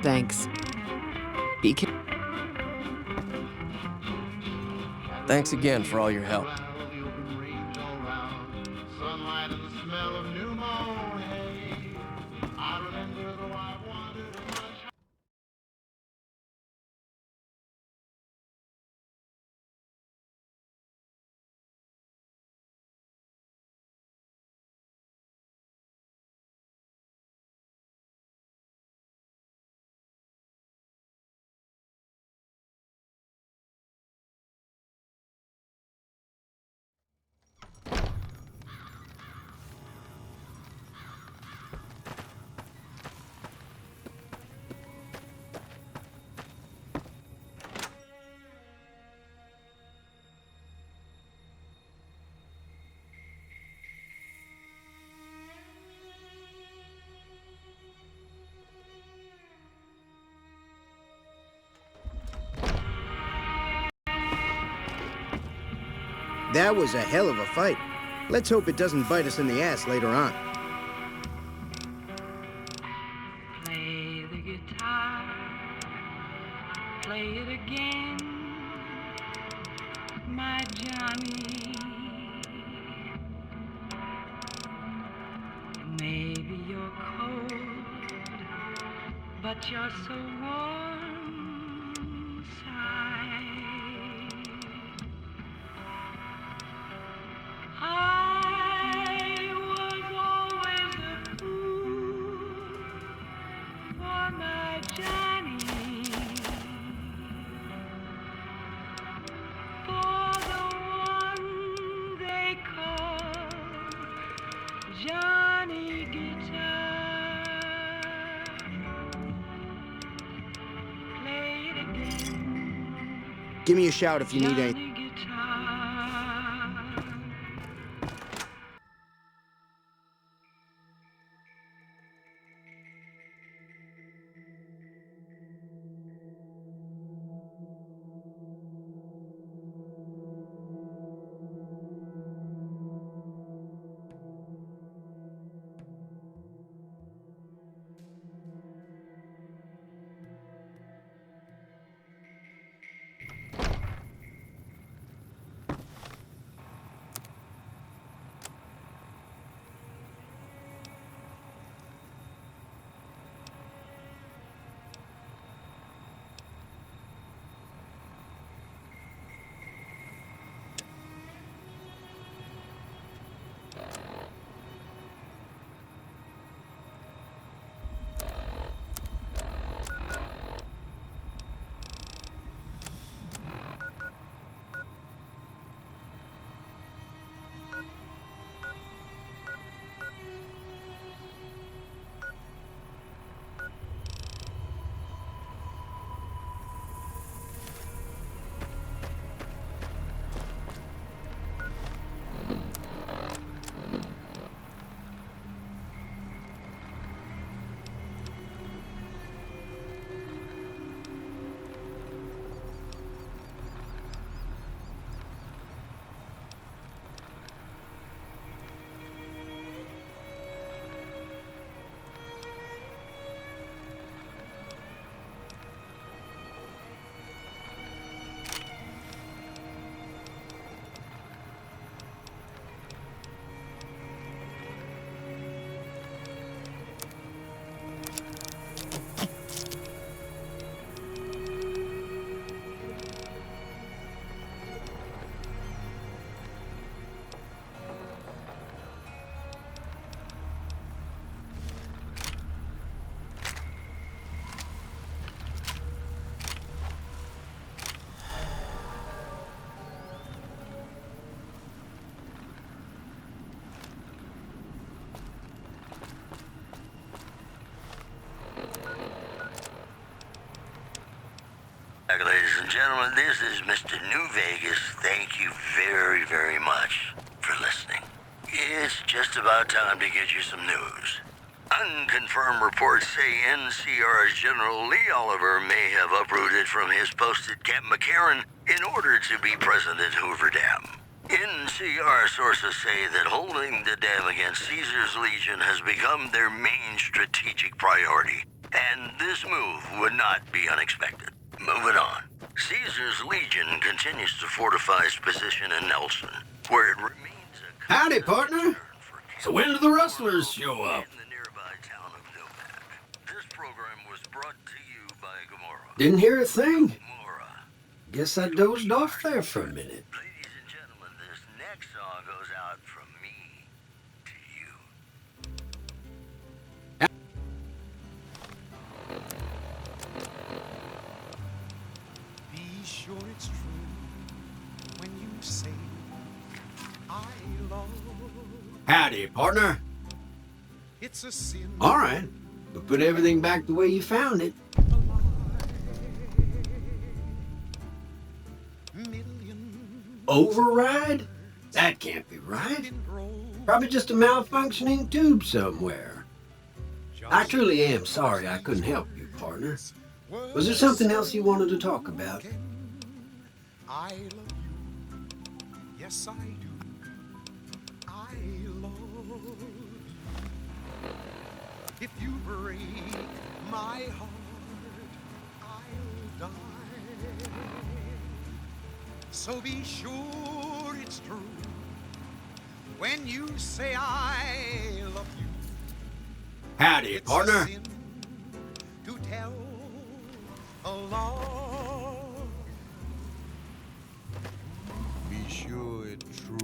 Thanks. Be careful. Thanks again for all your help. Sunlight and the smell of new mown hay. I remember though I wandered much. That was a hell of a fight. Let's hope it doesn't bite us in the ass later on. play it again, my Johnny. Maybe you're cold, but you're so warm inside. I was always a fool for my Johnny, for the one they call Johnny Guitar. Play it again, Give me a shout if you need anything. Johnny Guitar. Ladies and gentlemen, this is Mr. New Vegas. Thank you very, very much for listening. It's just about time to get you some news. Unconfirmed reports say NCR's General Lee Oliver may have uprooted from his post at Camp McCarran in order to be present at Hoover Dam. NCR sources say that holding the dam against Caesar's Legion has become their main strategic priority, and this move would not be unexpected. Moving on. Caesar's Legion continues to fortify its position in Nelson, where it remains a... Howdy, partner. So when do the rustlers show up? ...in the nearby town of Nomad. This program was brought to you by Gamora. Didn't hear a thing. Guess I dozed off there for a minute. Ladies and gentlemen, this next song goes out from me to you. Be sure it's true when you say I love. Howdy, partner. It's a sin. All right, but put everything back the way you found it. Override? That can't be right. Probably just a malfunctioning tube somewhere. I truly am sorry I couldn't help you, partner. Was there something else you wanted to talk about? I love you. Yes, I do. I love you. If you break my heart, I'll die. So be sure it's true when you say I love you. Howdy, It's partner. a sin to tell a lie. Be sure it's true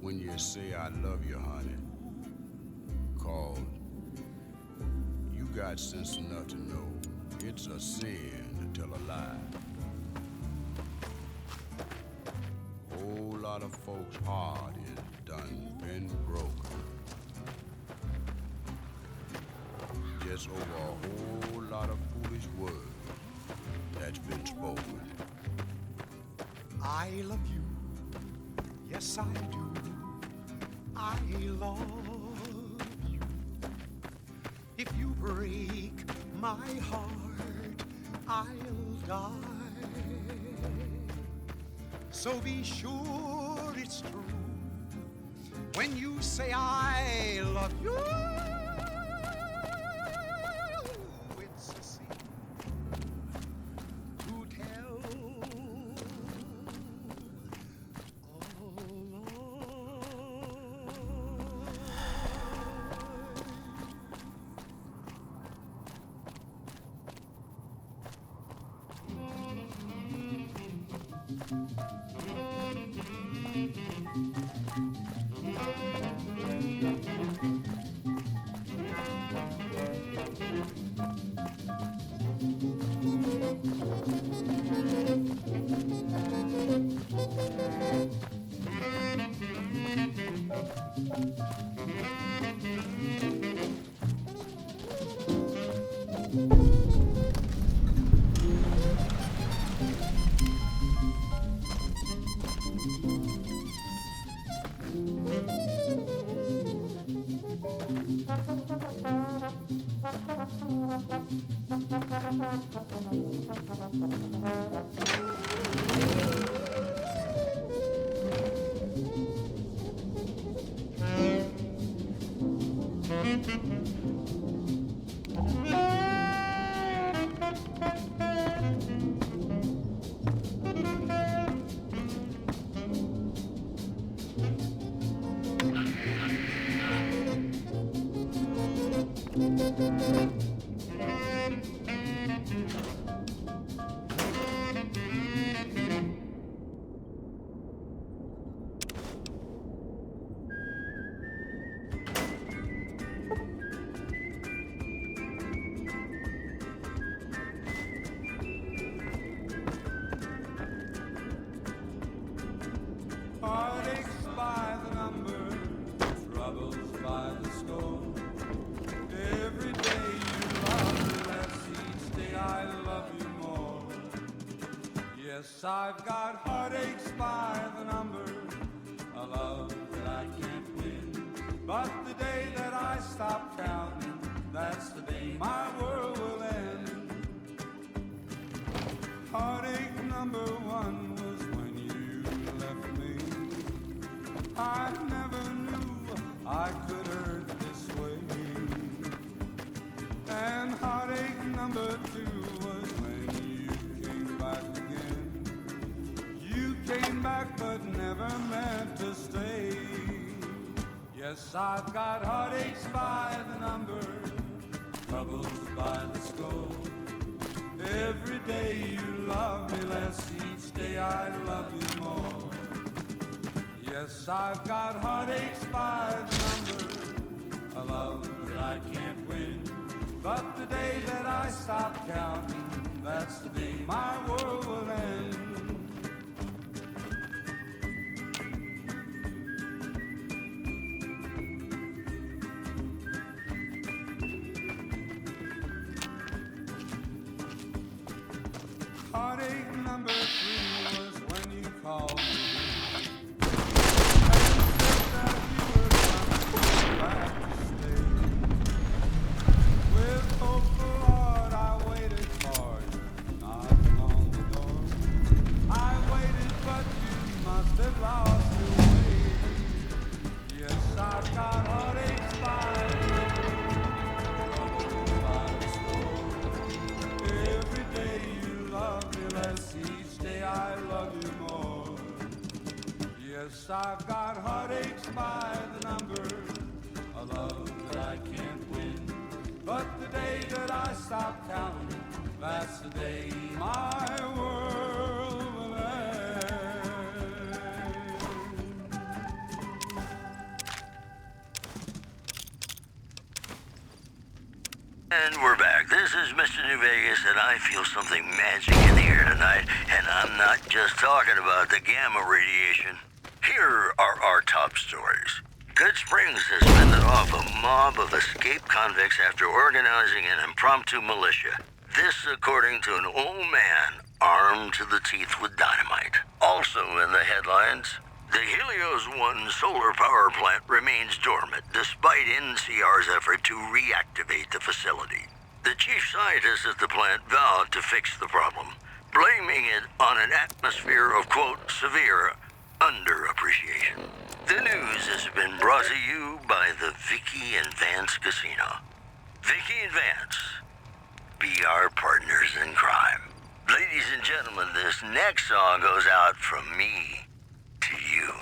when you say I love you, honey. Cause you got sense enough to know it's a sin to tell a lie. Whole lot of folks' heart is done been broken. Just over a whole lot of foolish words that's been spoken. I love you, yes I do. I love you. If you break my heart, I'll die. So be sure it's true when you say I love you. It's a sin to tell. Heartaches by the number, troubles by the score. Every day you love me less, each day I love you more. Yes, I've got heartaches by the number, a love that I can't win. But the day that I stop counting, that's the day my world will end. Heartache number one was when you left me. I never knew I could hurt this way. And heartache number two was when you came back again. You came back but never meant to stay. Yes, I've got heartaches by the number, troubles by the score. Every day you love me less, each day I love you more. Yes, I've got heartaches by the number, a love that I can't win. But the day that I stop counting, that's the day my world will end. Heartache number three was when you called me. Each day I love you more. Yes, I've got heartaches by the number, a love that I can't win. But the day that I stop counting, that's the day my world will end. And we're back. This is Mr. New Vegas, and I feel something magic in the air tonight, and I'm not just talking about the gamma radiation. Here are our top stories. Good Springs has fended off a mob of escaped convicts after organizing an impromptu militia. This according to an old man armed to the teeth with dynamite. Also in the headlines, the Helios 1 solar power plant remains dormant despite NCR's effort to reactivate the facility. The chief scientist at the plant vowed to fix the problem, blaming it on an atmosphere of, quote, severe underappreciation. The news has been brought to you by the Vicky and Vance Casino. Vicky and Vance, be our partners in crime. Ladies and gentlemen, this next song goes out from me to you.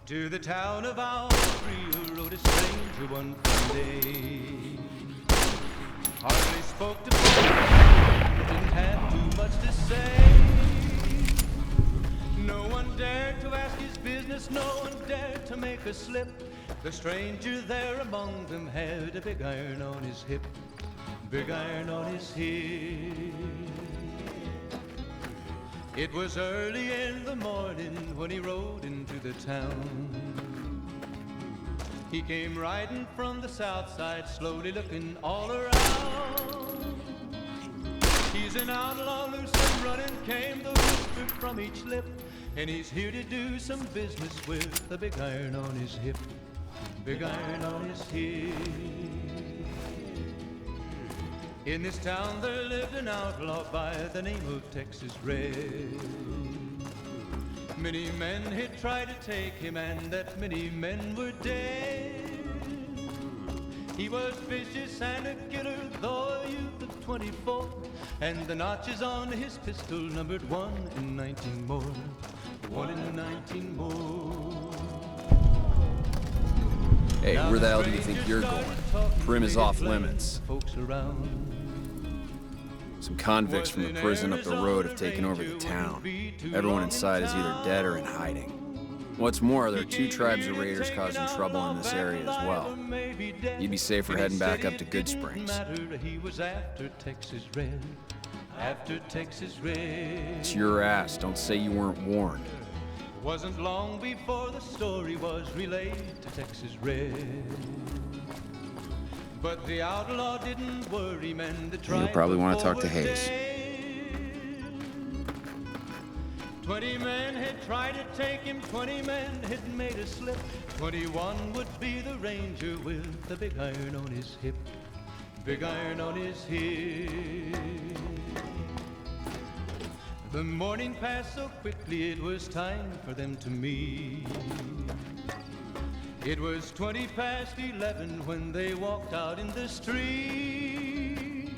To the town of Albury rode a stranger one day. Hardly spoke to me, didn't have too much to say. No one dared to ask his business, no one dared to make a slip. The stranger there among them had a big iron on his hip, big iron on his hip. It was early in the morning when he rode into the town. He came riding from the south side, slowly looking all around. He's an outlaw, loose and running, came the whisper from each lip. And he's here to do some business with a big iron on his hip, big iron on his hip. In this town there lived an outlaw by the name of Texas Red. Many men had tried to take him, and that many men were dead. He was vicious and a killer, though a youth of 24, and the notches on his pistol numbered 1 in 19 more, 1 in 19 more. Hey, where the hell do you think you're going? Prim is off limits. Some convicts from the prison up the road have taken over the town. Everyone inside is either dead or in hiding. What's more, there are 2 tribes of raiders causing trouble in this area as well. You'd be safer heading back up to Good Springs. He was after Texas Red. After Texas Red. It's your ass. Don't say you weren't warned. Wasn't long before the story was relayed to Texas Red. But the outlaw didn't worry, men. The tribe You'll probably want to talk to Hayes. 20 men had tried to take him, 20 men had made a slip. 21 would be the ranger with the big iron on his hip. Big iron on his hip. The morning passed so quickly, it was time for them to meet. It was 20 past 11 when they walked out in the street.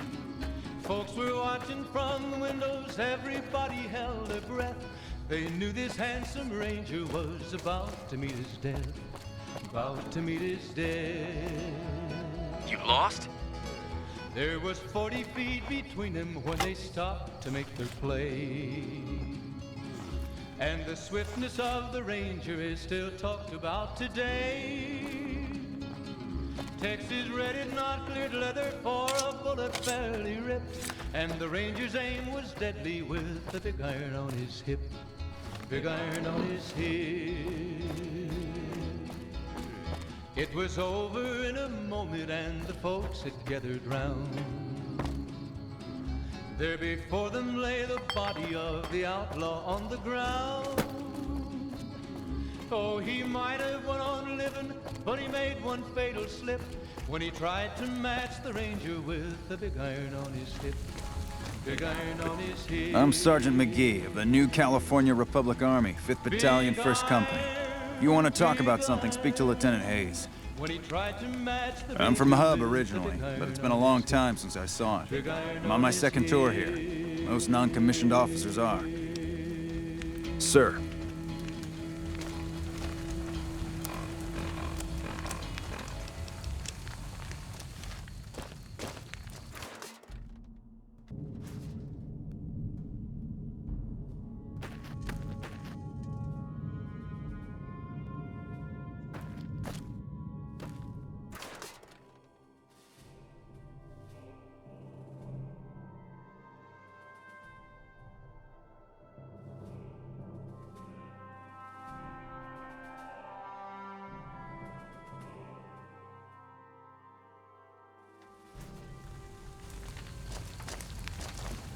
Folks were watching from the windows, everybody held their breath. They knew this handsome ranger was about to meet his death. About to meet his death. You lost? There was 40 feet between them when they stopped to make their play. And the swiftness of the ranger is still talked about today. Texas Red had not cleared leather for a bullet fairly ripped. And the ranger's aim was deadly with the big iron on his hip. Big iron on his hip. It was over in a moment and the folks had gathered round. There before them lay the body of the outlaw on the ground. Oh, he might have went on living, but he made one fatal slip when he tried to match the ranger with the big iron on his hip. Big iron on his hip. I'm Sergeant McGee of the New California Republic Army, 5th Battalion, 1st Company. If you want to talk about something, speak to Lieutenant Hayes. When he tried to match the I'm from the hub originally, but it's been a long time since I saw it. I'm on my 2nd tour here. Most non-commissioned officers are. Sir.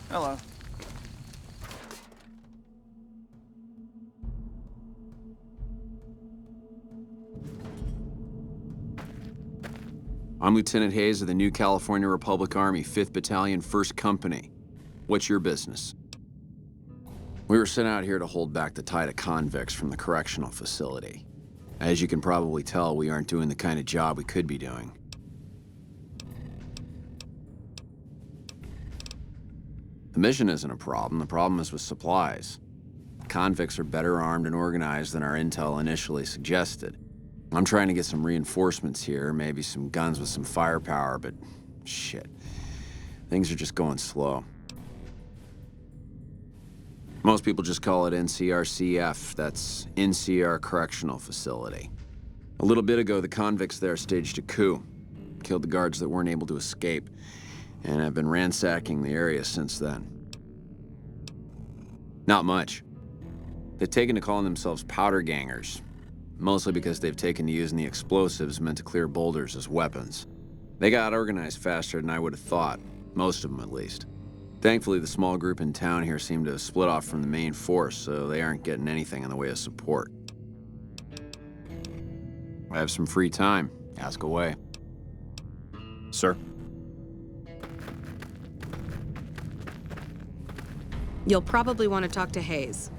Hello. I'm Lieutenant Hayes of the New California Republic Army, 5th Battalion, 1st Company. What's your business? We were sent out here to hold back the tide of convicts from the correctional facility. As you can probably tell, we aren't doing the kind of job we could be doing. The mission isn't a problem. The problem is with supplies. Convicts are better armed and organized than our intel initially suggested. I'm trying to get some reinforcements here, maybe some guns with some firepower, but shit. Things are just going slow. Most people just call it NCRCF. That's NCR Correctional Facility. A little bit ago, the convicts there staged a coup. Killed the guards that weren't able to escape. And I've been ransacking the area since then. Not much. They've taken to calling themselves powder gangers, mostly because they've taken to using the explosives meant to clear boulders as weapons. They got organized faster than I would have thought, most of them at least. Thankfully, the small group in town here seem to have split off from the main force, so they aren't getting anything in the way of support. I have some free time. Ask away. Sir? You'll probably want to talk to Hayes.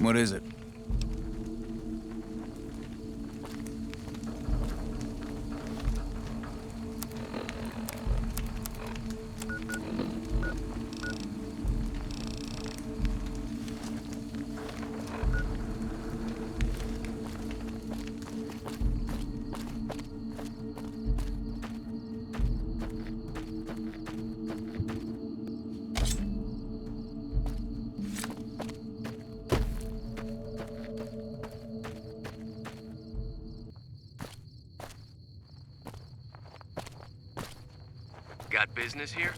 What is it? Got business here?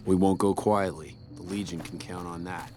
We won't go quietly. The Legion can count on that.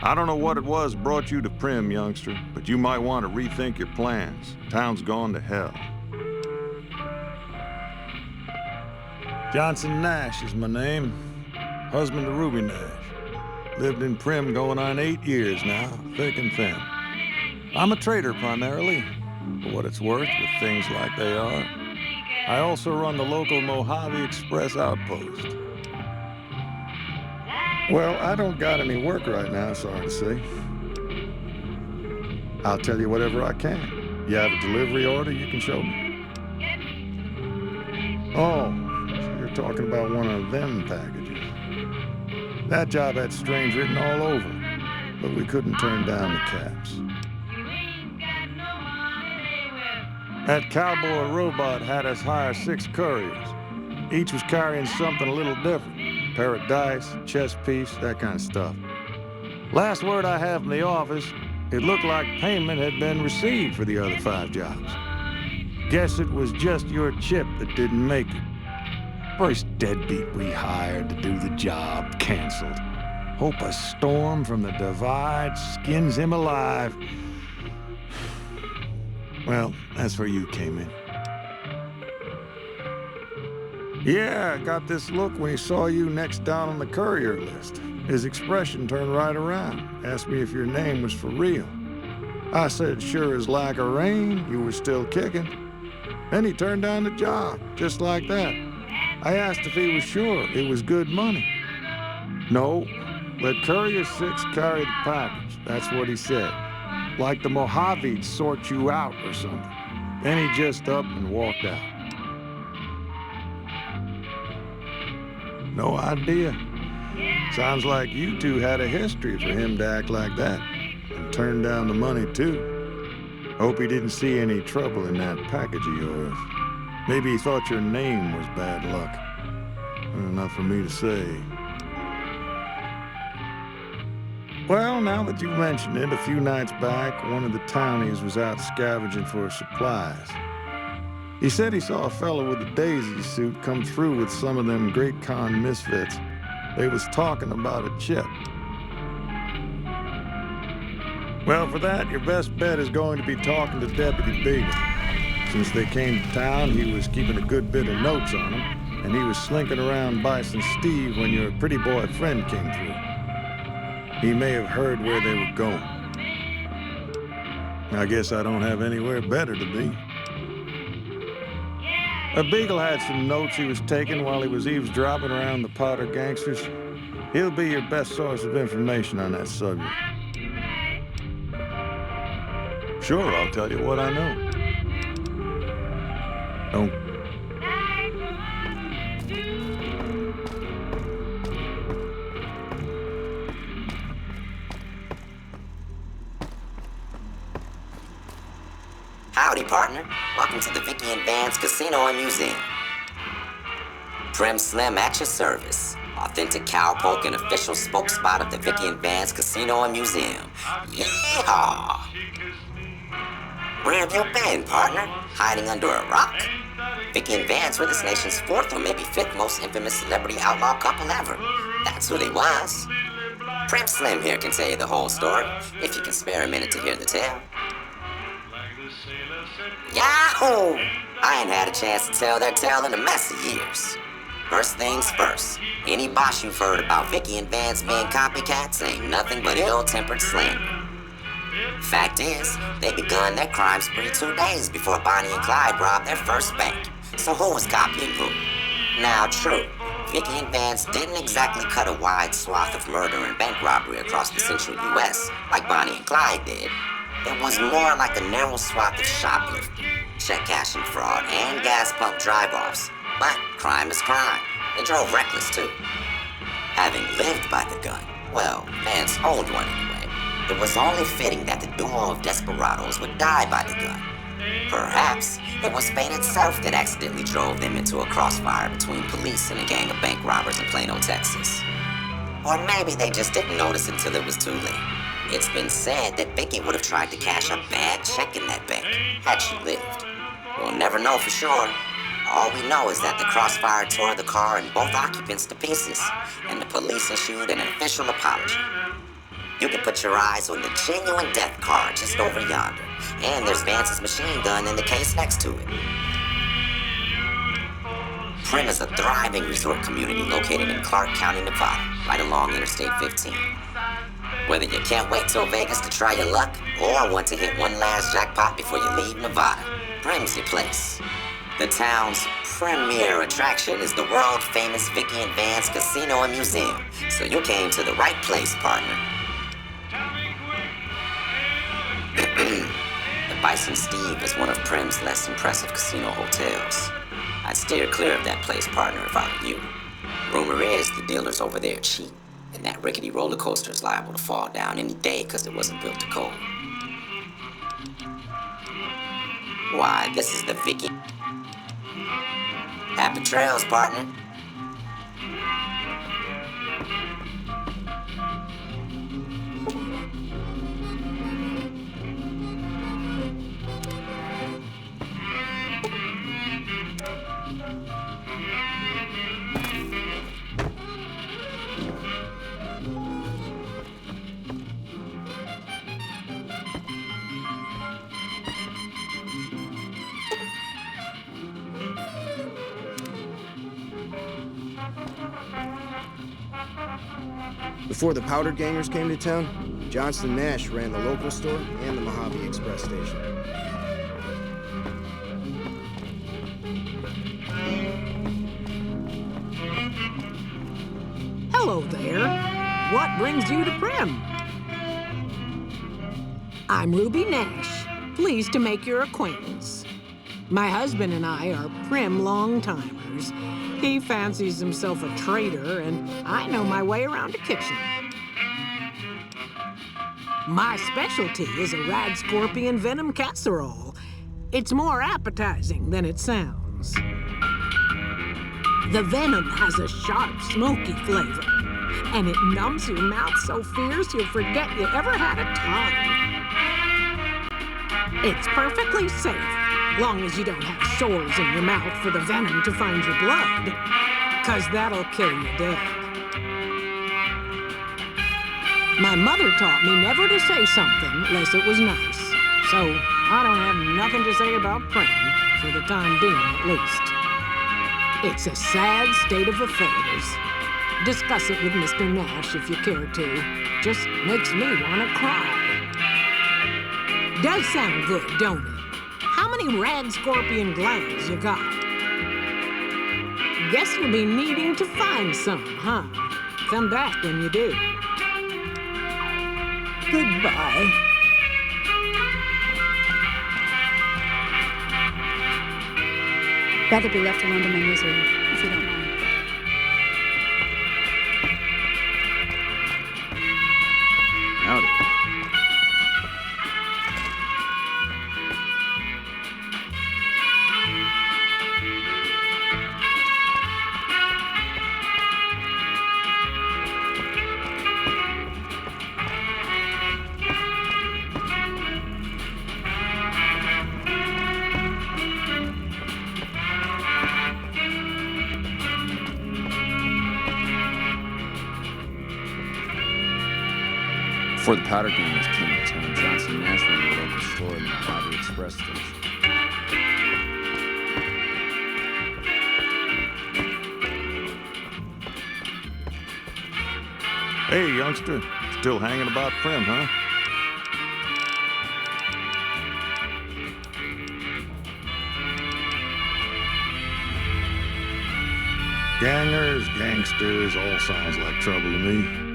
I don't know what it was brought you to Prim, youngster, but you might want to rethink your plans. Town's gone to hell. Johnson Nash is my name. Husband to Ruby Nash. Lived in Prim going on 8 years now, thick and thin. I'm a trader primarily, for what it's worth with things like they are. I also run the local Mojave Express outpost. Well, I don't got any work right now, sorry to say. I'll tell you whatever I can. You have a delivery order you can show me? Oh, so you're talking about one of them packages. That job had strange written all over, but we couldn't turn down the caps. That cowboy robot had us hire 6 couriers. Each was carrying something a little different. Pair of dice, chess piece, that kind of stuff. Last word I have from the office, it looked like payment had been received for the other 5 jobs. Guess it was just your chip that didn't make it. First deadbeat we hired to do the job canceled. Hope a storm from the divide skins him alive. Well, that's where you came in. Yeah, I got this look when he saw you next down on the courier list. His expression turned right around, asked me if your name was for real. I said, sure as lack of rain, you were still kicking. Then he turned down the job, just like that. I asked if he was sure it was good money. No, let Courier 6 carry the package, that's what he said. Like the Mojave'd sort you out or something. Then he just up and walked out. No idea. Sounds like you two had a history for him to act like that. And turn down the money, too. Hope he didn't see any trouble in that package of yours. Maybe he thought your name was bad luck. Enough for me to say. Well, now that you mentioned it, a few nights back, one of the townies was out scavenging for supplies. He said he saw a fellow with a daisy suit come through with some of them Great Con misfits. They was talking about a chip. Well, for that, your best bet is going to be talking to Deputy Beagle. Since they came to town, he was keeping a good bit of notes on them, and he was slinking around Bison Steve when your pretty boy friend came through. He may have heard where they were going. I guess I don't have anywhere better to be. Beagle had some notes he was taking while he was eavesdropping around the Powder gangsters. He'll be your best source of information on that subject. Sure, I'll tell you what I know. Don't. Howdy, partner. Welcome to the Vicky and Vance Casino and Museum. Prim Slim at your service. Authentic cowpoke and official spokespot of the Vicky and Vance Casino and Museum. Yeehaw! Where have you been, partner? Hiding under a rock? Vicky and Vance were this nation's 4th or maybe 5th most infamous celebrity outlaw couple ever. That's who they was. Prim Slim here can tell you the whole story, if you can spare a minute to hear the tale. Yahoo! I ain't had a chance to tell their tale in a mess of years. First things first, any boss you've heard about Vicky and Vance being copycats ain't nothing but ill-tempered slander. Fact is, they begun their crime spree 2 days before Bonnie and Clyde robbed their first bank. So who was copying who? Now, true, Vicky and Vance didn't exactly cut a wide swath of murder and bank robbery across the central U.S. like Bonnie and Clyde did. It was more like a narrow swath of shoplifting, check cashing fraud, and gas pump drive-offs. But crime is crime. They drove reckless, too. Having lived by the gun, well, Vance owned one anyway. It was only fitting that the duo of desperados would die by the gun. Perhaps it was fate itself that accidentally drove them into a crossfire between police and a gang of bank robbers in Plano, Texas. Or maybe they just didn't notice until it was too late. It's been said that Vicky would have tried to cash a bad check in that bank, had she lived. We'll never know for sure. All we know is that the crossfire tore the car and both occupants to pieces, and the police issued an official apology. You can put your eyes on the genuine death card just over yonder. And there's Vance's machine gun in the case next to it. Prim is a thriving resort community located in Clark County, Nevada, right along Interstate 15. Whether you can't wait till Vegas to try your luck, or want to hit one last jackpot before you leave Nevada, Prim's your place. The town's premier attraction is the world-famous Vicky and Vance Casino and Museum, so you came to the right place, partner. The Bison Steve is one of Prim's less impressive casino hotels. I'd steer clear of that place, partner, if I were you. Rumor is the dealers over there cheat, and that rickety roller coaster is liable to fall down any day because it wasn't built to cold. Why, this is the Vicky. Happy trails, partner. Before the Powder Gangers came to town, Johnston Nash ran the local store and the Mojave Express station. Hello there. What brings you to Prim? I'm Ruby Nash. Pleased to make your acquaintance. My husband and I are Prim long-timers. He fancies himself a trader, and I know my way around a kitchen. My specialty is a rad scorpion venom casserole. It's more appetizing than it sounds. The venom has a sharp, smoky flavor, and it numbs your mouth so fierce you'll forget you ever had a tongue. It's perfectly safe, long as you don't have sores in your mouth for the venom to find your blood, 'cause that'll kill you dead. My mother taught me never to say something unless it was nice, so I don't have nothing to say about Prim, for the time being at least. It's a sad state of affairs. Discuss it with Mr. Nash if you care to. Just makes me want to cry. Does sound good, don't it? How many rad scorpion glands you got? Guess you'll be needing to find some, huh? Come back when you do. Goodbye. Rather be left alone to my misery, if you don't mind. Howdy. Before the Powder Gangers came to town, Johnson Nash ran the local store in the Mojave Express station. Hey, youngster. Still hanging about Prim, huh? Gangers, gangsters, all sounds like trouble to me.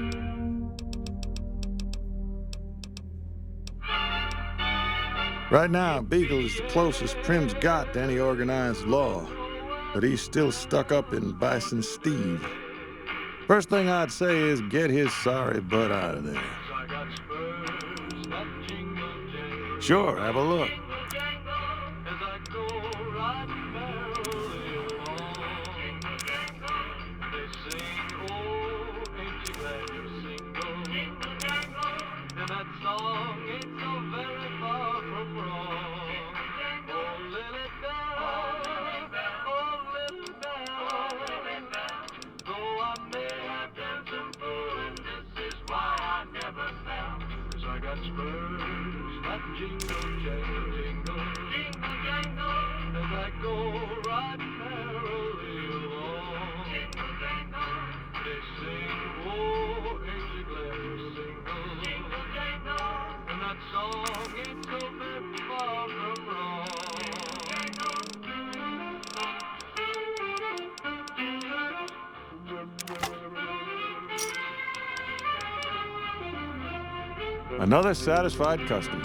Right now, Beagle is the closest Prim's got to any organized law, but he's still stuck up in Bison Steve. First thing I'd say is get his sorry butt out of there. Sure, have a look. Though I may have done some fooling, this is why I never fell. spurs that jingle, jangle, jingle, jingle, jangle, as I go riding merrily along. Jingle, jangle, they sing, oh, ain't you glad you're single? Jingle, jangle, and that song ain't so very far from wrong. Another satisfied customer.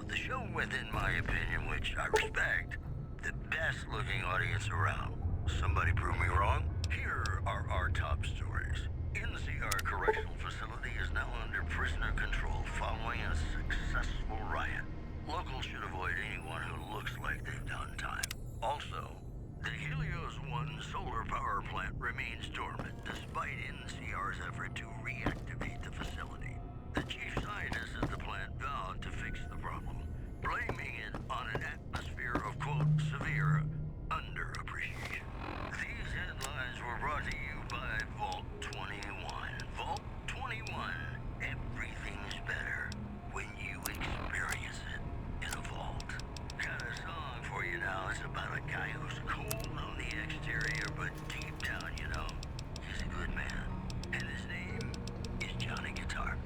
The show with, in my opinion, which I respect, the best looking audience around. Somebody prove me wrong? Here are our top stories. NCR Correctional Facility is now under prisoner control following a successful riot. Locals should avoid anyone who looks like they've done time. Also, the Helios 1 solar power plant remains dormant despite NCR's effort to reactivate the facility. The chief scientist at the plant vowed to fix the problem, blaming it on an atmosphere of, quote, severe underappreciation. These headlines were brought to you by Vault 21. Vault 21. Everything's better when you experience it in a vault. Got a song for you now. It's about a guy who's cold on the exterior, but deep down, you know, he's a good man. And his name is Johnny Guitar.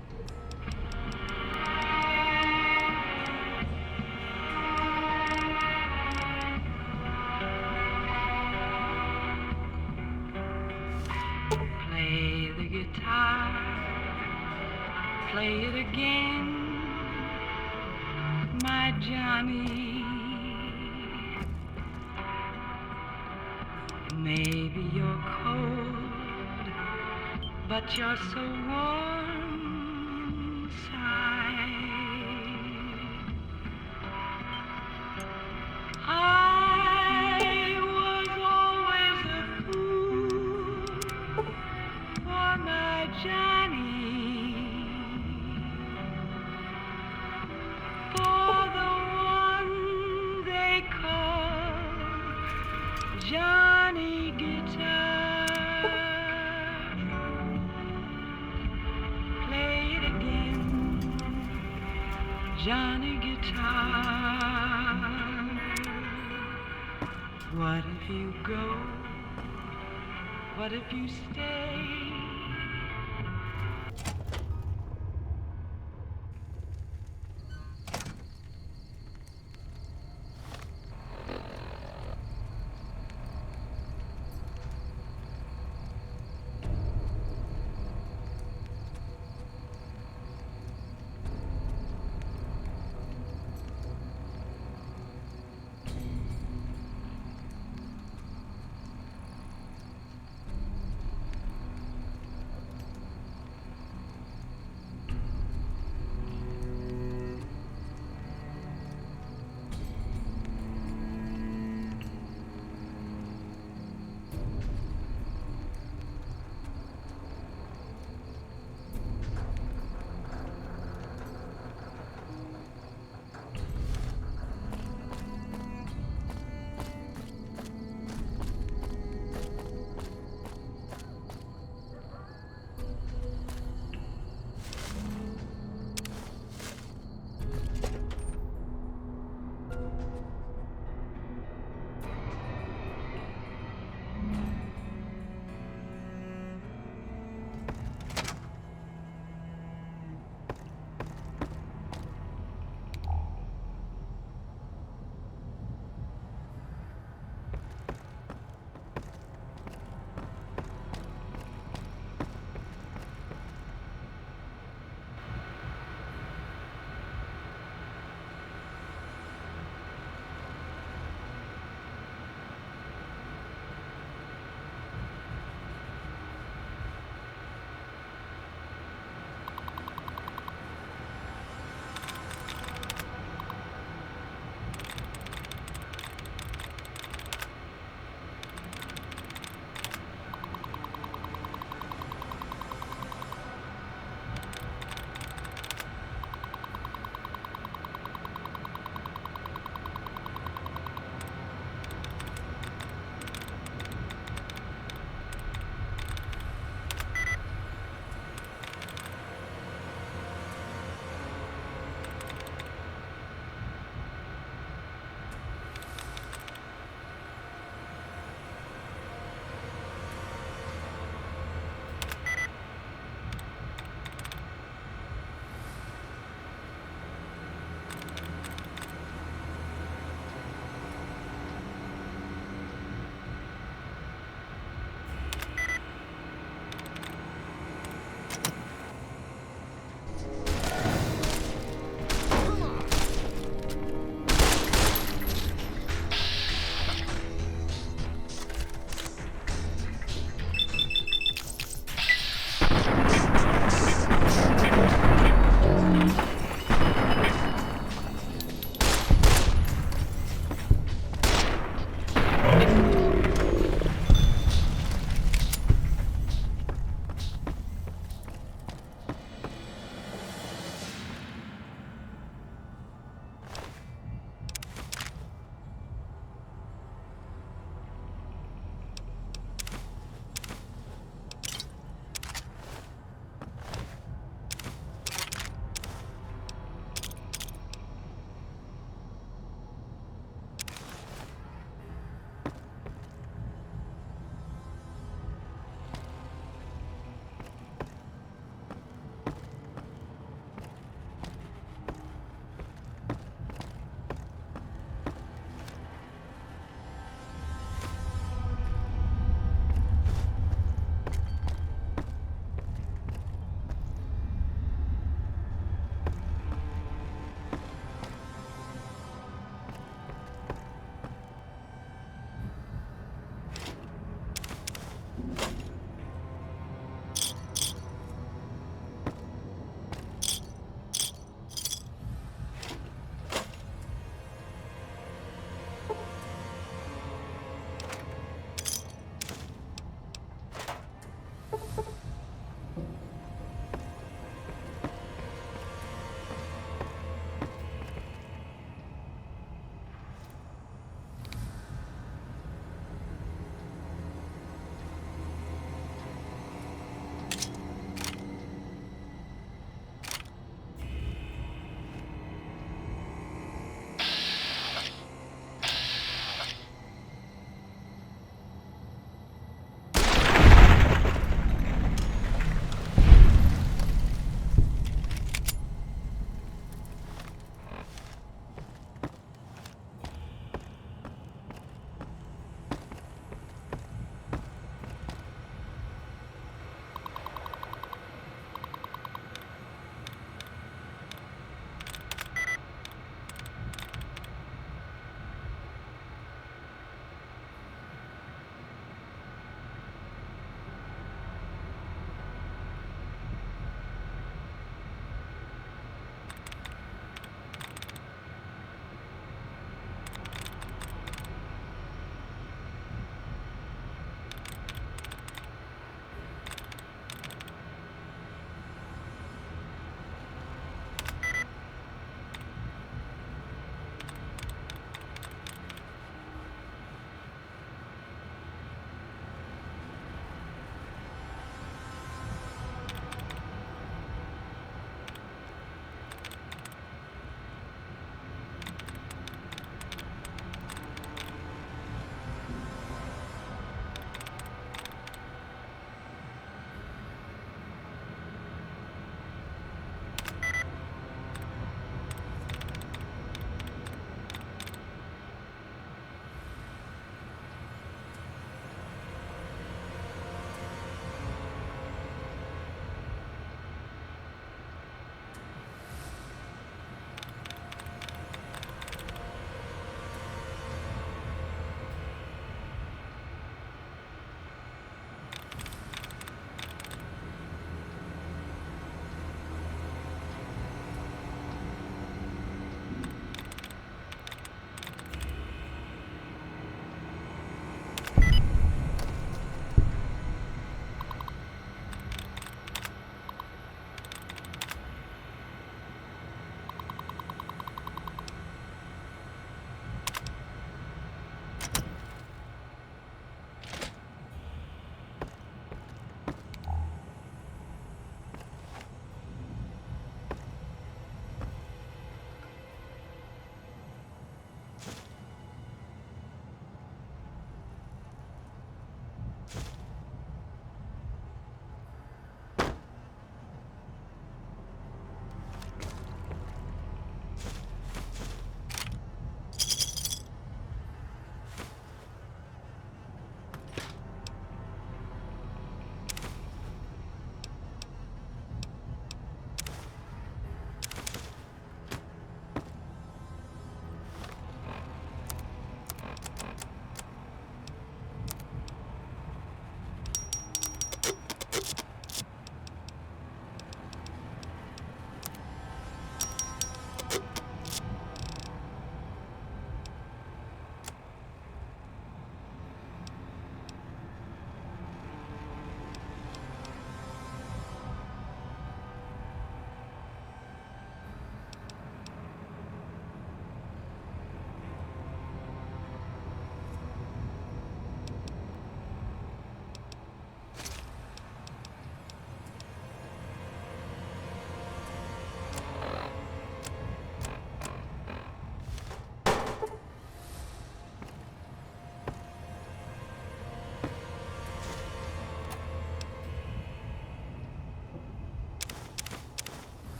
Play the guitar, play it again, my Johnny. Maybe you're cold, but you're so warm inside. I was always a fool for my Johnny, for the one they call Johnny Guitar. Play it again, Johnny Guitar. What if you go? What if you stay?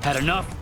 Had enough?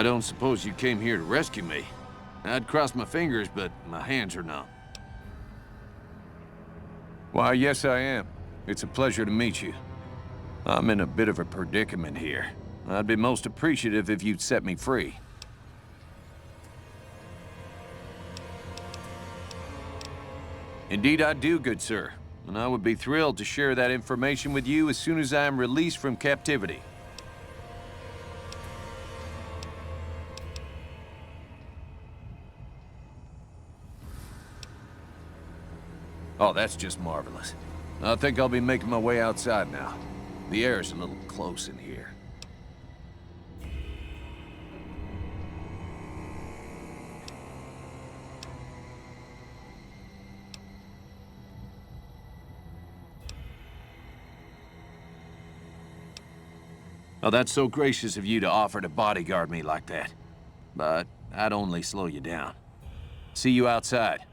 I don't suppose you came here to rescue me. I'd cross my fingers, but my hands are numb. Why, yes, I am. It's a pleasure to meet you. I'm in a bit of a predicament here. I'd be most appreciative if you'd set me free. Indeed I do, good sir. And I would be thrilled to share that information with you as soon as I am released from captivity. Oh, that's just marvelous. I think I'll be making my way outside now. The air's a little close in here. Oh, that's so gracious of you to offer to bodyguard me like that. But I'd only slow you down. See you outside.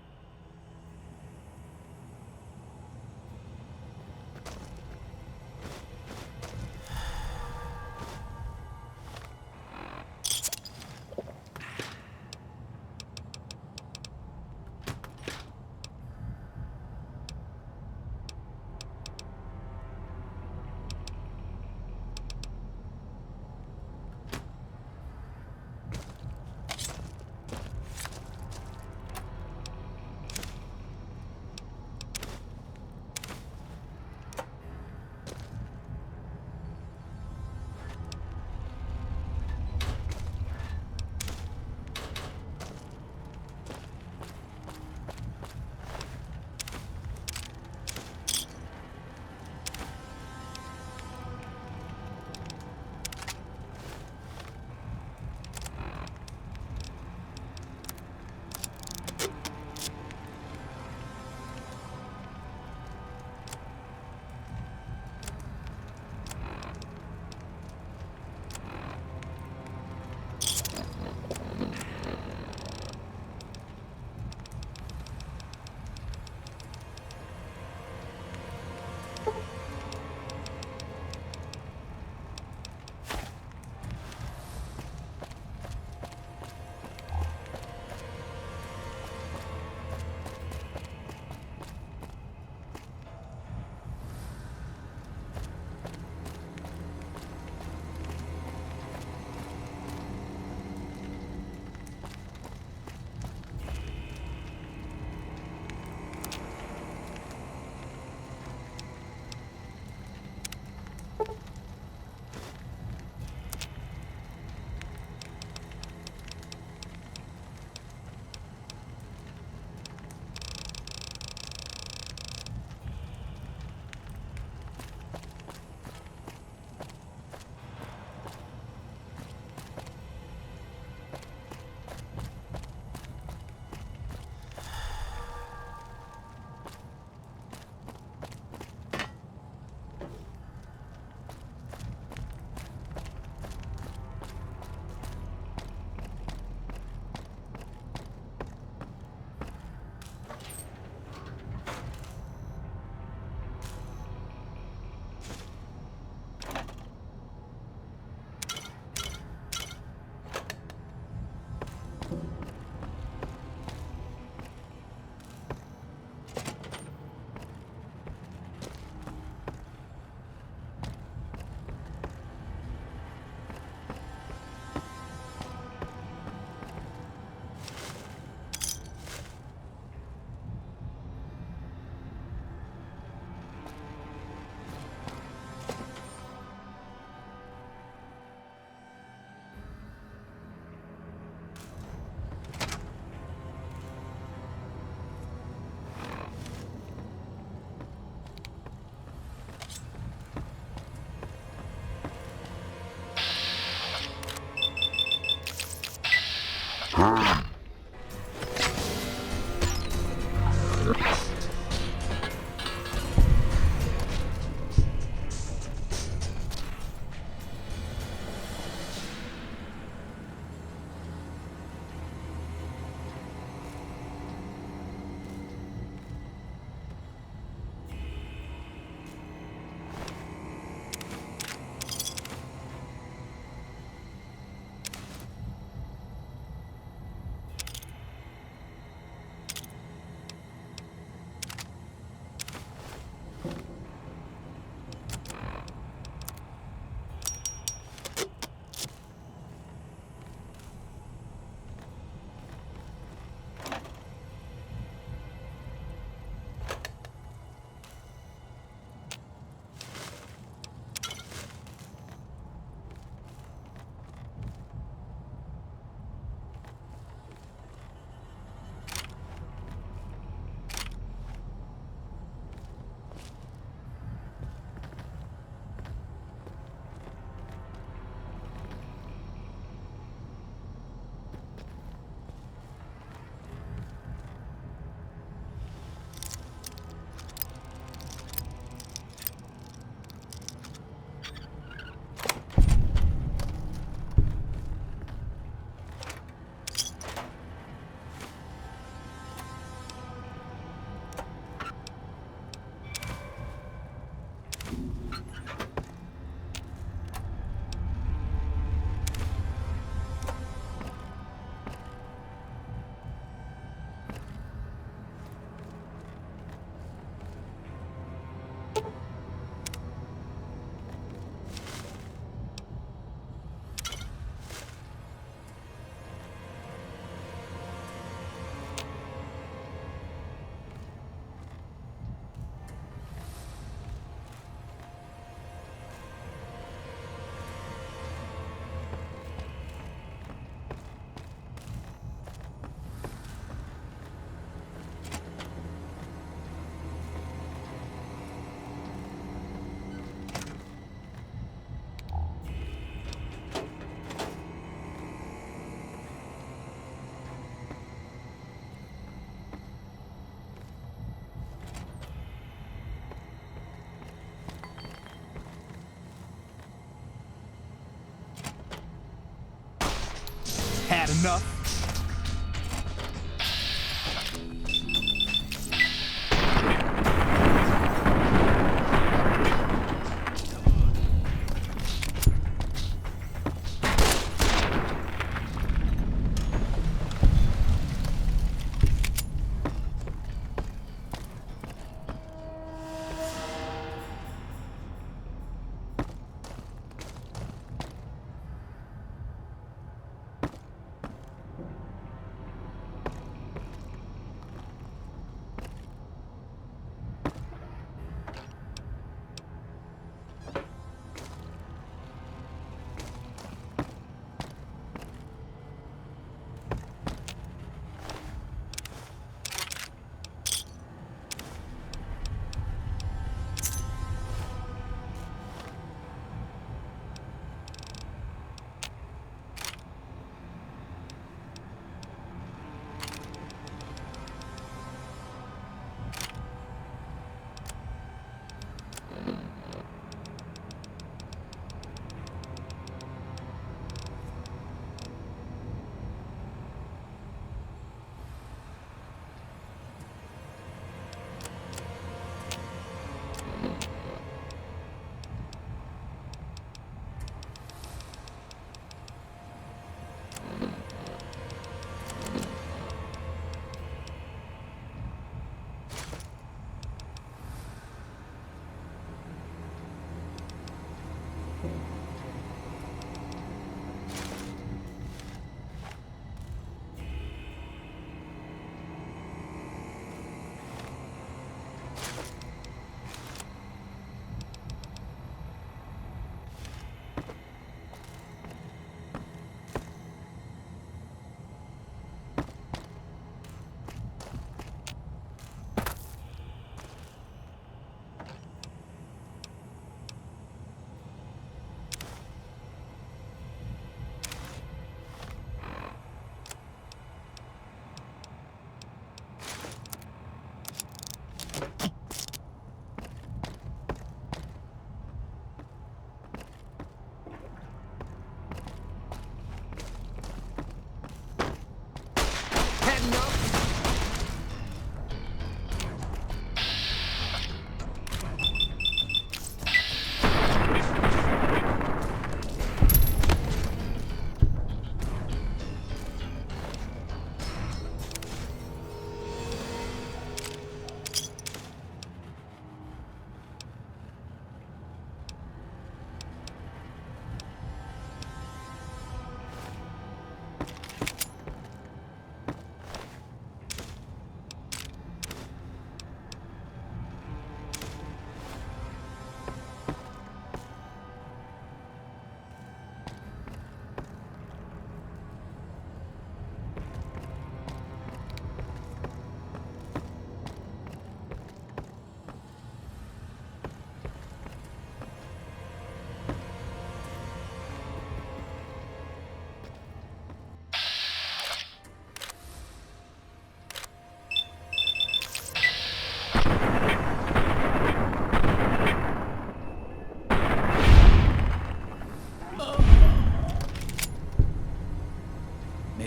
Had enough?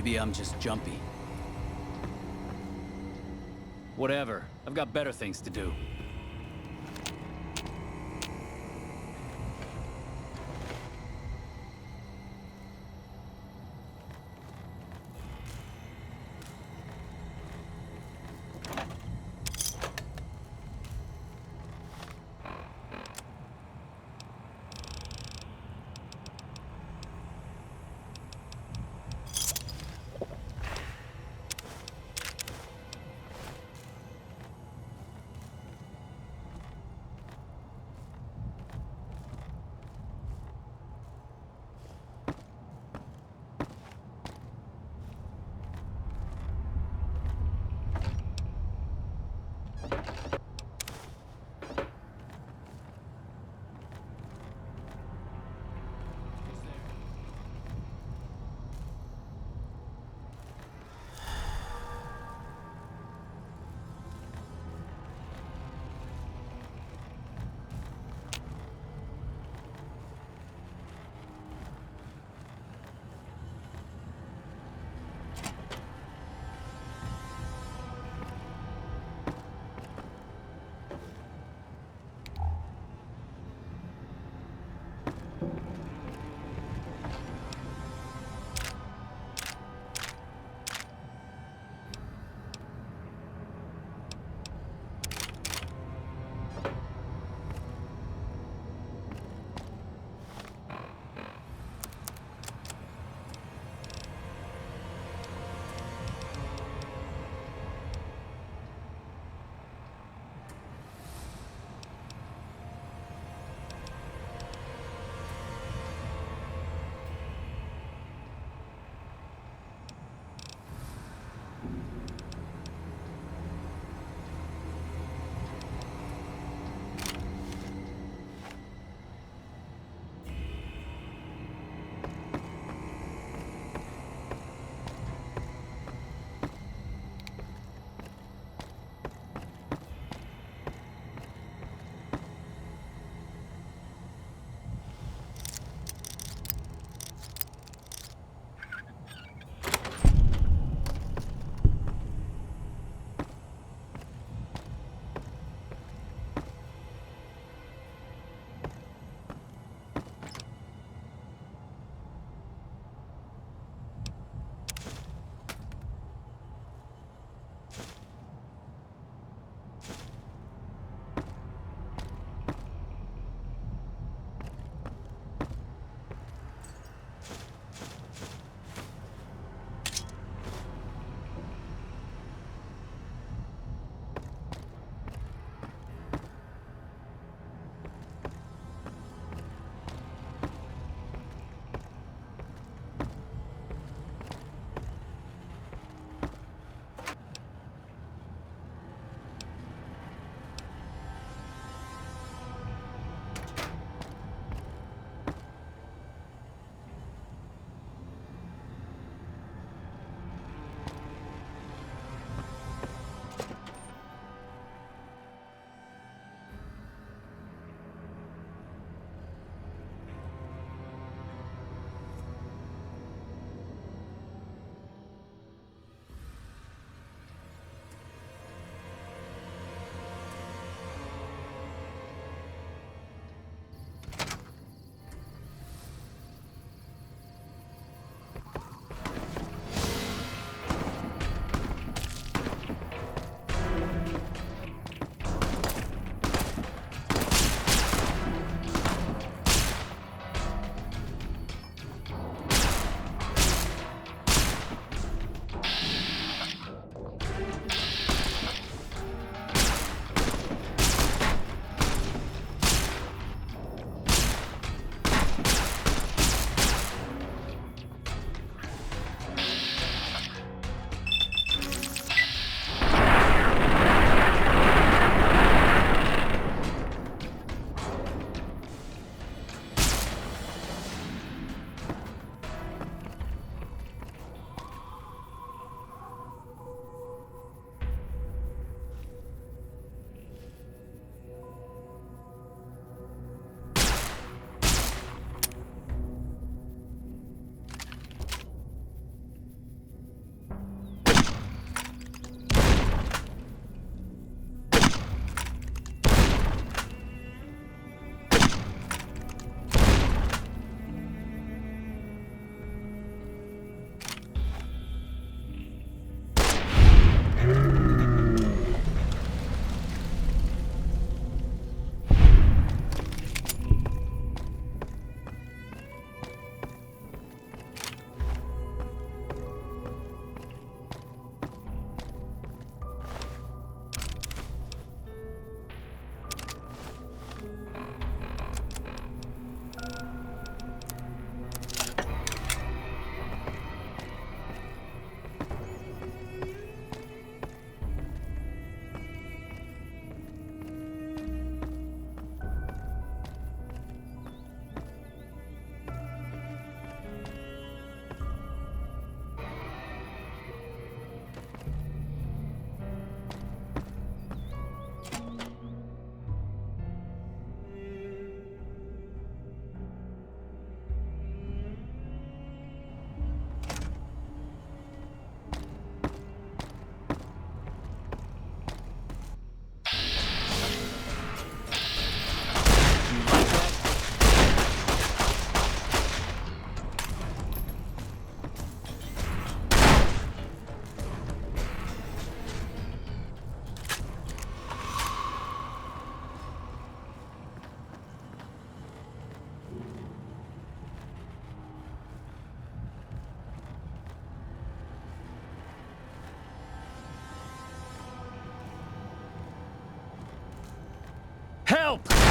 Maybe I'm just jumpy. Whatever. I've got better things to do. help!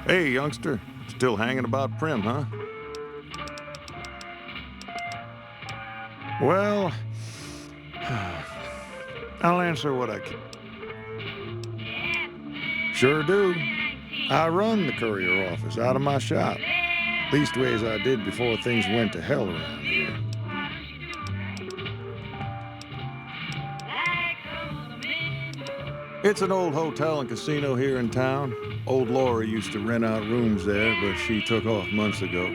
Hey, youngster. Still hanging about Prim, huh? Well, I'll answer what I can. Sure do. I run the courier office out of my shop. Leastways I did before things went to hell around here. It's an old hotel and casino here in town. Old Laura used to rent out rooms there, but she took off months ago.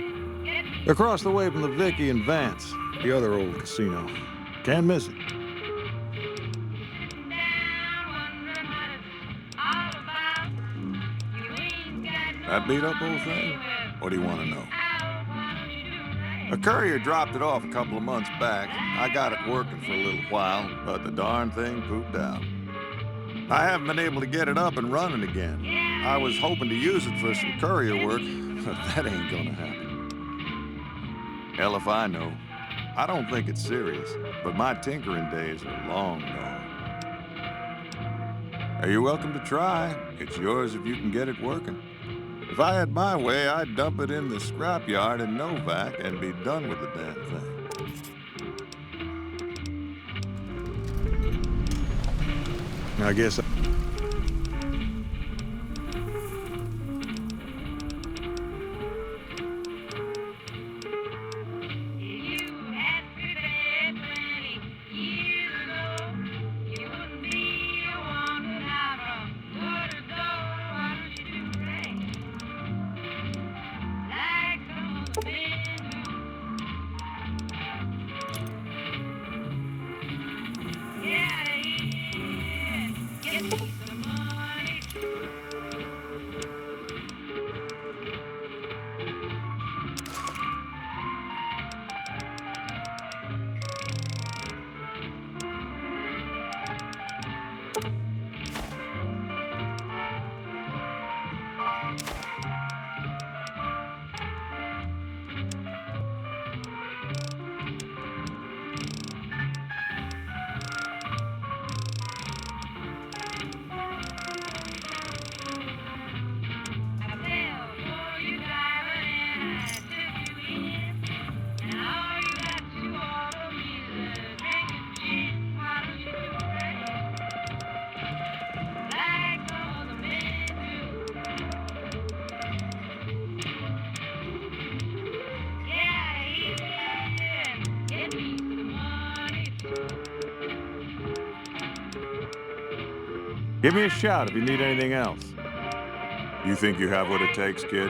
Across the way from the Vicky and Vance, the other old casino. Can't miss it. That beat up old thing? What do you want to know? A courier dropped it off a couple of months back. I got it working for a little while, but the darn thing pooped out. I haven't been able to get it up and running again. I was hoping to use it for some courier work, but that ain't gonna happen. Hell if I know. I don't think it's serious, but my tinkering days are long gone. You're welcome to try. It's yours if you can get it working. If I had my way, I'd dump it in the scrapyard in Novak and be done with the damn thing. I guess give me a shout if you need anything else. You think you have what it takes, kid?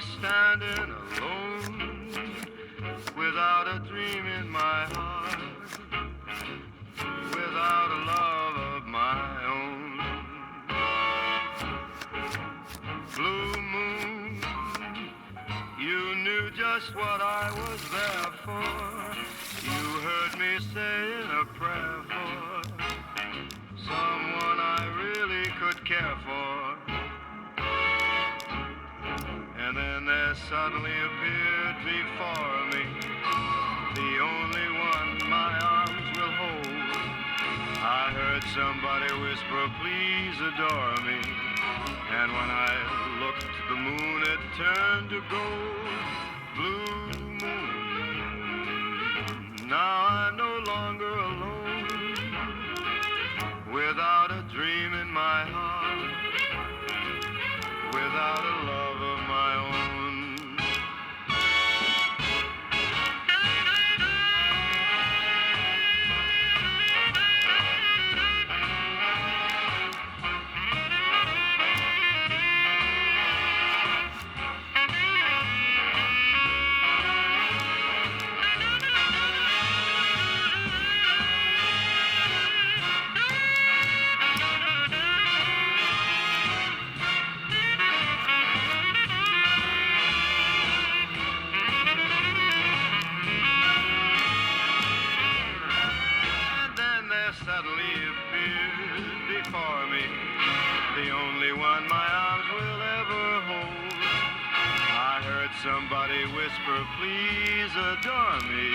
standing alone, without a dream in my heart, without a love of my own. Blue moon, you knew just what I was there for. You heard me saying a prayer for someone I really could care for. And then there suddenly appeared before me the only one my arms will hold. I heard somebody whisper, please adore me. And when I looked, the moon had turned to gold. Blue moon, now I'm no longer alone, without a dream in my heart, without a love of my own. Suddenly appeared before me, the only one my arms will ever hold. I heard somebody whisper, please adore me.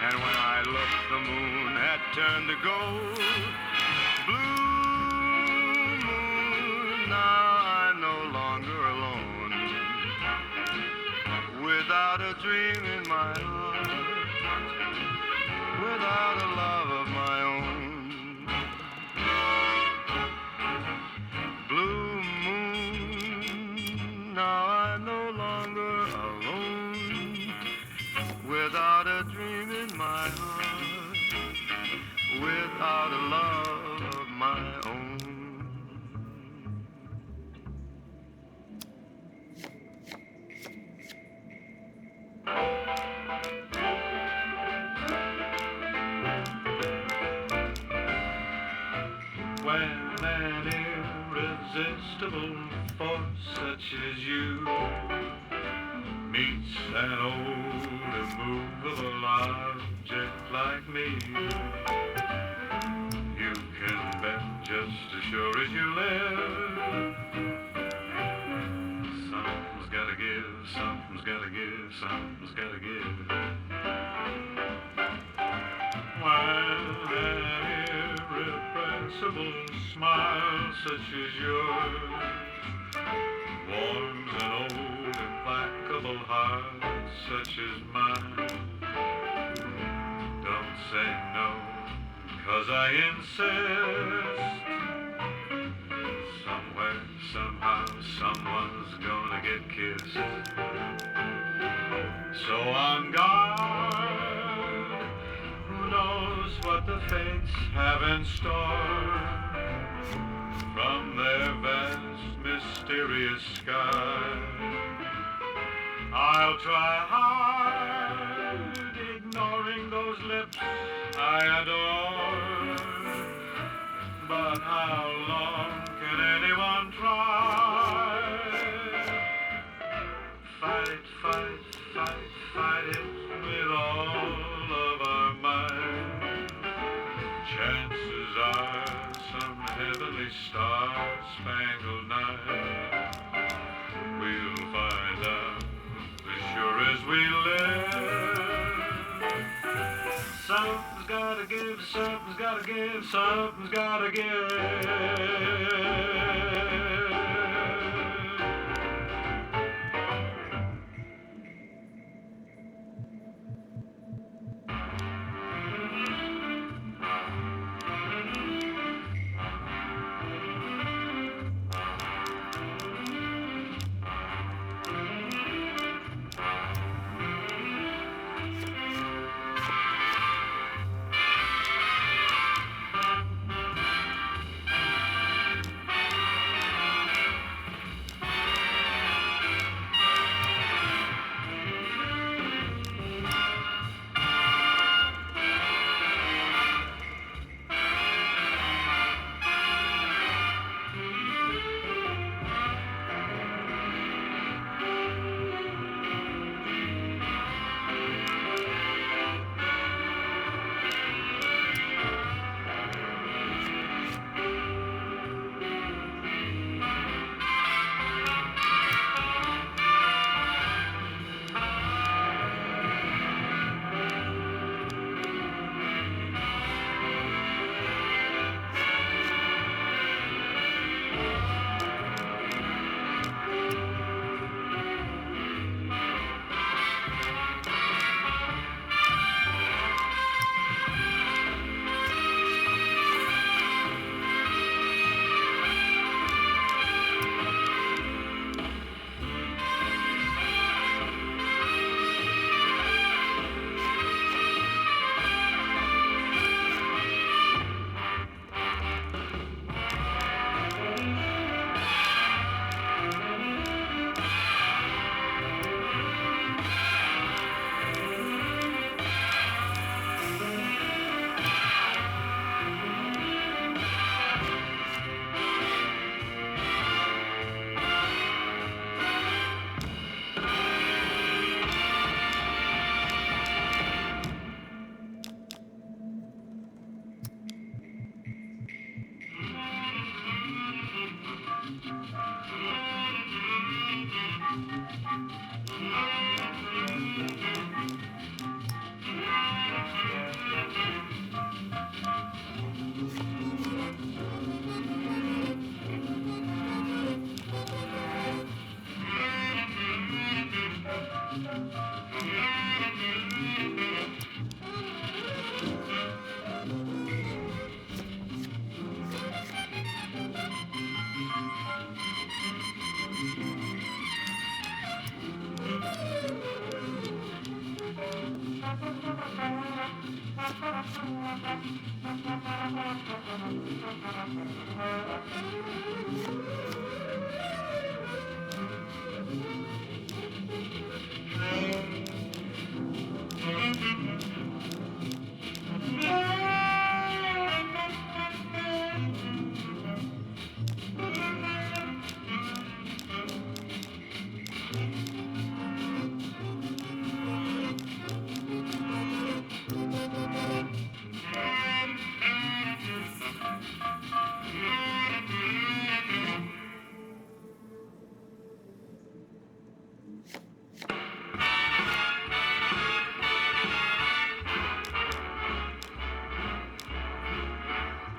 And when I looked, the moon had turned to gold. Blue moon, now I'm no longer alone, without a dream in my heart, without a love of my own. Blue moon, now I'm no longer alone, without a dream in my heart, without a love of my own. When an irresistible force such as you meets an old immovable object like me, you can bet just as sure as you live, something's gotta give, something's gotta give, something's gotta give. When an irrepressible smile such as yours warms an old implacable heart such as mine, don't say no, 'cause I insist. Somewhere, somehow, someone's gonna get kissed. So on guard, who knows what the fates have in store from their vast, mysterious sky. I'll try hard, ignoring those lips I adore. But how long can anyone try? Fight, fight, fight, fight it with all of our might. Chances are some heavenly star-spangled night we'll find out as sure as we live. Something's gotta give, something's gotta give, something's gotta give.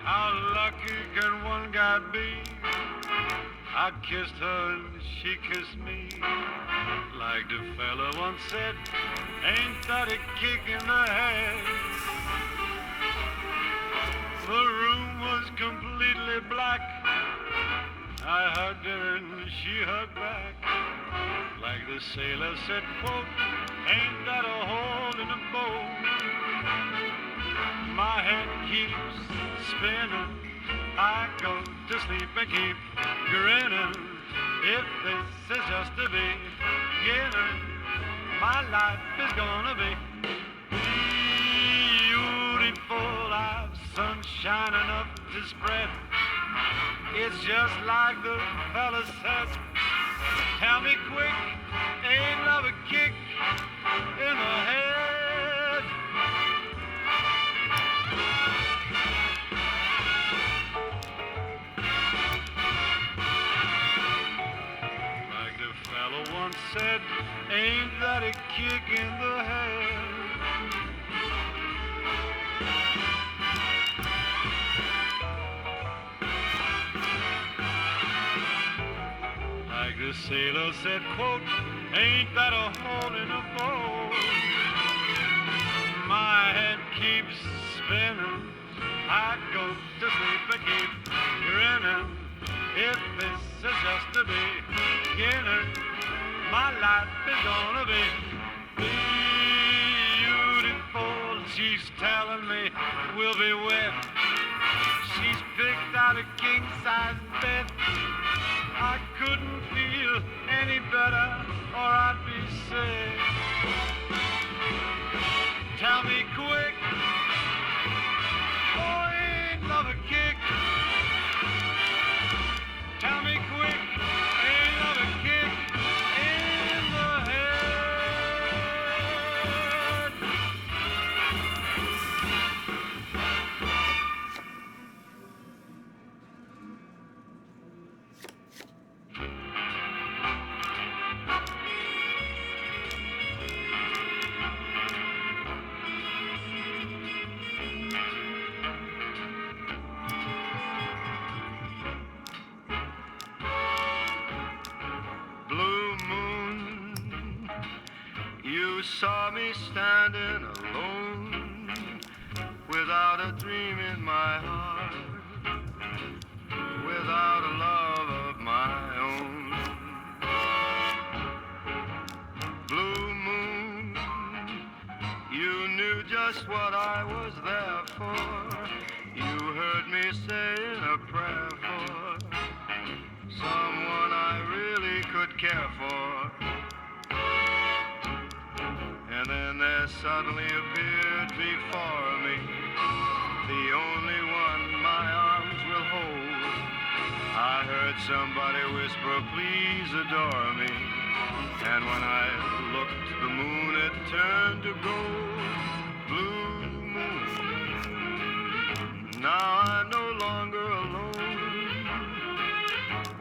How lucky can one guy be? I kissed her and she kissed me. Like the fella once said, ain't that a kick in the head? The room was completely black. I hugged her and she hugged back. Like the sailor said, quote, ain't that a hole in the boat? My head keeps spinning. I go to sleep and keep grinning. If this is just the beginning, my life is gonna be beautiful. I've sunshine enough to spread. It's just like the fella said. Tell me quick, ain't love a kick in the head? Like the fellow once said, ain't that a kick in the head? Like the sailor said, quote, ain't that a hole in a boat? My head keeps spinning. I go to sleep and keep grinning. If this is just the beginning, my life is gonna be beautiful. She's telling me we'll be wed. She's picked out a king-size bed. I couldn't feel any better, or I'd be sick. Tell me quick, oh, ain't love a kick? Tell me quick, ain't love a kick in the head? Blue moon, you saw me standing alone, without a dream in my heart, without a love of my own. Blue moon, you knew just what I was there for. You heard me saying a prayer for someone I really could care for. And then there suddenly appeared before me the only one my arms will hold. I heard somebody whisper, please adore me. And when I looked, the moon had turned to gold. Blue moon, now I'm no longer alone,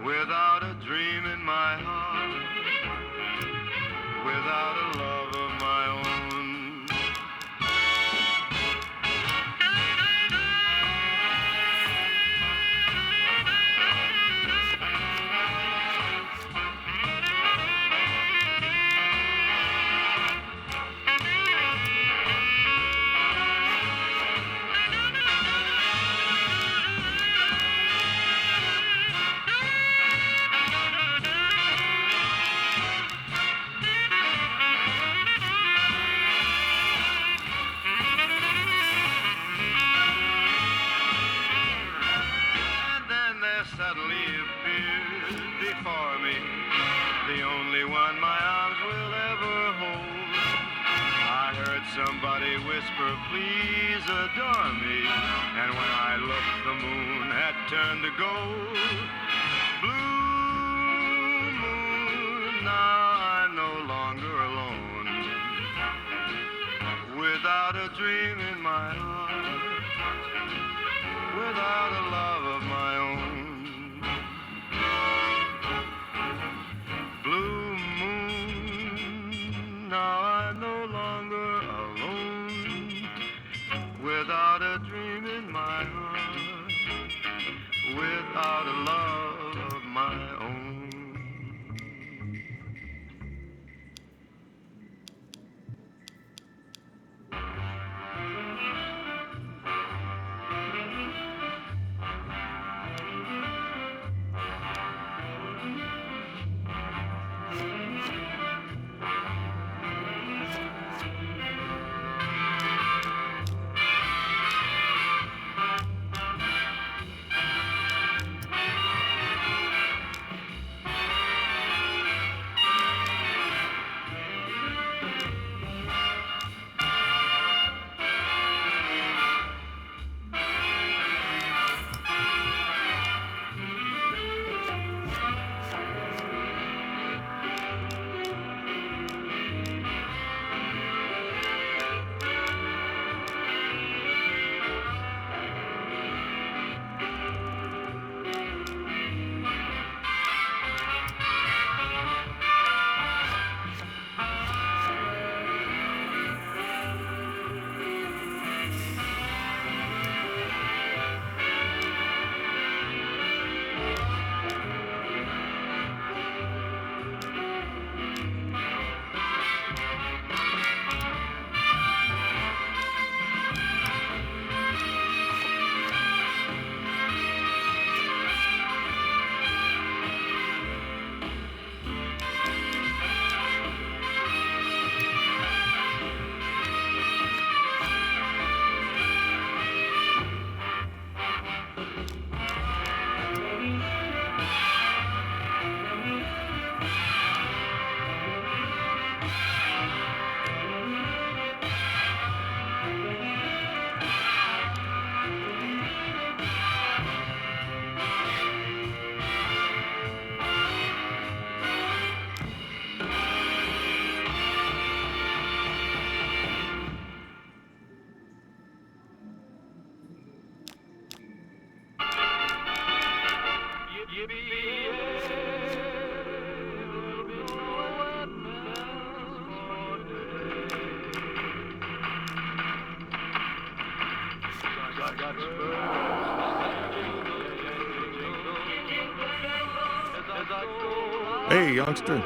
without a dream in my heart, without a love of my own. only one my arms will ever hold. I heard somebody whisper, please adore me. And when I looked, the moon had turned to gold. Blue moon, now I'm no longer alone. Without a dream in my heart, without a love of my own. Blue moon, now I'm no longer alone. Without a dream in my heart, without a love of my own. Hey, youngster.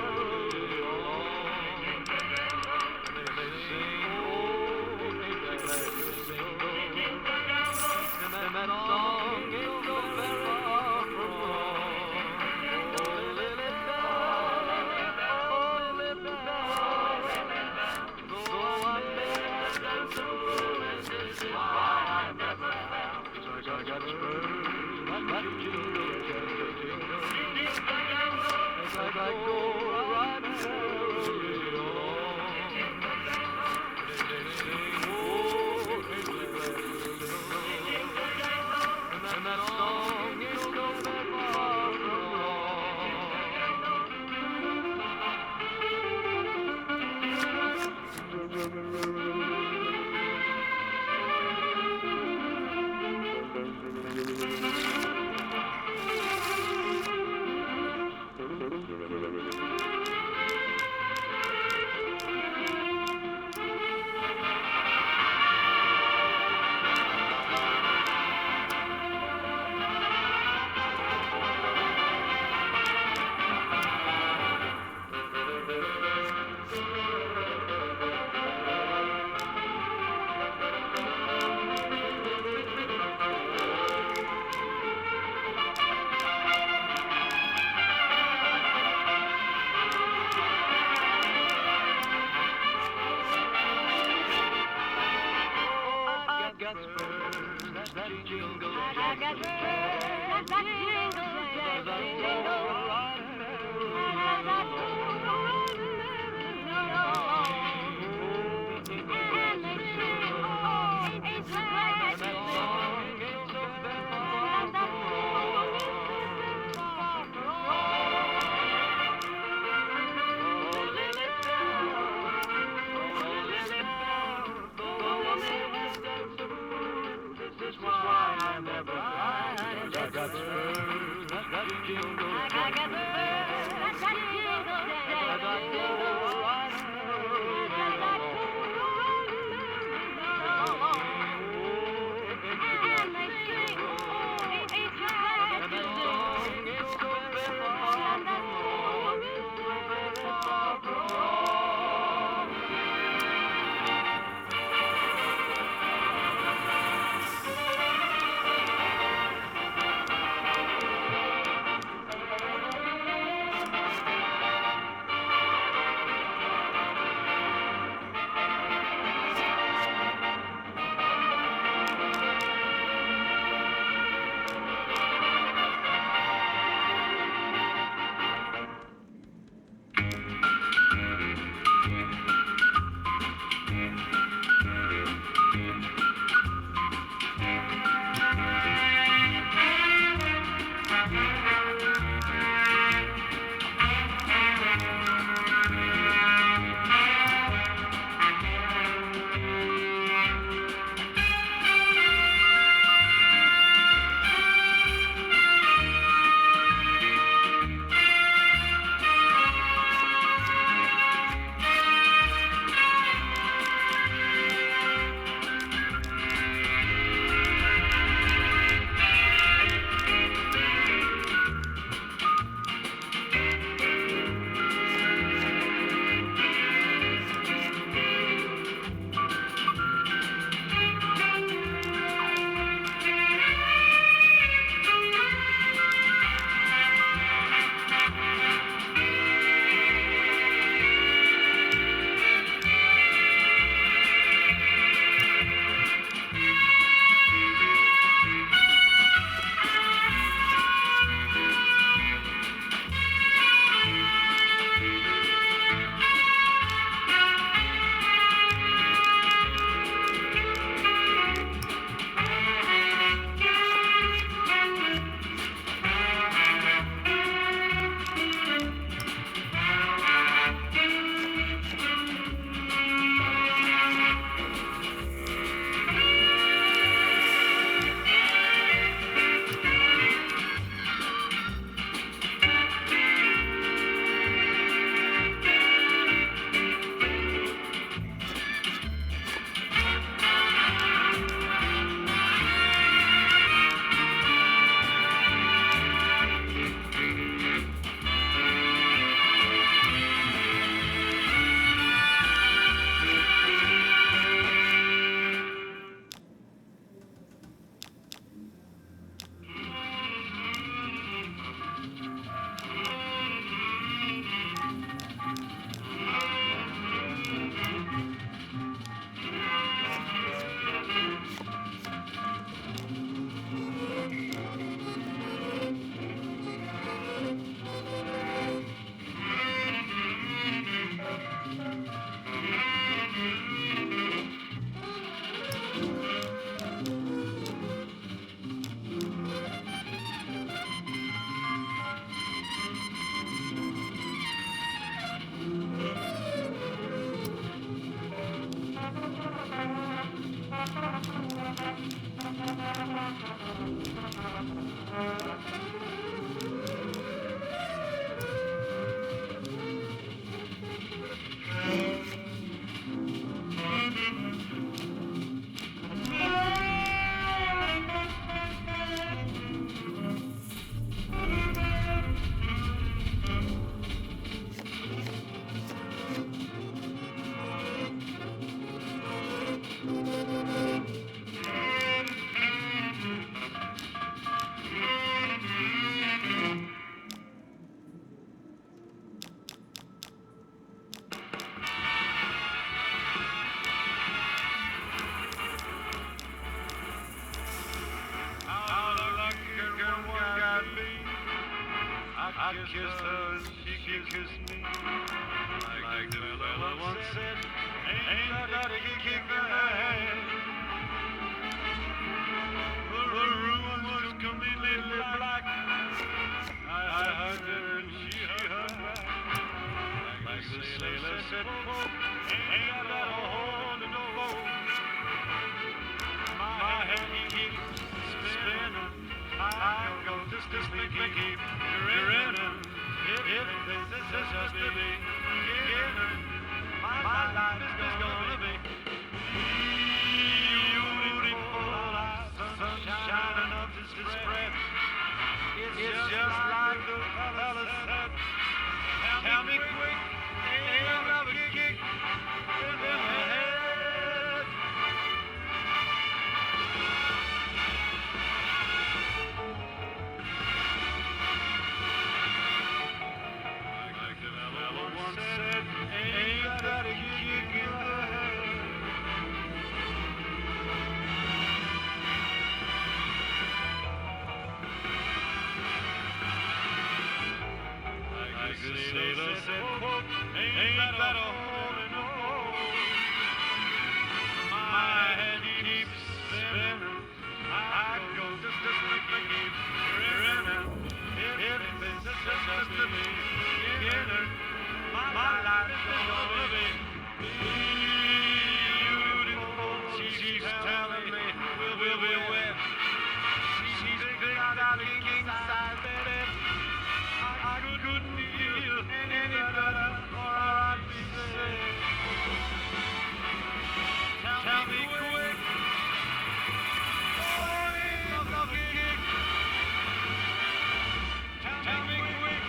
sailor said, ain't that a hole in the boat? My head keeps spinning. I go just keep grinning. If this is just the beginning, my life is gonna be beautiful as sun shining up to spread. It's just like the fella said. Tell me quick, ain't another kick in the head. Like the fella once said, ain't that a kick in the head? Like the sailor said, quote, ain't that a hole in the boat? My head keeps spinning. I go just keep grinning. If this is just the beginning, my life is gonna be beautiful. She's telling me we'll be wet. She's big out the king size bed. I couldn't feel any better, or I'd be dead. Tell me quick. Oh, ain't another kick. Tell me quick.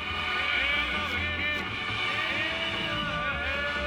Ain't another kick in the head.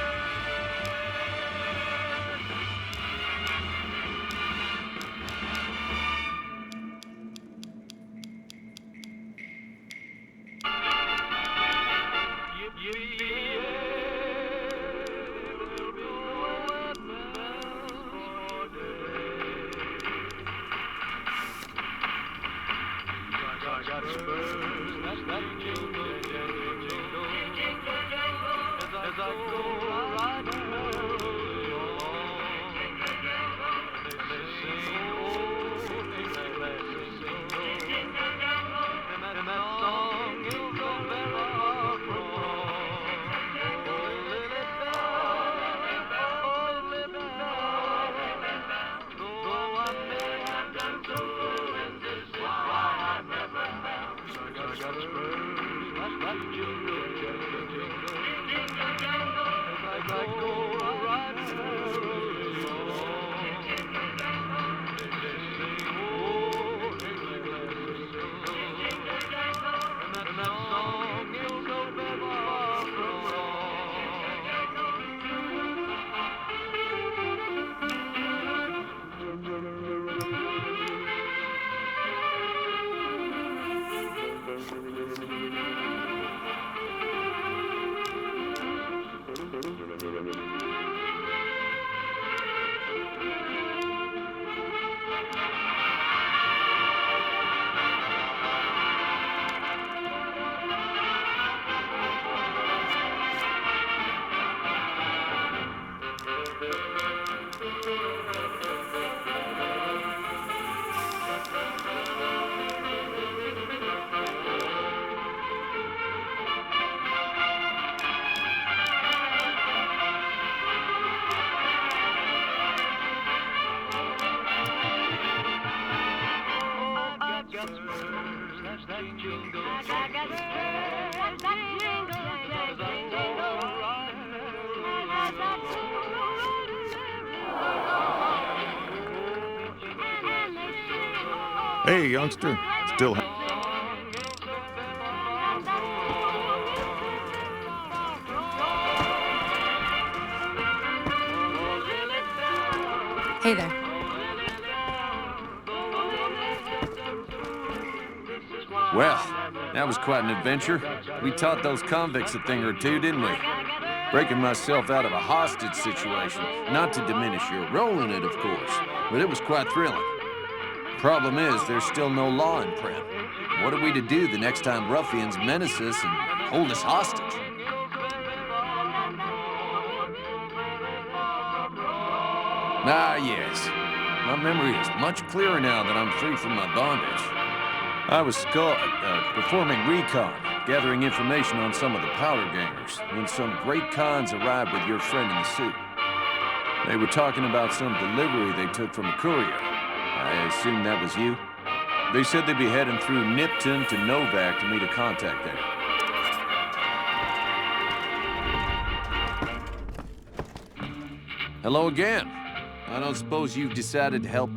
Hey, youngster. Still. Hey there. Well, that was quite an adventure. We taught those convicts a thing or two, didn't we? Breaking myself out of a hostage situation. Not to diminish your role in it, of course, but it was quite thrilling. Problem is, there's still no law in Prem. What are we to do the next time ruffians menace us and hold us hostage? Ah, yes. My memory is much clearer now that I'm free from my bondage. I was performing recon gathering information on some of the powder gangers when some great cons arrived with your friend in the suit. They were talking about some delivery they took from a courier. I assume that was you? They said they'd be heading through Nipton to Novak to meet a contact there. Hello again. I don't suppose you've decided to help.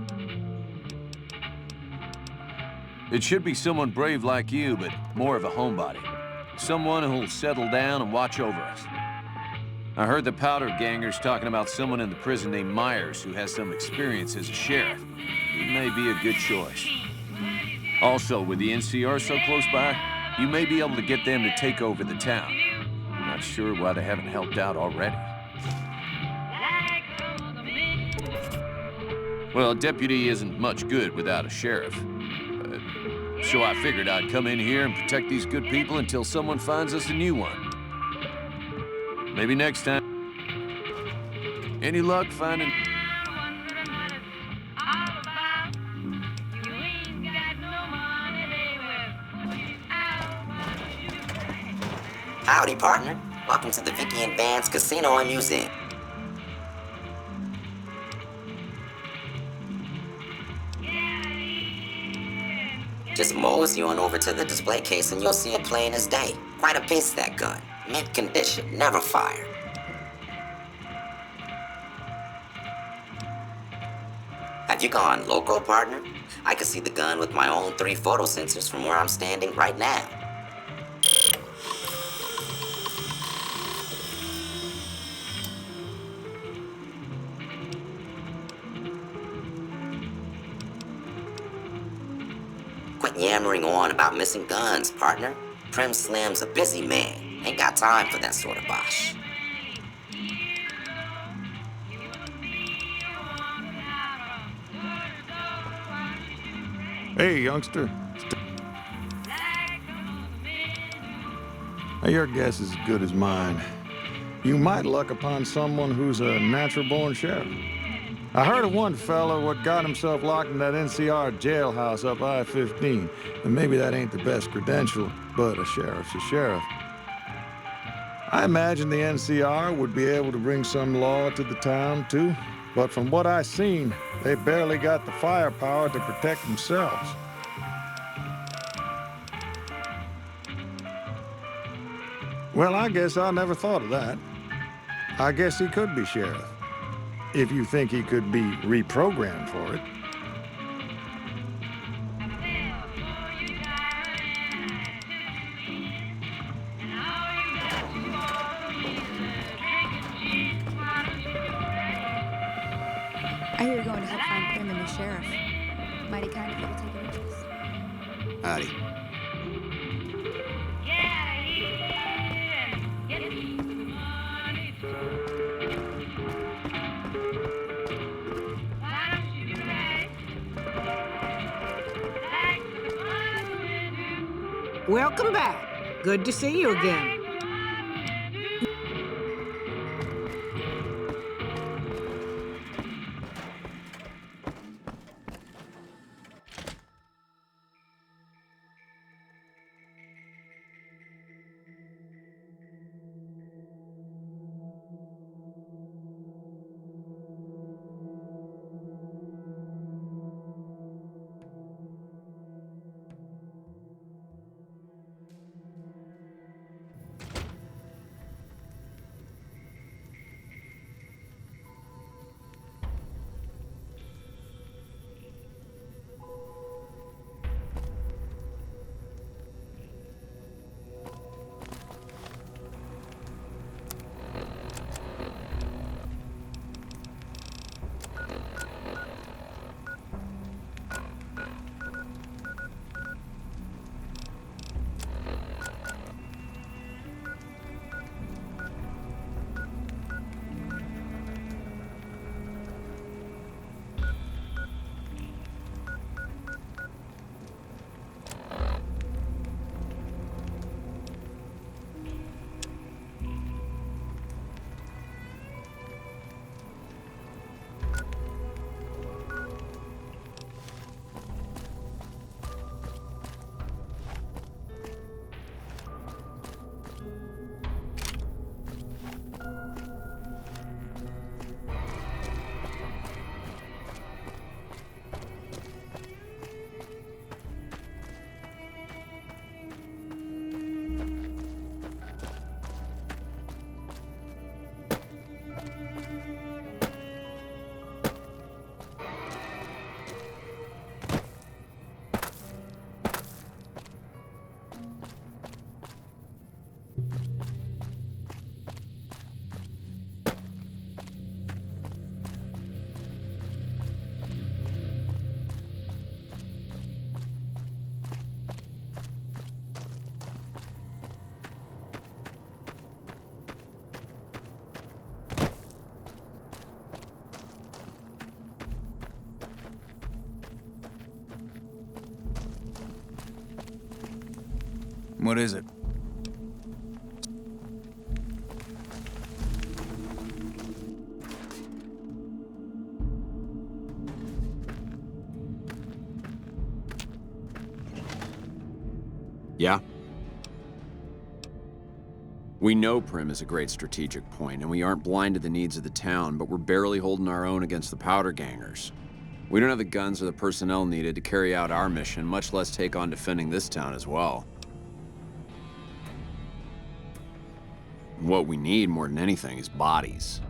It should be someone brave like you, but more of a homebody. Someone who'll settle down and watch over us. I heard the powder gangers talking about someone in the prison named Myers who has some experience as a sheriff. He may be a good choice. Also, with the NCR so close by, you may be able to get them to take over the town. Not sure why they haven't helped out already. Well, a deputy isn't much good without a sheriff. So I figured I'd come in here and protect these good people until someone finds us a new one. Maybe next time. Any luck finding... Howdy, partner. Welcome to the Vicky and Vance Casino and Museum. Just mosey on over to the display case and you'll see it plain as day. Quite a piece, that gun. Mint condition, never fired. Have you gone local, partner? I can see the gun with my own 3 photo sensors from where I'm standing right now. Quit yammering on about missing guns, partner. Prim Slim's a busy man. Ain't got time for that sort of bosh. Hey, youngster. Now, your guess is as good as mine. You might luck upon someone who's a natural-born sheriff. I heard of one fella what got himself locked in that NCR jailhouse up I-15. And maybe that ain't the best credential, but a sheriff's a sheriff. I imagine the NCR would be able to bring some law to the town, too. But from what I seen, they barely got the firepower to protect themselves. Well, I guess I never thought of that. I guess he could be sheriff. If you think he could be reprogrammed for it. I hear you're going to help find Prim and the sheriff. Mighty kind of you to take an interest. Howdy. Welcome back. Good to see you again. What is it? Yeah? We know Prim is a great strategic point, and we aren't blind to the needs of the town, but we're barely holding our own against the powder gangers. We don't have the guns or the personnel needed to carry out our mission, much less take on defending this town as well. What we need more than anything is bodies.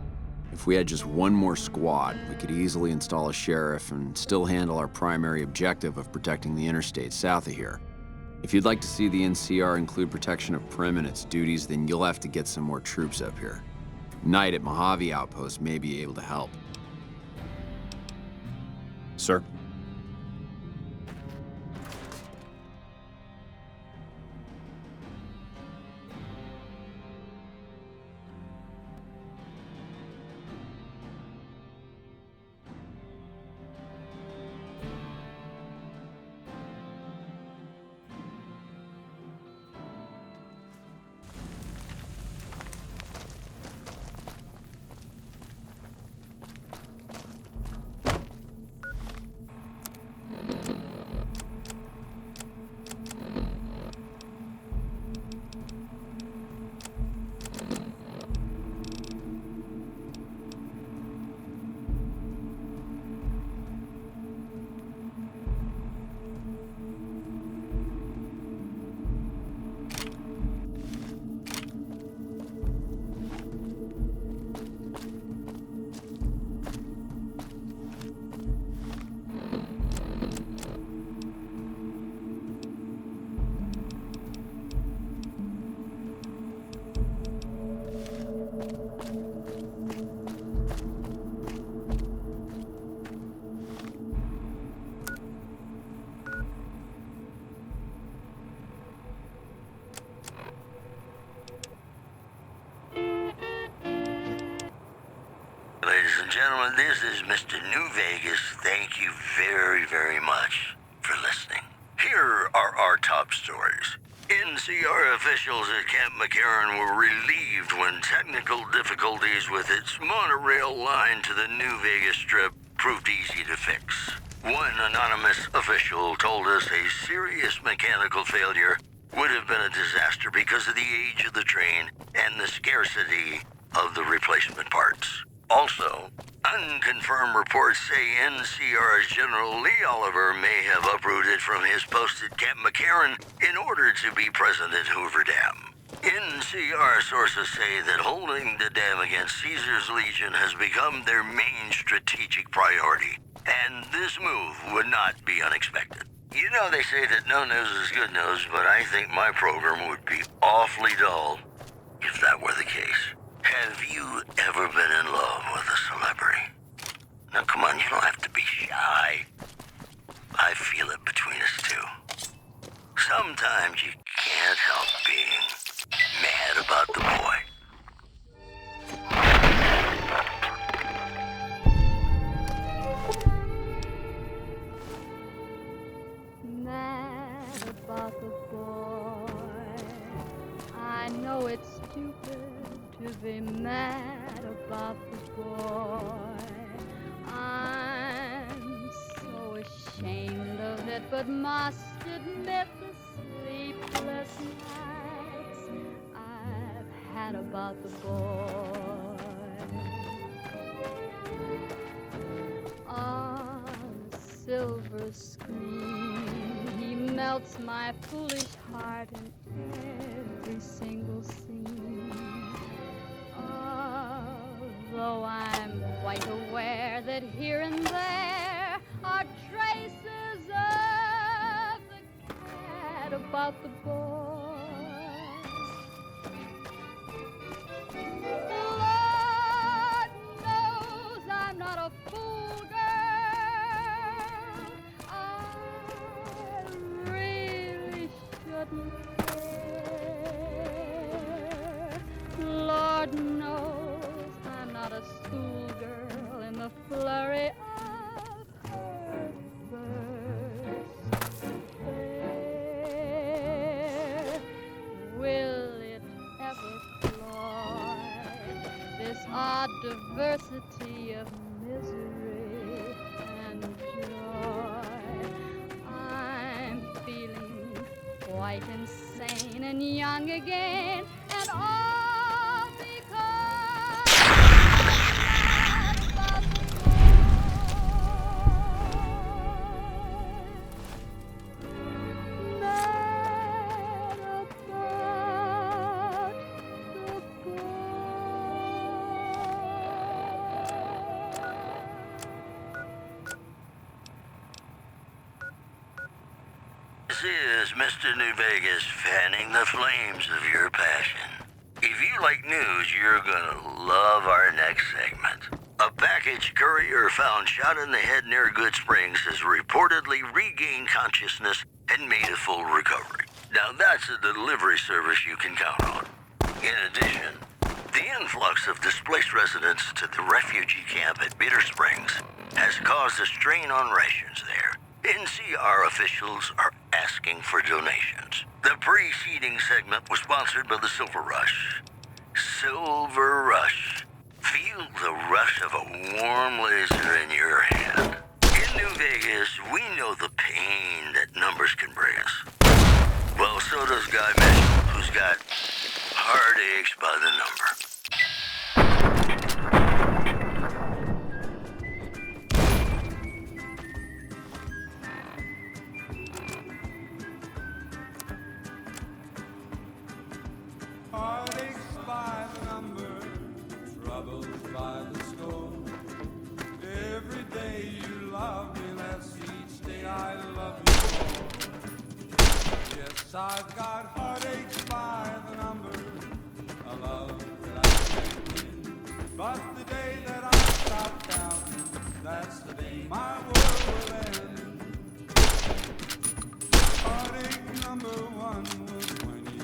If we had just one more squad, we could easily install a sheriff and still handle our primary objective of protecting the interstate south of here. If you'd like to see the NCR include protection of Prim and its duties, then you'll have to get some more troops up here. Knight at Mojave Outpost may be able to help. Sir? Ladies and gentlemen, this is Mr. New Vegas. Thank you very, very much for listening. Here are our top stories. NCR officials at Camp McCarran were relieved when technical difficulties with its monorail line to the New Vegas Strip proved easy to fix. One anonymous official told us a serious mechanical failure would have been a disaster because of the age of the train and the scarcity of the replacement parts. Also, unconfirmed reports say NCR's General Lee Oliver may have uprooted from his post at Camp McCarran in order to be present at Hoover Dam. NCR sources say that holding the dam against Caesar's Legion has become their main strategic priority, and this move would not be unexpected. You know, they say that no news is good news, but I think my program would be awfully dull if that were the case. Have you ever been in love with a celebrity? Now, come on, you don't have to be shy. I feel it between us two. Sometimes you can't help being mad about the boy. Mad about the boy. I know it's stupid to be mad about the boy. I'm so ashamed of it, but must admit the sleepless nights I've had about the boy. On a silver screen, he melts my foolish heart in every single scene. Though I'm quite aware that here and there are traces of the cat about the boy. Lord knows I'm not a fool, girl. I really shouldn't care. Lord knows not a schoolgirl in the flurry of her first affair. a diversity of misery and joy. I'm feeling quite insane and young again, and all because I'm mad about This is Mr. New Vegas fanning the flames of your passion. If you like news, you're gonna love our next segment. A package courier found shot in the head near Good Springs has reportedly regained consciousness and made a full recovery. Now that's a delivery service you can count on. In addition, the influx of displaced residents to the refugee camp at Bitter Springs has caused a strain on rations there. NCR officials are asking for donations. The preceding segment was sponsored by the Silver Rush. Silver Rush. Feel the rush of a warm laser in your hand. In New Vegas, we know the pain that numbers can bring us. Well, so does Guy Mitchell, who's got heartaches by the number. Heartaches by the number, troubles by the score. Every day you love me less, each day I love you more. Yes, I've got heartaches by the number, a love that I can't win. But the day that I stop counting, that's the day my world will end. Heartache number one was when you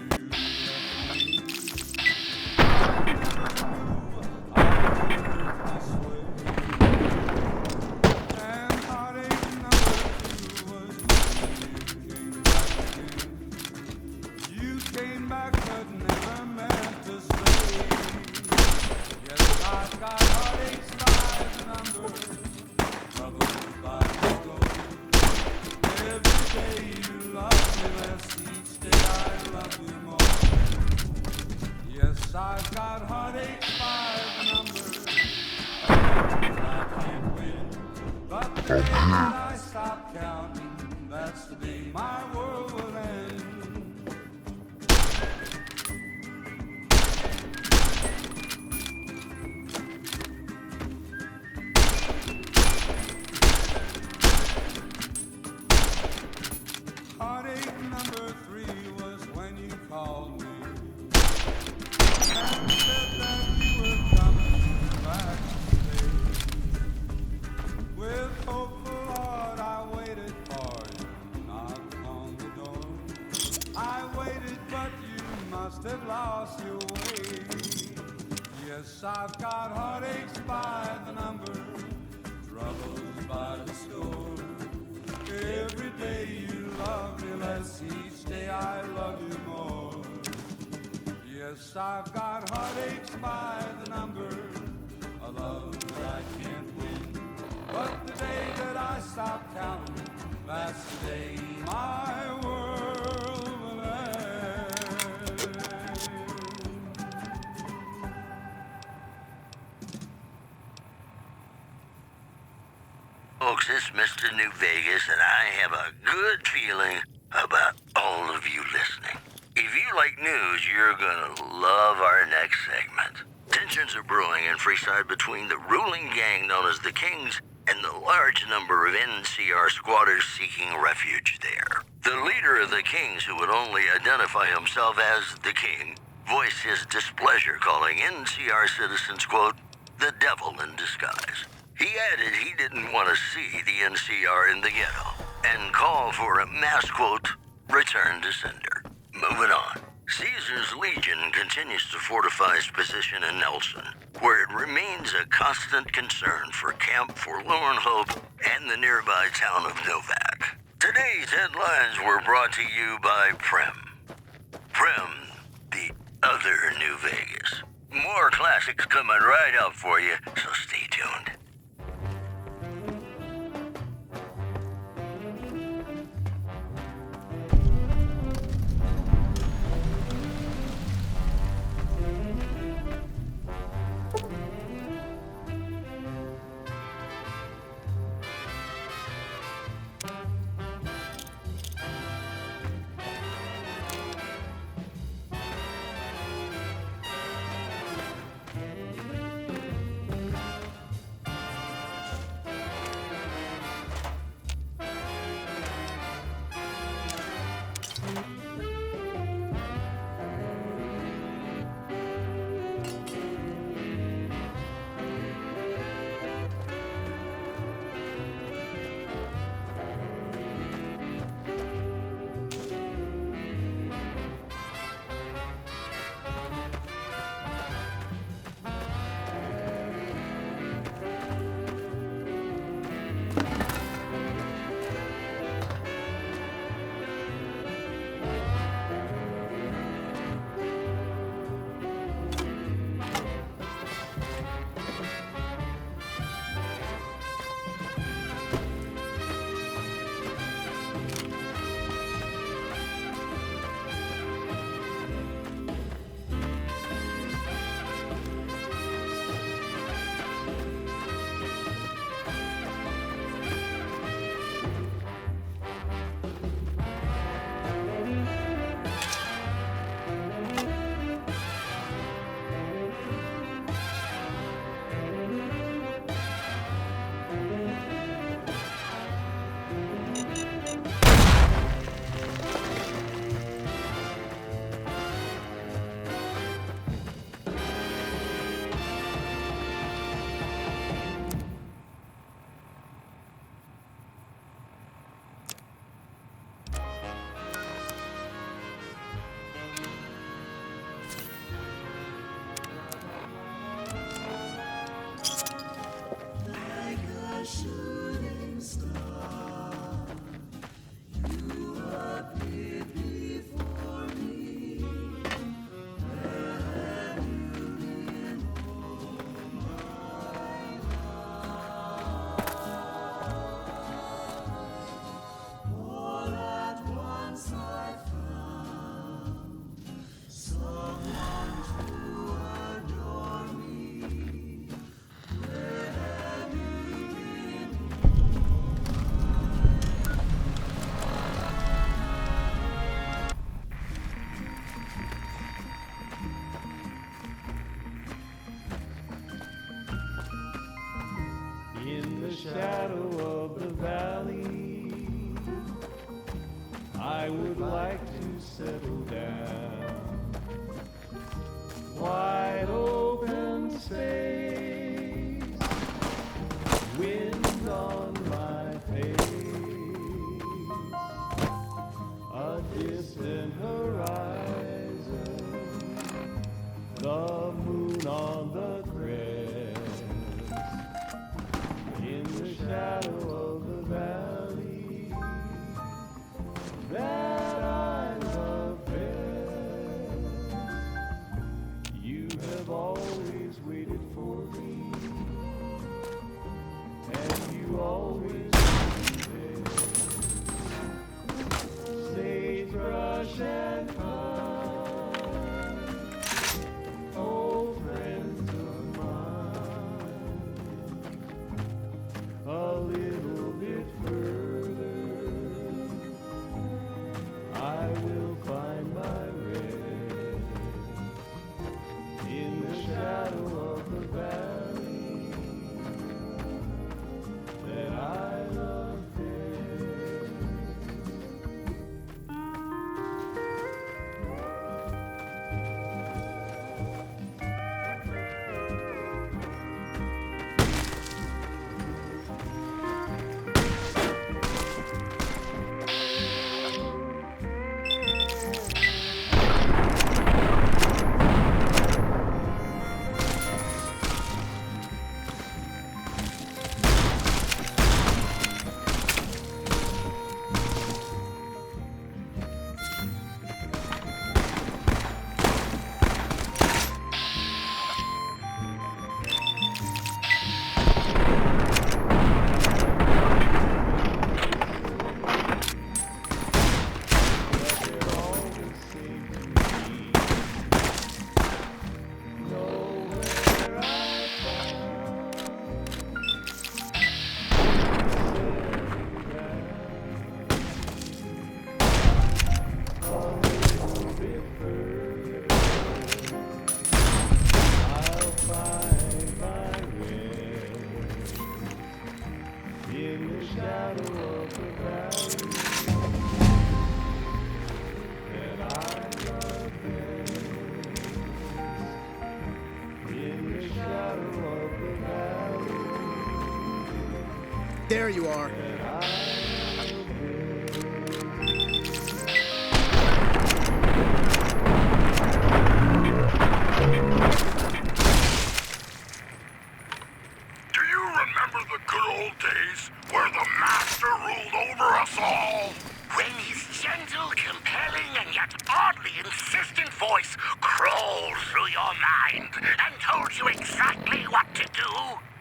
came back but never meant to stay. Yes, I've got heartaches by the number, troubles by the score. Every day you love me less, each day I love you more. Yes, I've got heartaches by the number, I can't win. But the day that I stop counting, that's the day my world will end. Heartache number three was when you called me and said that you were coming back to stay. With hopeful heart I waited for you, knocked on the door. I waited, but you must have lost your way. Yes, I've got heartaches by the number, troubles by the score. Every day you love me less, each day I love you more. Yes, I've got heartaches by the number, a love that I can't win. But the day that I stop counting, that's the day my world will end. Folks, it's Mr. New Vegas, and I have a good feeling about all of you listening. If you like news, you're gonna love our next segment. Tensions are brewing in Freeside between the ruling gang known as the Kings and the large number of NCR squatters seeking refuge there. The leader of the Kings, who would only identify himself as the King, voiced his displeasure, calling NCR citizens, quote, the devil in disguise. He added he didn't want to see the NCR in the ghetto and called for a mass, quote, return to sender. Moving on. Caesar's Legion continues to fortify its position in Nelson, where it remains a constant concern for Camp Forlorn Hope and the nearby town of Novak. Today's headlines were brought to you by Prem. Prem, the other New Vegas. More classics coming right up for you, so stay tuned. shadow of the valley, I would like to settle down. Wide open space, wind on my face, a distant horizon, the moon on the crest, in the shadow of the valley that I love best. You have always waited for me, and you always been there. Sagebrush and pine, old friends of mine. A little bit further, I will find my rest in the shadow of the valley that I There you are. Do you remember the good old days where the Master ruled over us all? When his gentle, compelling, and yet oddly insistent voice crawled through your mind and told you exactly what to do?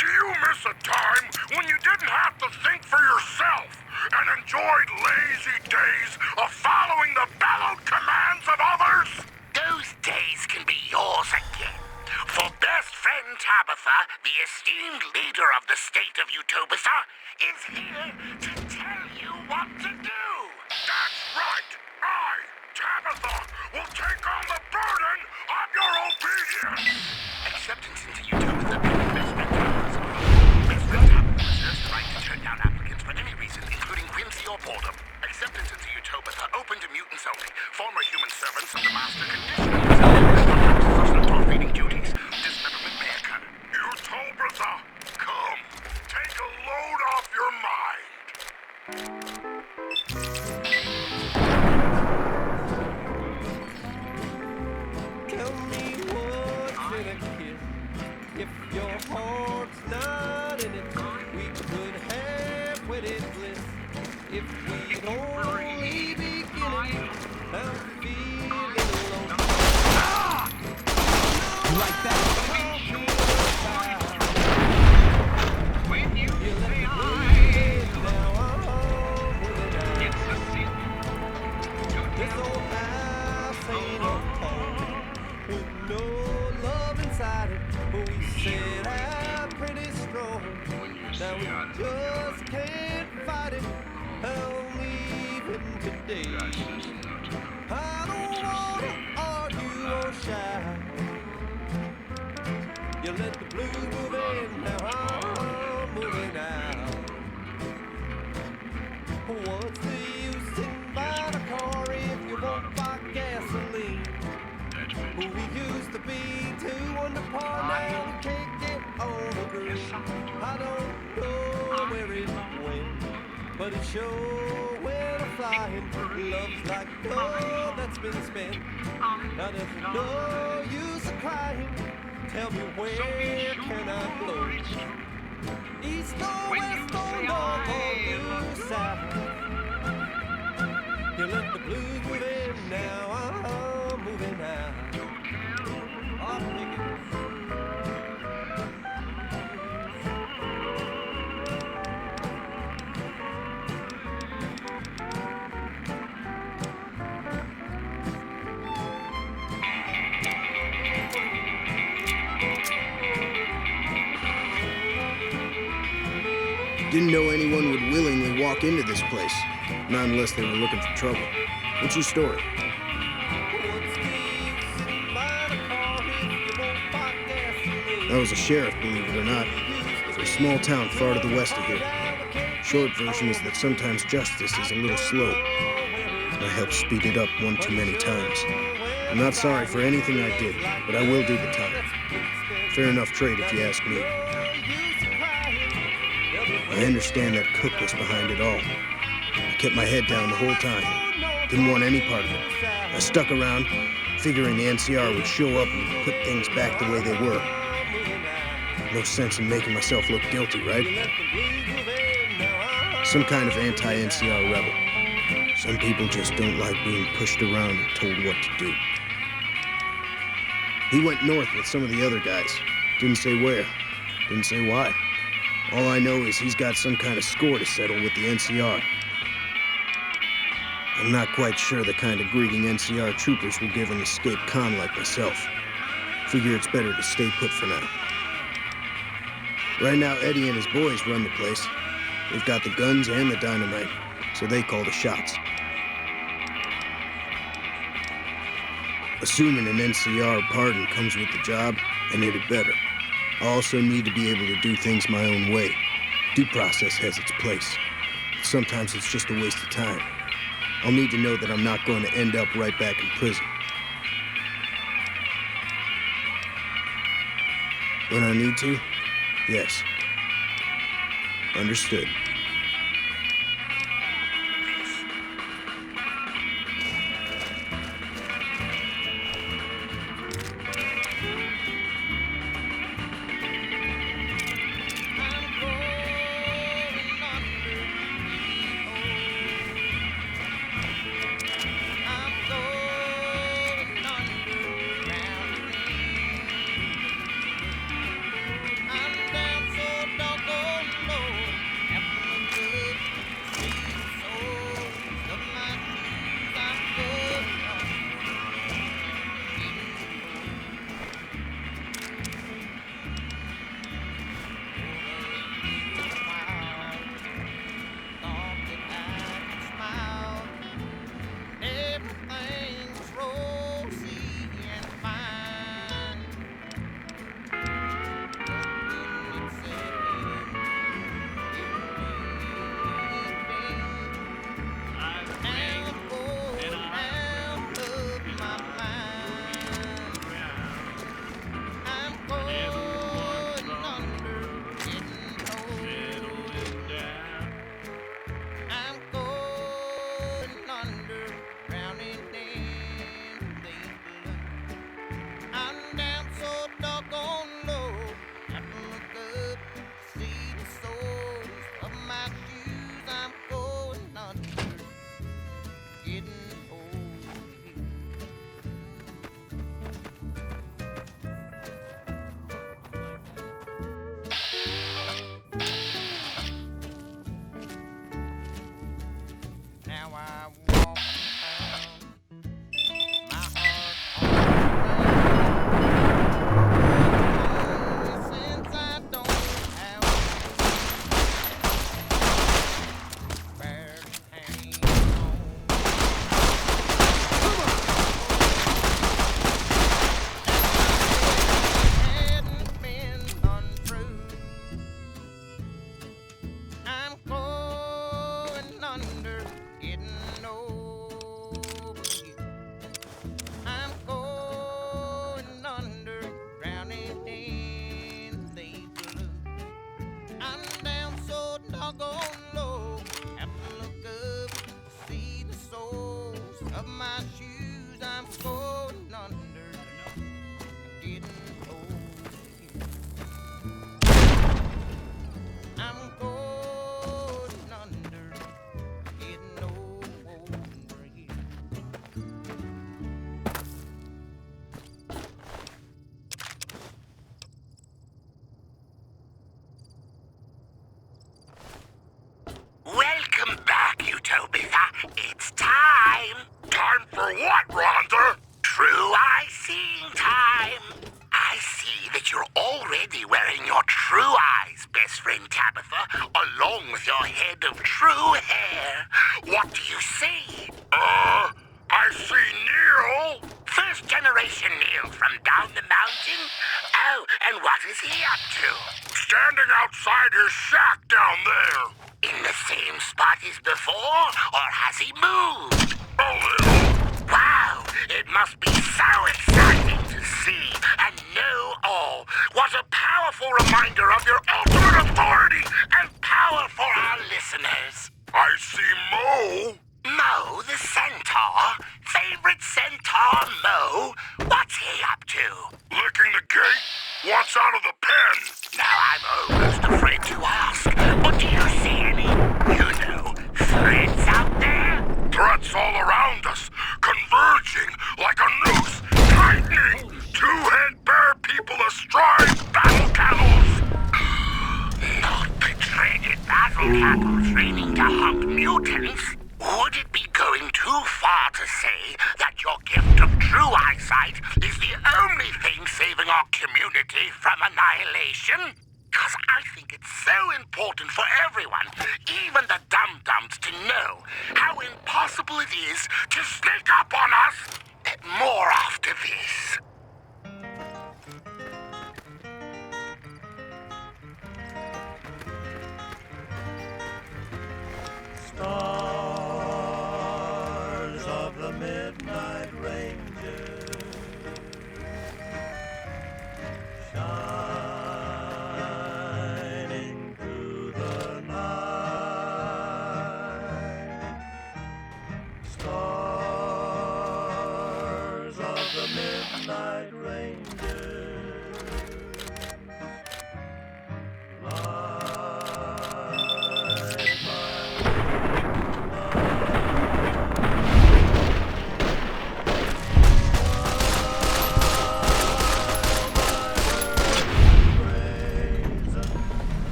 Do you miss a time when you didn't have to think for yourself and enjoyed lazy days of following the bellowed commands of others? Those days can be yours again. For best friend Tabitha, the esteemed leader of the state of Utopia, is here to tell you what to do. That's right. I, Tabitha, will take on the burden of your obedience. Acceptance into Utopia being best friend Tabitha's approach. Best friend Tabitha reserves the right to turn down applicants for any reason, including whimsy or boredom. Acceptance into Utopia open to mutants only. Former human servants of the Master conditioning themselves for top-feeding duties. Dismemberment may occur. Utopia, come. Take a load off your mind. Tell me what's in a kiss. If your heart's not in it, we could have wedded bliss. If we'd only begin it, I'm feeling alone. Like that. When you say I, now I'm moving out. It's a sin. This old house ain't a home with no love inside it. But we set out pretty strong. Now we just can't fight it. I'm leaving today. I don't wanna argue or shy. You let the blues move in, now I'm moving out. What's the use in buying a car if you won't buy gasoline? We used to be 2 under par, now we can't get on the green. I don't know where it went, but it sure went a-flying. Love's like gold that's been spent. Now there's no use of crying. Tell me where can I blow? East or west or north or due south? You let the blues move in, now I'm moving out. I'm picking. Didn't know anyone would willingly walk into this place, not unless they were looking for trouble. What's your story? I was a sheriff, believe it or not, for a small town far to the west of here. Short version is that sometimes justice is a little slow. I helped speed it up one too many times. I'm not sorry for anything I did, but I will do the time. Fair enough trade if you ask me. I understand that Cook was behind it all. I kept my head down the whole time. Didn't want any part of it. I stuck around, figuring the NCR would show up and put things back the way they were. No sense in making myself look guilty, right? Some kind of anti-NCR rebel. Some people just don't like being pushed around and told what to do. He went north with some of the other guys. Didn't say where. Didn't say why. All I know is he's got some kind of score to settle with the NCR. I'm not quite sure the kind of greeting NCR troopers will give an escaped con like myself. Figure it's better to stay put for now. Right now, Eddie and his boys run the place. They've got the guns and the dynamite, so they call the shots. Assuming an NCR pardon comes with the job, I need it better. I also need to be able to do things my own way. Due process has its place. It's sometimes it's just a waste of time. I'll need to know that I'm not going to end up right back in prison. When I need to? Yes. Understood. Welcome back, Utopia. It's time. Time for what, Rhonda? True eye-seeing time. I see that you're already wearing your true eyes, best friend Tabitha, along with your head of true hair. What do you see? I see Neil. First generation Neil from down the mountain? Oh, and what is he up to? Standing outside his shack down there. In the same spot as before, or has he moved? A little. Wow, it must be so exciting to see and know all. What a powerful reminder of your ultimate authority and power for our listeners. I see Mo. Mo, the centaur? Favorite centaur, Mo? What's he up to? Licking the gate. Wants out of the pen. Now I'm almost afraid to ask. But do you see any, threats out there? Threats all around us. Converging like a noose. Tightening. Two-head bear people astride battle camels. Not the dreaded battle camels raining to hump mutants. Would it be going too far to say that your gift of true eyesight is the only thing saving our community from annihilation? Because I think it's so important for everyone, even the dum-dums, to know how impossible it is to sneak up on us. More after this.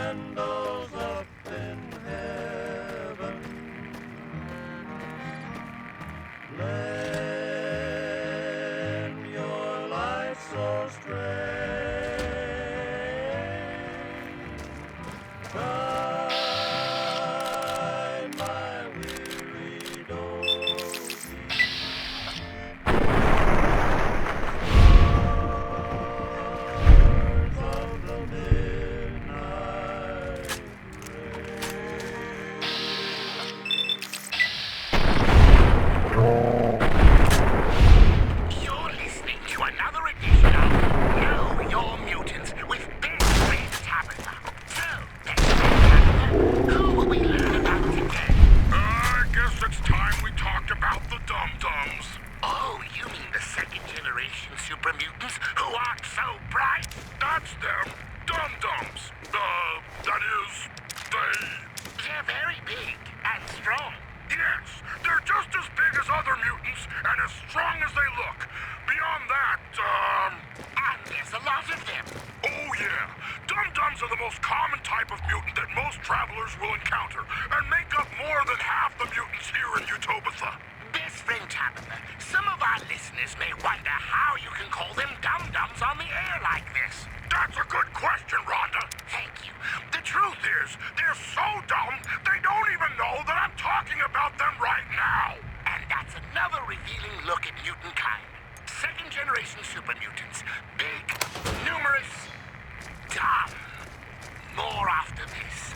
Candles up in heaven, lend your light so strange. Guide my weary dozy. Of the midnight You're listening to another edition of Know Your Mutants with Best Friend Tabitha. So, Best Friend Tabitha, who will we learn about today? I guess it's time we talked about the dum-dums. Oh, you mean the second generation super mutants who aren't so bright? That's them. Dum-dums. That is, They're very big and strong. Yes, they're just as big as other mutants and as strong as they look. Beyond that, And there's a lot of them. Oh yeah, dum-dums are the most common type of mutant that most travelers will encounter, and make up more than half the mutants here in Utopia. Best Friend Tabitha, some of our listeners may wonder how you can call them dum-dums on the air like this. That's a good question, Rhonda. Thank you. The truth is, they're so dumb, they don't even know that I'm talking about them right now. And that's another revealing look at mutant kind. Second generation super mutants. Big, numerous, dumb. More after this.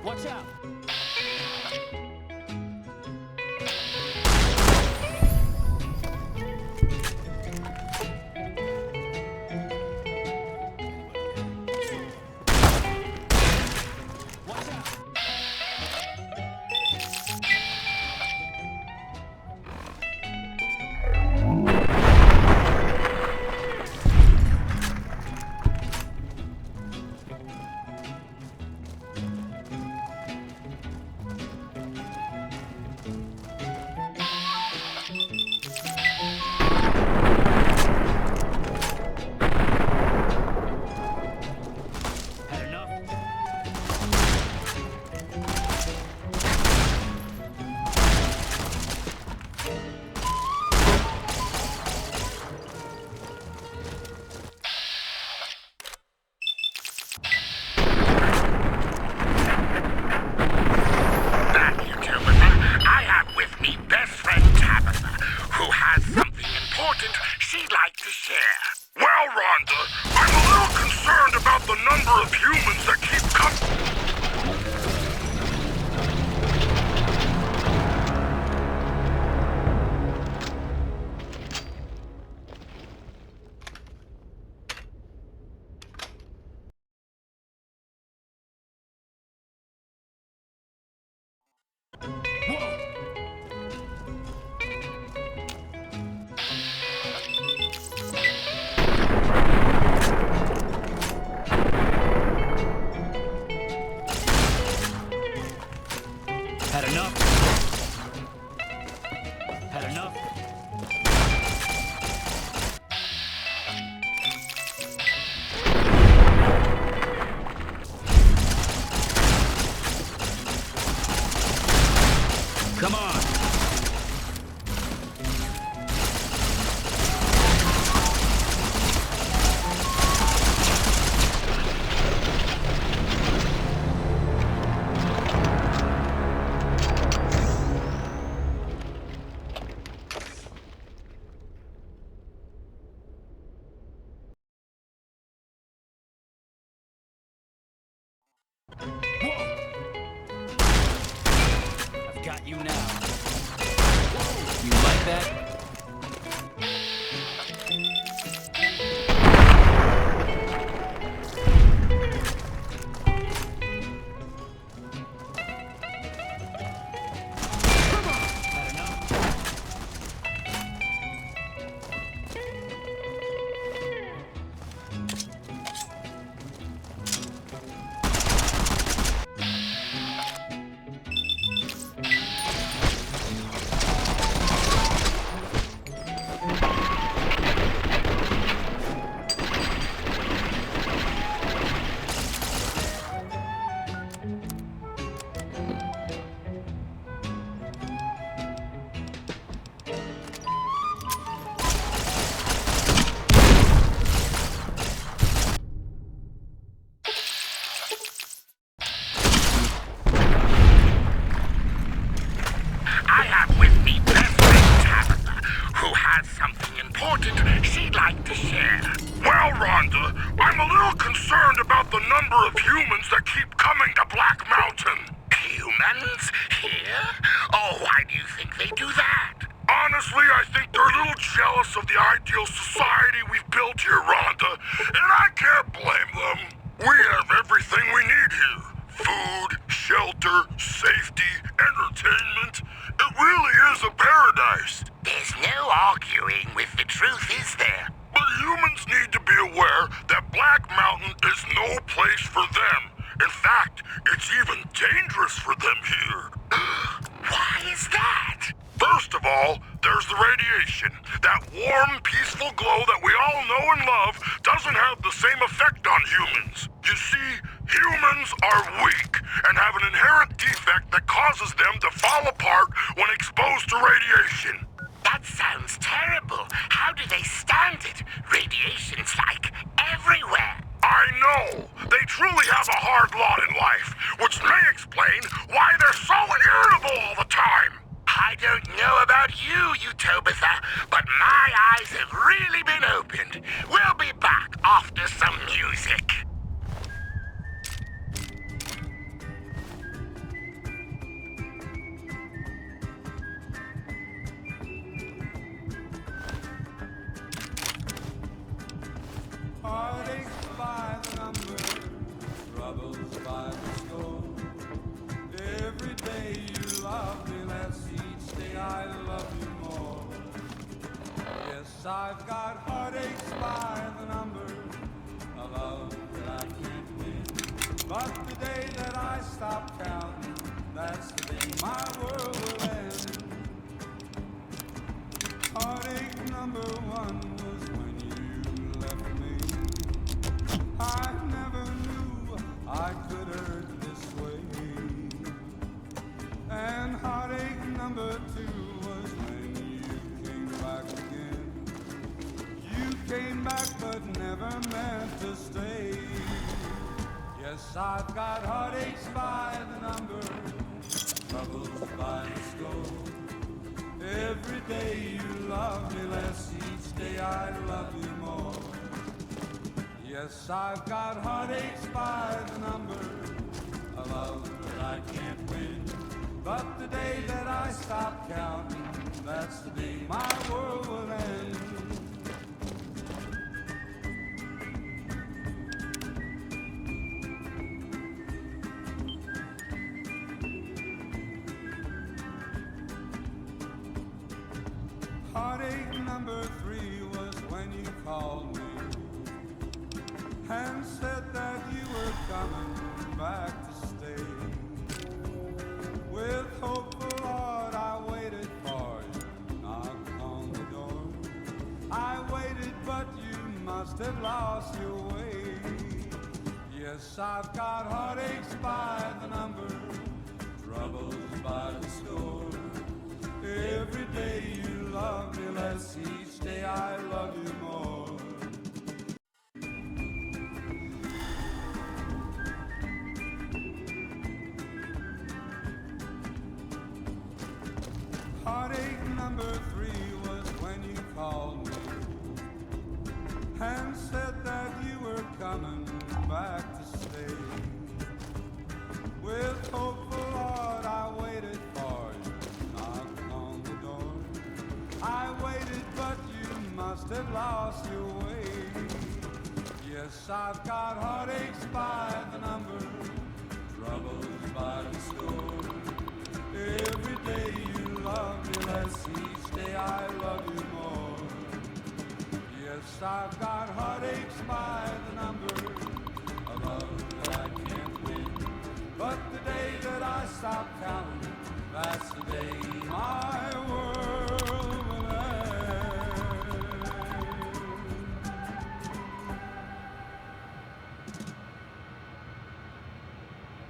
Watch out! Had enough? Had enough? Come on! I've got you now. You like that? I have with me best friend Tabitha, who has something important she'd like to share. Well, Rhonda, I'm a little concerned about the number of humans that keep coming to Black Mountain. Humans? Here? Oh, why do you think they do that? Honestly, I think they're a little jealous of the ideal society we've built here, Rhonda, and I can't blame them. We have everything we need here. Food, shelter, safety, entertainment. It really is a paradise. There's no arguing with the truth, is there? But humans need to be aware that Black Mountain is no place for them. In fact, it's even dangerous for them here. Why is that? First of all, there's the radiation. That warm, peaceful glow that we all know and love doesn't have the same effect on humans. You see, humans are weak and have an inherent defect that causes them to fall apart when exposed to radiation. That sounds terrible. How do they stand it? Radiation's like everywhere. I know. They truly have a hard lot in life, which may explain why they're so irritable all the time. I don't know about you, Tabitha, but my eyes have really been opened. We'll be back after some music. Heartaches by the number, troubles by the score. Every day you love me less, each day I love you more. Yes, I've got heartaches by the number, a love that I can't win. But the day that I stop counting, that's the day my world will end. Heartache number one was when you left me. I never knew I could hurt this way. And heartache number two was when you came back again. You came back but never meant to stay. Yes, I've got heartaches by the number, troubles by the score. Every day you love me less, each day I love you more. Yes, I've got heartaches by the number, a love that I can't win. But the day that I stop counting, that's the day my world will end. Heartache number 3 was when you called me and said that you were coming back to stay. With hopeful heart I waited for you, knocked on the door. I waited, but you must have lost your way. Yes, I've got heartaches by the number, troubles by the score. Every day you love me less, each day I love you more. Heartache number 3 was when you called me and said that you were coming back to stay. With hopeful heart I waited for you, knocked on the door. I waited, but you must have lost your way. Yes, I've got heartaches by the number, troubles by the score. Every day you love me less, each day I love you more. Yes, I've got heartaches by the number, a love that I can't win. But the day that I stop counting, that's the day my world will end.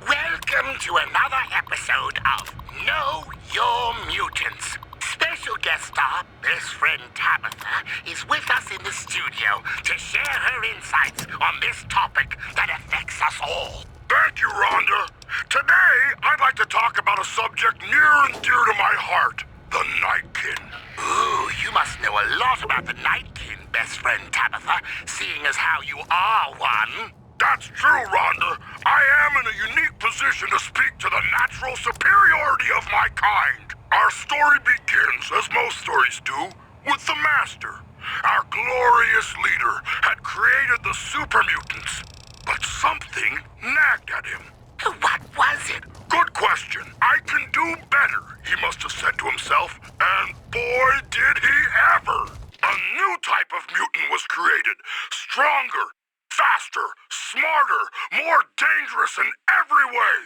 Welcome to another episode of Know Your Mutants. Special guest star, best friend Tabitha, is with us in the studio to share her insights on this topic that affects us all. Thank you, Rhonda. Today, I'd like to talk about a subject near and dear to my heart, the Nightkin. Ooh, you must know a lot about the Nightkin, best friend Tabitha, seeing as how you are one. That's true, Rhonda. I am in a unique position to speak to the natural superiority of my kind. Our story begins, as most stories do, with the Master. Our glorious leader had created the super mutants, but something nagged at him. What was it? Good question. I can do better, he must have said to himself, and boy did he ever. A new type of mutant was created, stronger, faster, smarter, more dangerous in every way.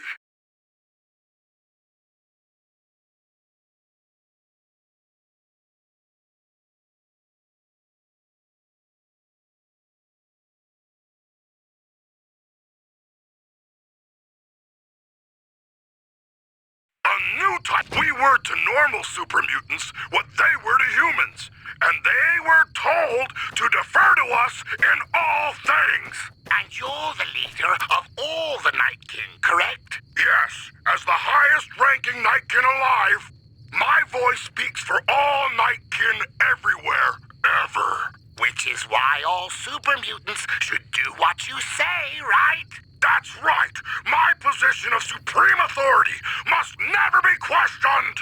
A new type. We were to normal super mutants what they were to humans, and they were told to defer to us in all things. And you're the leader of all the Nightkin, correct? Yes, as the highest-ranking Nightkin alive, my voice speaks for all Nightkin everywhere, ever. Which is why all super mutants should do what you say, right? That's right. My position of supreme authority must never be questioned.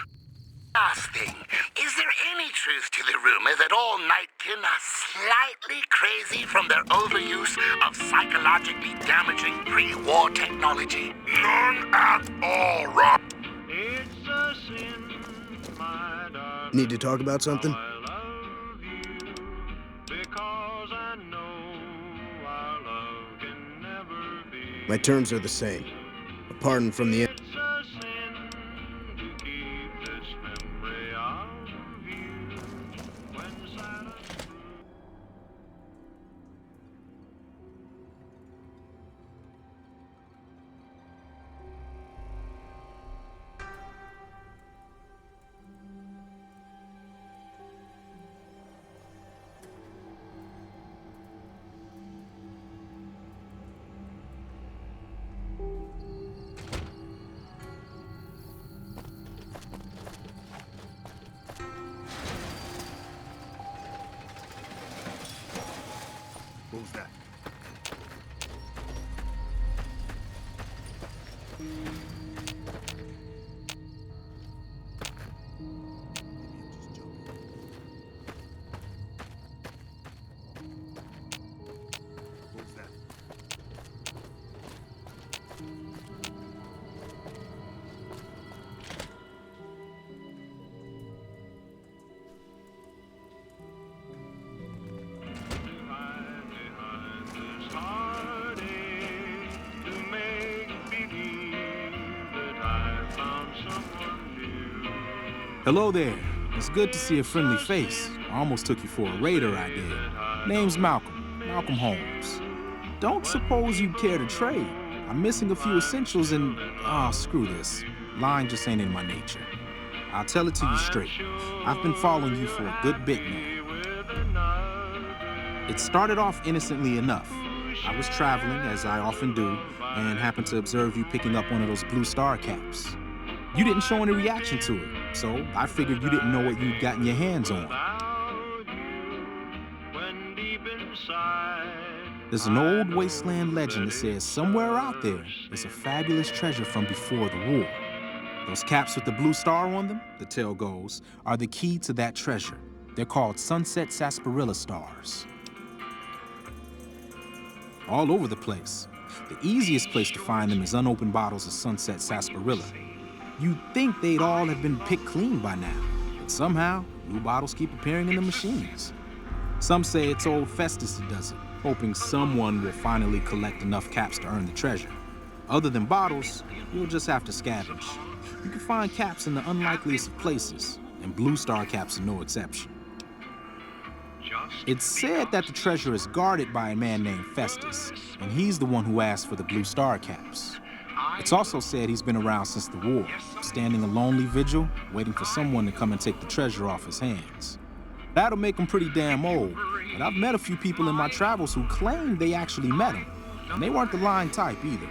Last thing, is there any truth to the rumor that all Nightkin are slightly crazy from their overuse of psychologically damaging pre-war technology? None at all, Rob. It's a sin, my darling. Need to talk about something? I love you because I know our love can never be. My terms are the same. A pardon from the... It's a sin to keep this memory of you when silence. What was that? What was that? Hello there. It's good to see a friendly face. I almost took you for a raider, I did. Name's Malcolm. Malcolm Holmes. Don't suppose you'd care to trade. I'm missing a few essentials and... oh, screw this. Lying just ain't in my nature. I'll tell it to you straight. I've been following you for a good bit now. It started off innocently enough. I was traveling, as I often do, and happened to observe you picking up one of those blue star caps. You didn't show any reaction to it, so I figured you didn't know what you'd gotten your hands on. There's an old wasteland legend that says somewhere out there is a fabulous treasure from before the war. Those caps with the blue star on them, the tale goes, are the key to that treasure. They're called sunset sarsaparilla stars. All over the place. The easiest place to find them is unopened bottles of sunset sarsaparilla. You'd think they'd all have been picked clean by now, but somehow, new bottles keep appearing in the machines. Some say it's old Festus that does it, hoping someone will finally collect enough caps to earn the treasure. Other than bottles, you'll just have to scavenge. You can find caps in the unlikeliest of places, and blue star caps are no exception. It's said that the treasure is guarded by a man named Festus, and he's the one who asked for the blue star caps. It's also said he's been around since the war, standing a lonely vigil, waiting for someone to come and take the treasure off his hands. That'll make him pretty damn old, but I've met a few people in my travels who claim they actually met him, and they weren't the lying type either.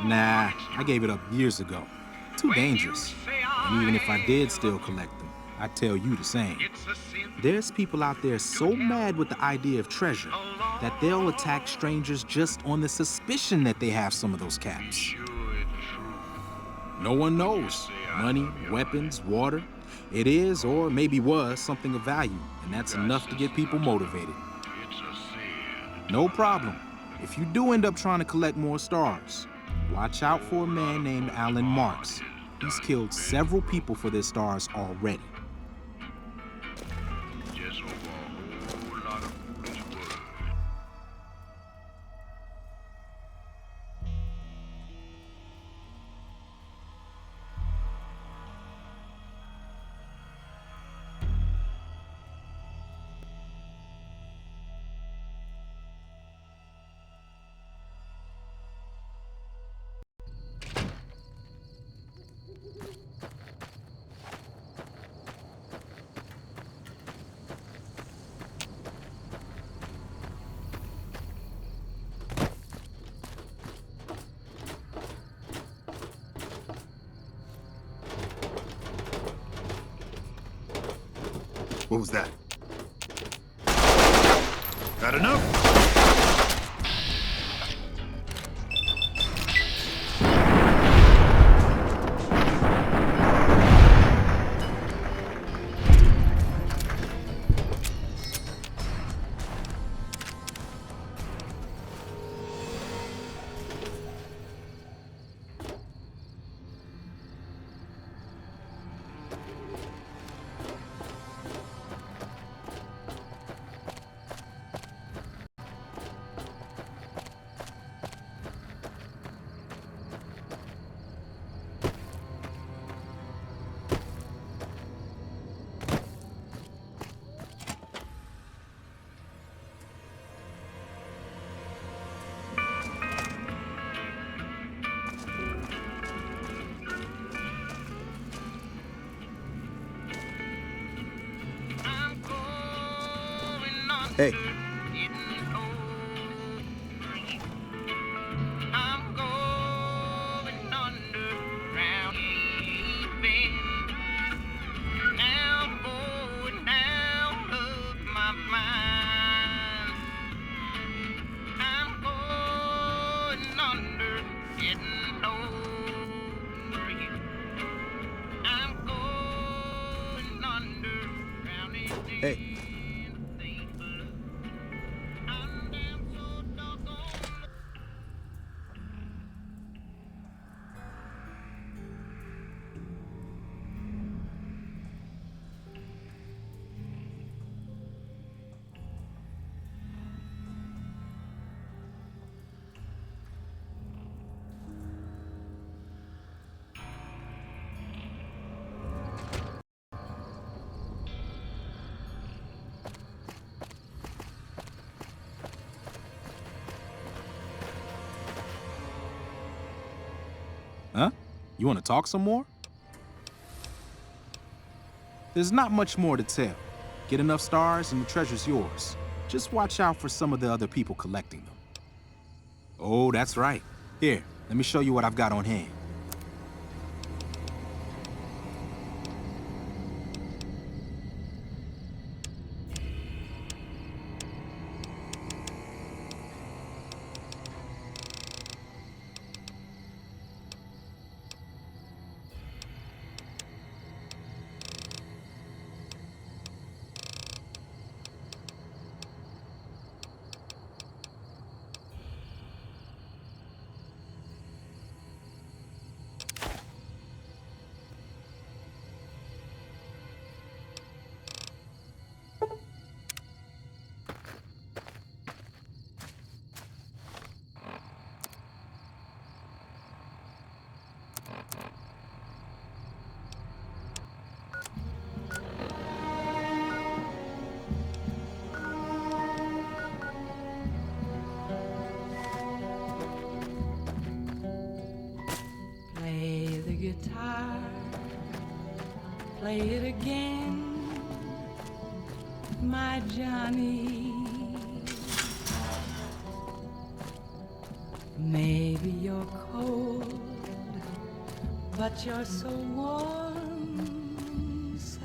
Nah, I gave it up years ago. Too dangerous. And even if I did still collect them, I'd tell you the same. There's people out there so mad with the idea of treasure that they'll attack strangers just on the suspicion that they have some of those caps. No one knows. Money, weapons, water. It is, or maybe was, something of value, and that's enough to get people motivated. No problem. If you do end up trying to collect more stars, watch out for a man named Alan Marks. He's killed several people for their stars already. What was that? That enough? Hey. Hey. Huh? You want to talk some more? There's not much more to tell. Get enough stars and the treasure's yours. Just watch out for some of the other people collecting them. Oh, that's right. Here, let me show you what I've got on hand. Play the guitar, play it again, my Johnny. Maybe you're cold, but you're so warm inside.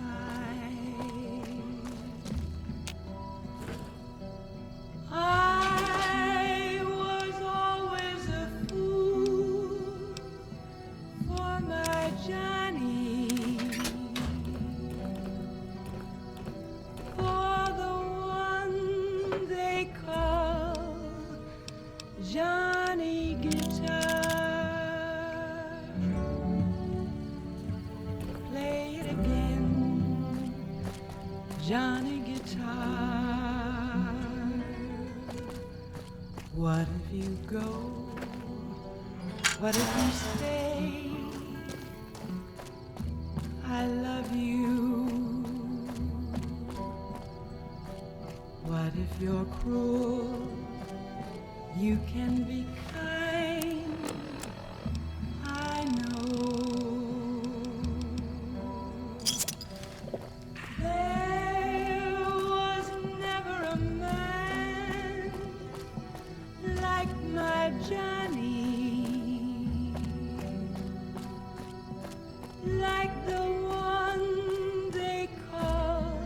I was always a fool for my Johnny, for the one they call Johnny Guitar. Play it again, Johnny Guitar. What if you go? What if you stay? I love you. What if you're cruel? You can be kind, I know. There was never a man like my Johnny, like the one they call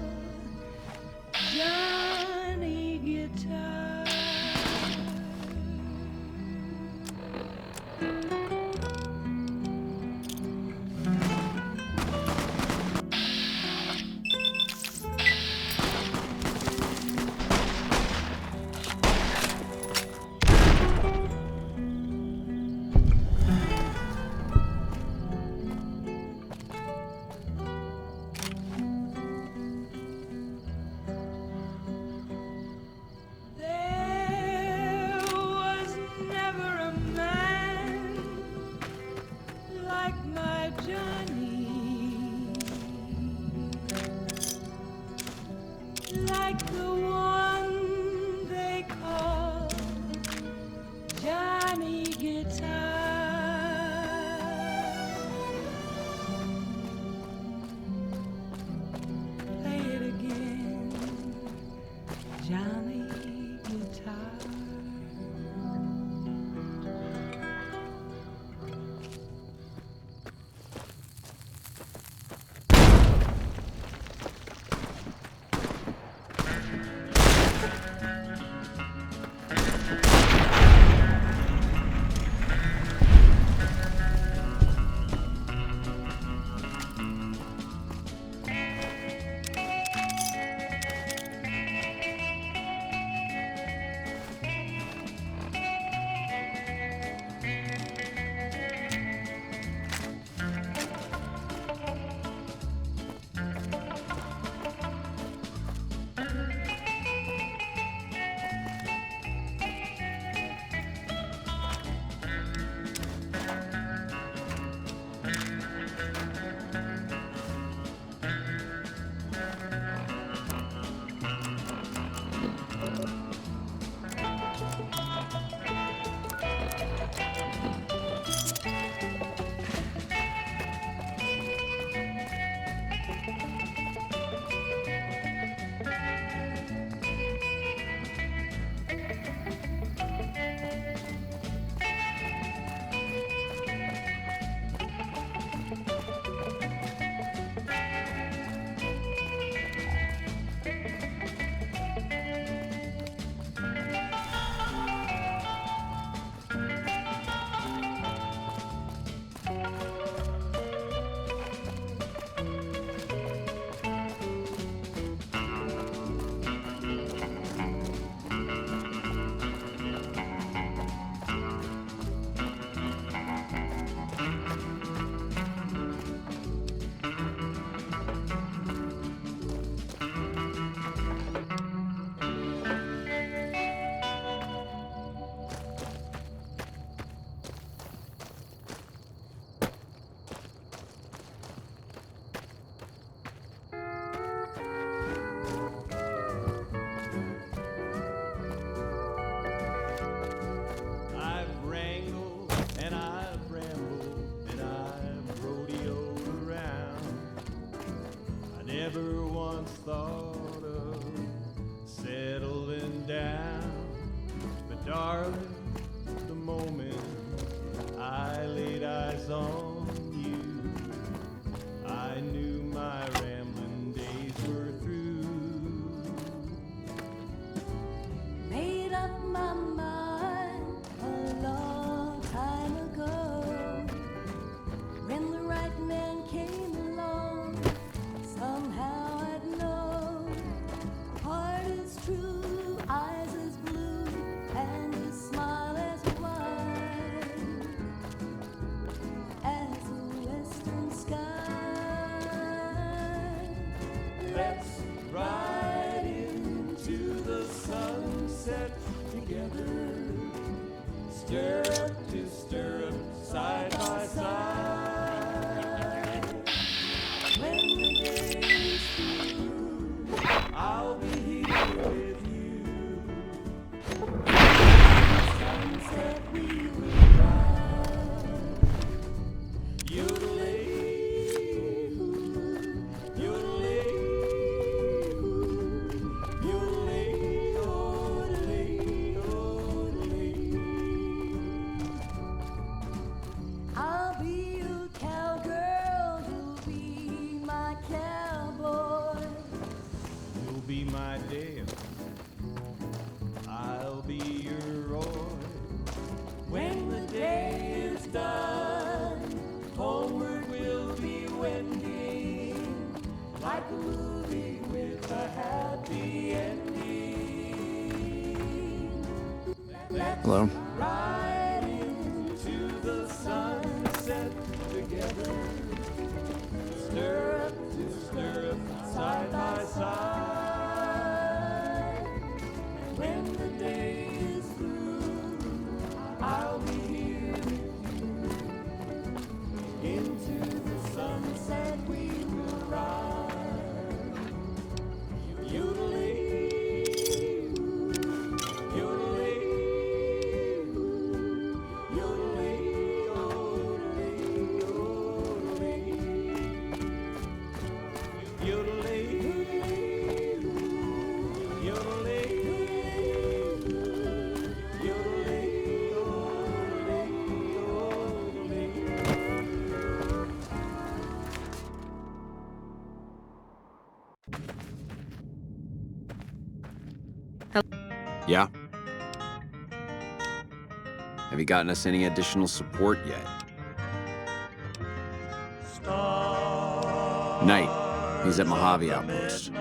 Johnny Guitar. There was never a man like my Johnny, like the one they call Johnny Guitar. Play it again, Johnny Guitar. once thought of settling down. But darling, the moment I laid eyes on you, I knew my rambling days were through. Made up my mind a long time ago. When the right man came along, somehow I'd know. Heart is true, eyes as blue, and a smile as wide as a western sky. Let's ride into the sunset together, stirrup to stirrup, side by side. When the day is through, I'll be here with you. Sunset we will ride. Yodelay, yodelay, yodelay, yodelay, yodelay. I'll be your cowgirl, you'll be my cowboy. You'll be my Dale, I'll be your Roy. When the day is done, homeward we'll be wending, like a movie with a happy ending. Hello? Ride into the sunset together, stirrup to stirrup, side by side. And when the day is through, I'll be here with you. Into the sunset we will ride. Yodelay, yodelay, yodelay, yodelay, yodelay, yodelay, yodelay, Yeah? Have you gotten us any additional support yet? Knight. He's at Mojave Outpost.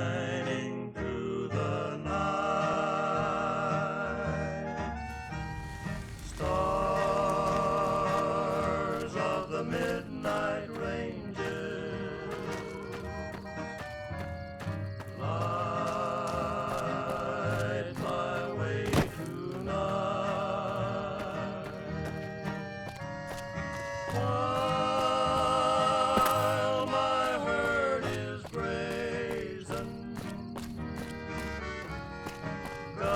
Shining through the night, stars of the midnight ranges, light my way tonight. While my herd is grazing, guide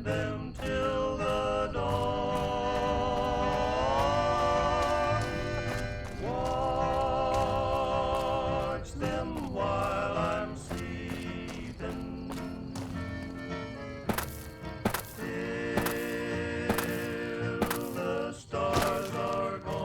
them till the dawn. Watch them while I'm sleeping, till the stars are gone.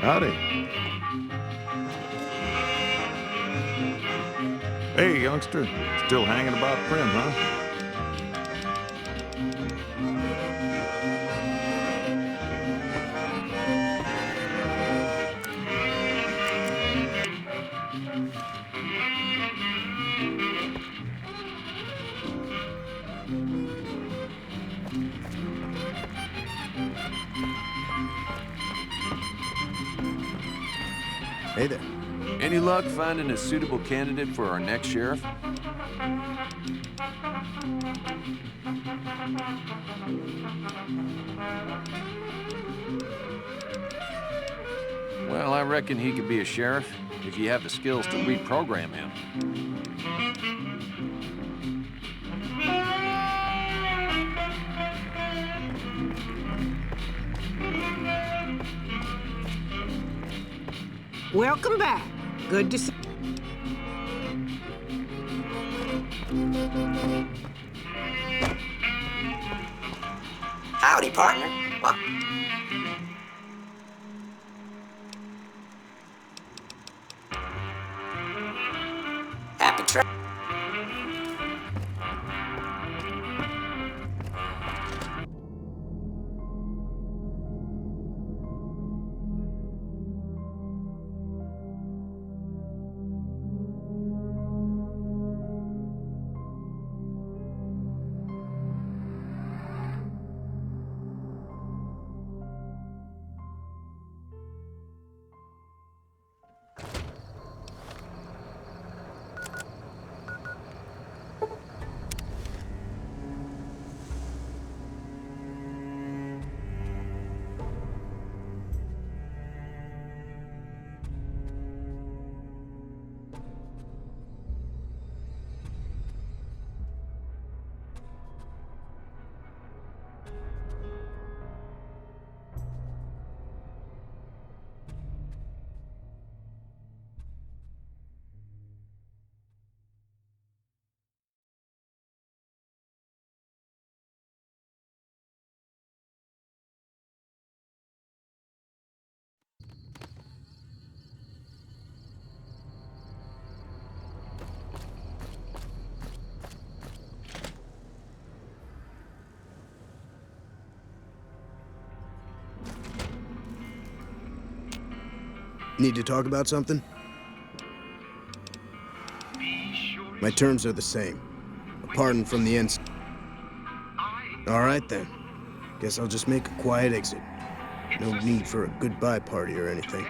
Howdy. Hey, youngster. Still hanging about Prim, huh? Hey there. Any luck finding a suitable candidate for our next sheriff? Well, I reckon he could be a sheriff if you have the skills to reprogram him. Welcome back. Good to see. Howdy, partner. Well, happy trip. Need to talk about something? My terms are the same. A pardon from the ends. All right, then. Guess I'll just make a quiet exit. No need for a goodbye party or anything.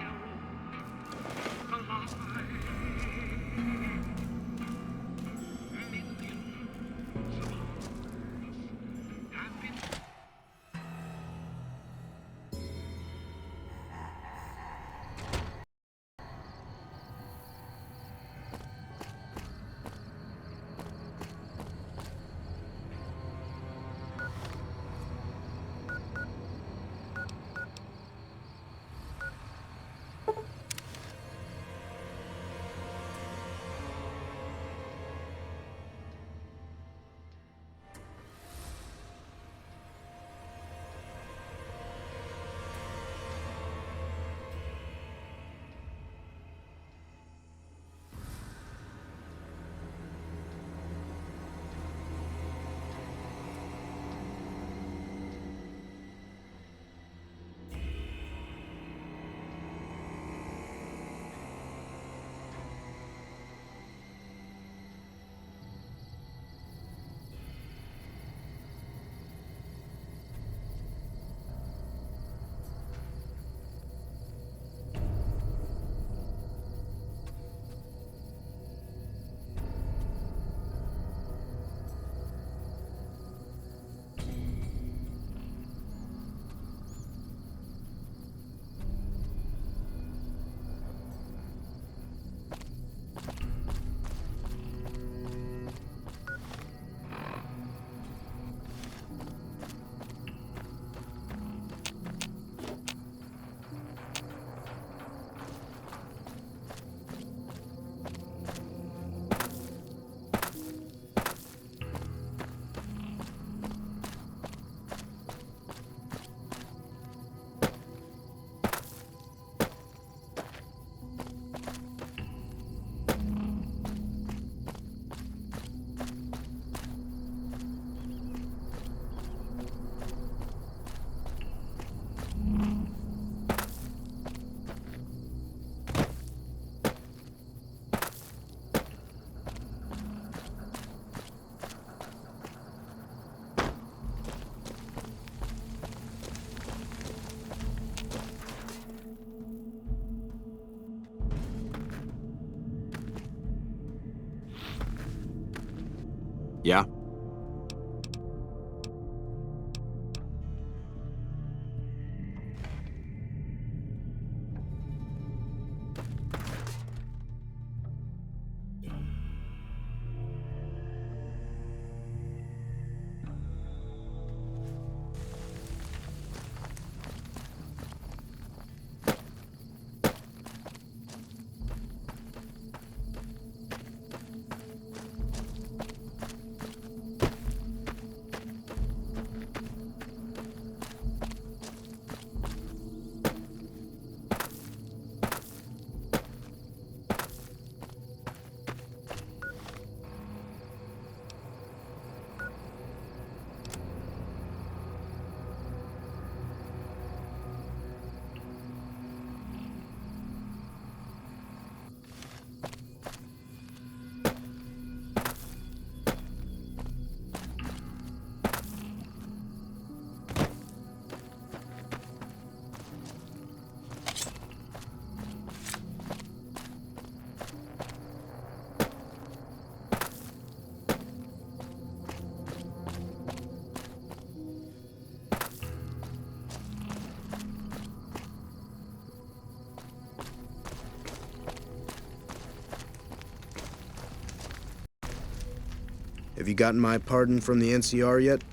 Have you gotten my pardon from the NCR yet?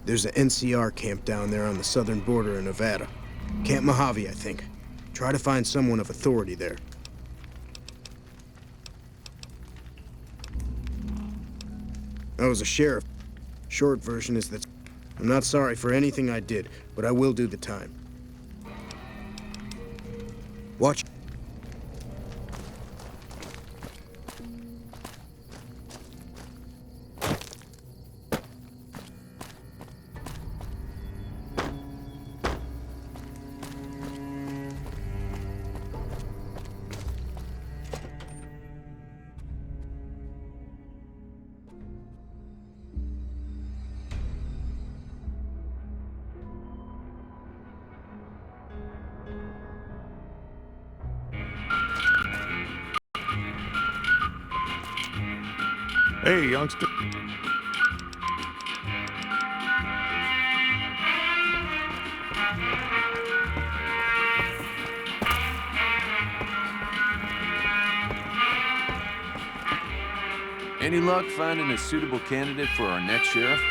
There's an NCR camp down there on the southern border in Nevada. Camp Mojave, I think. Try to find someone of authority there. I was a sheriff. Short version is that I'm not sorry for anything I did, but I will do the time. Watch. Hey, youngster. Any luck finding a suitable candidate for our next sheriff?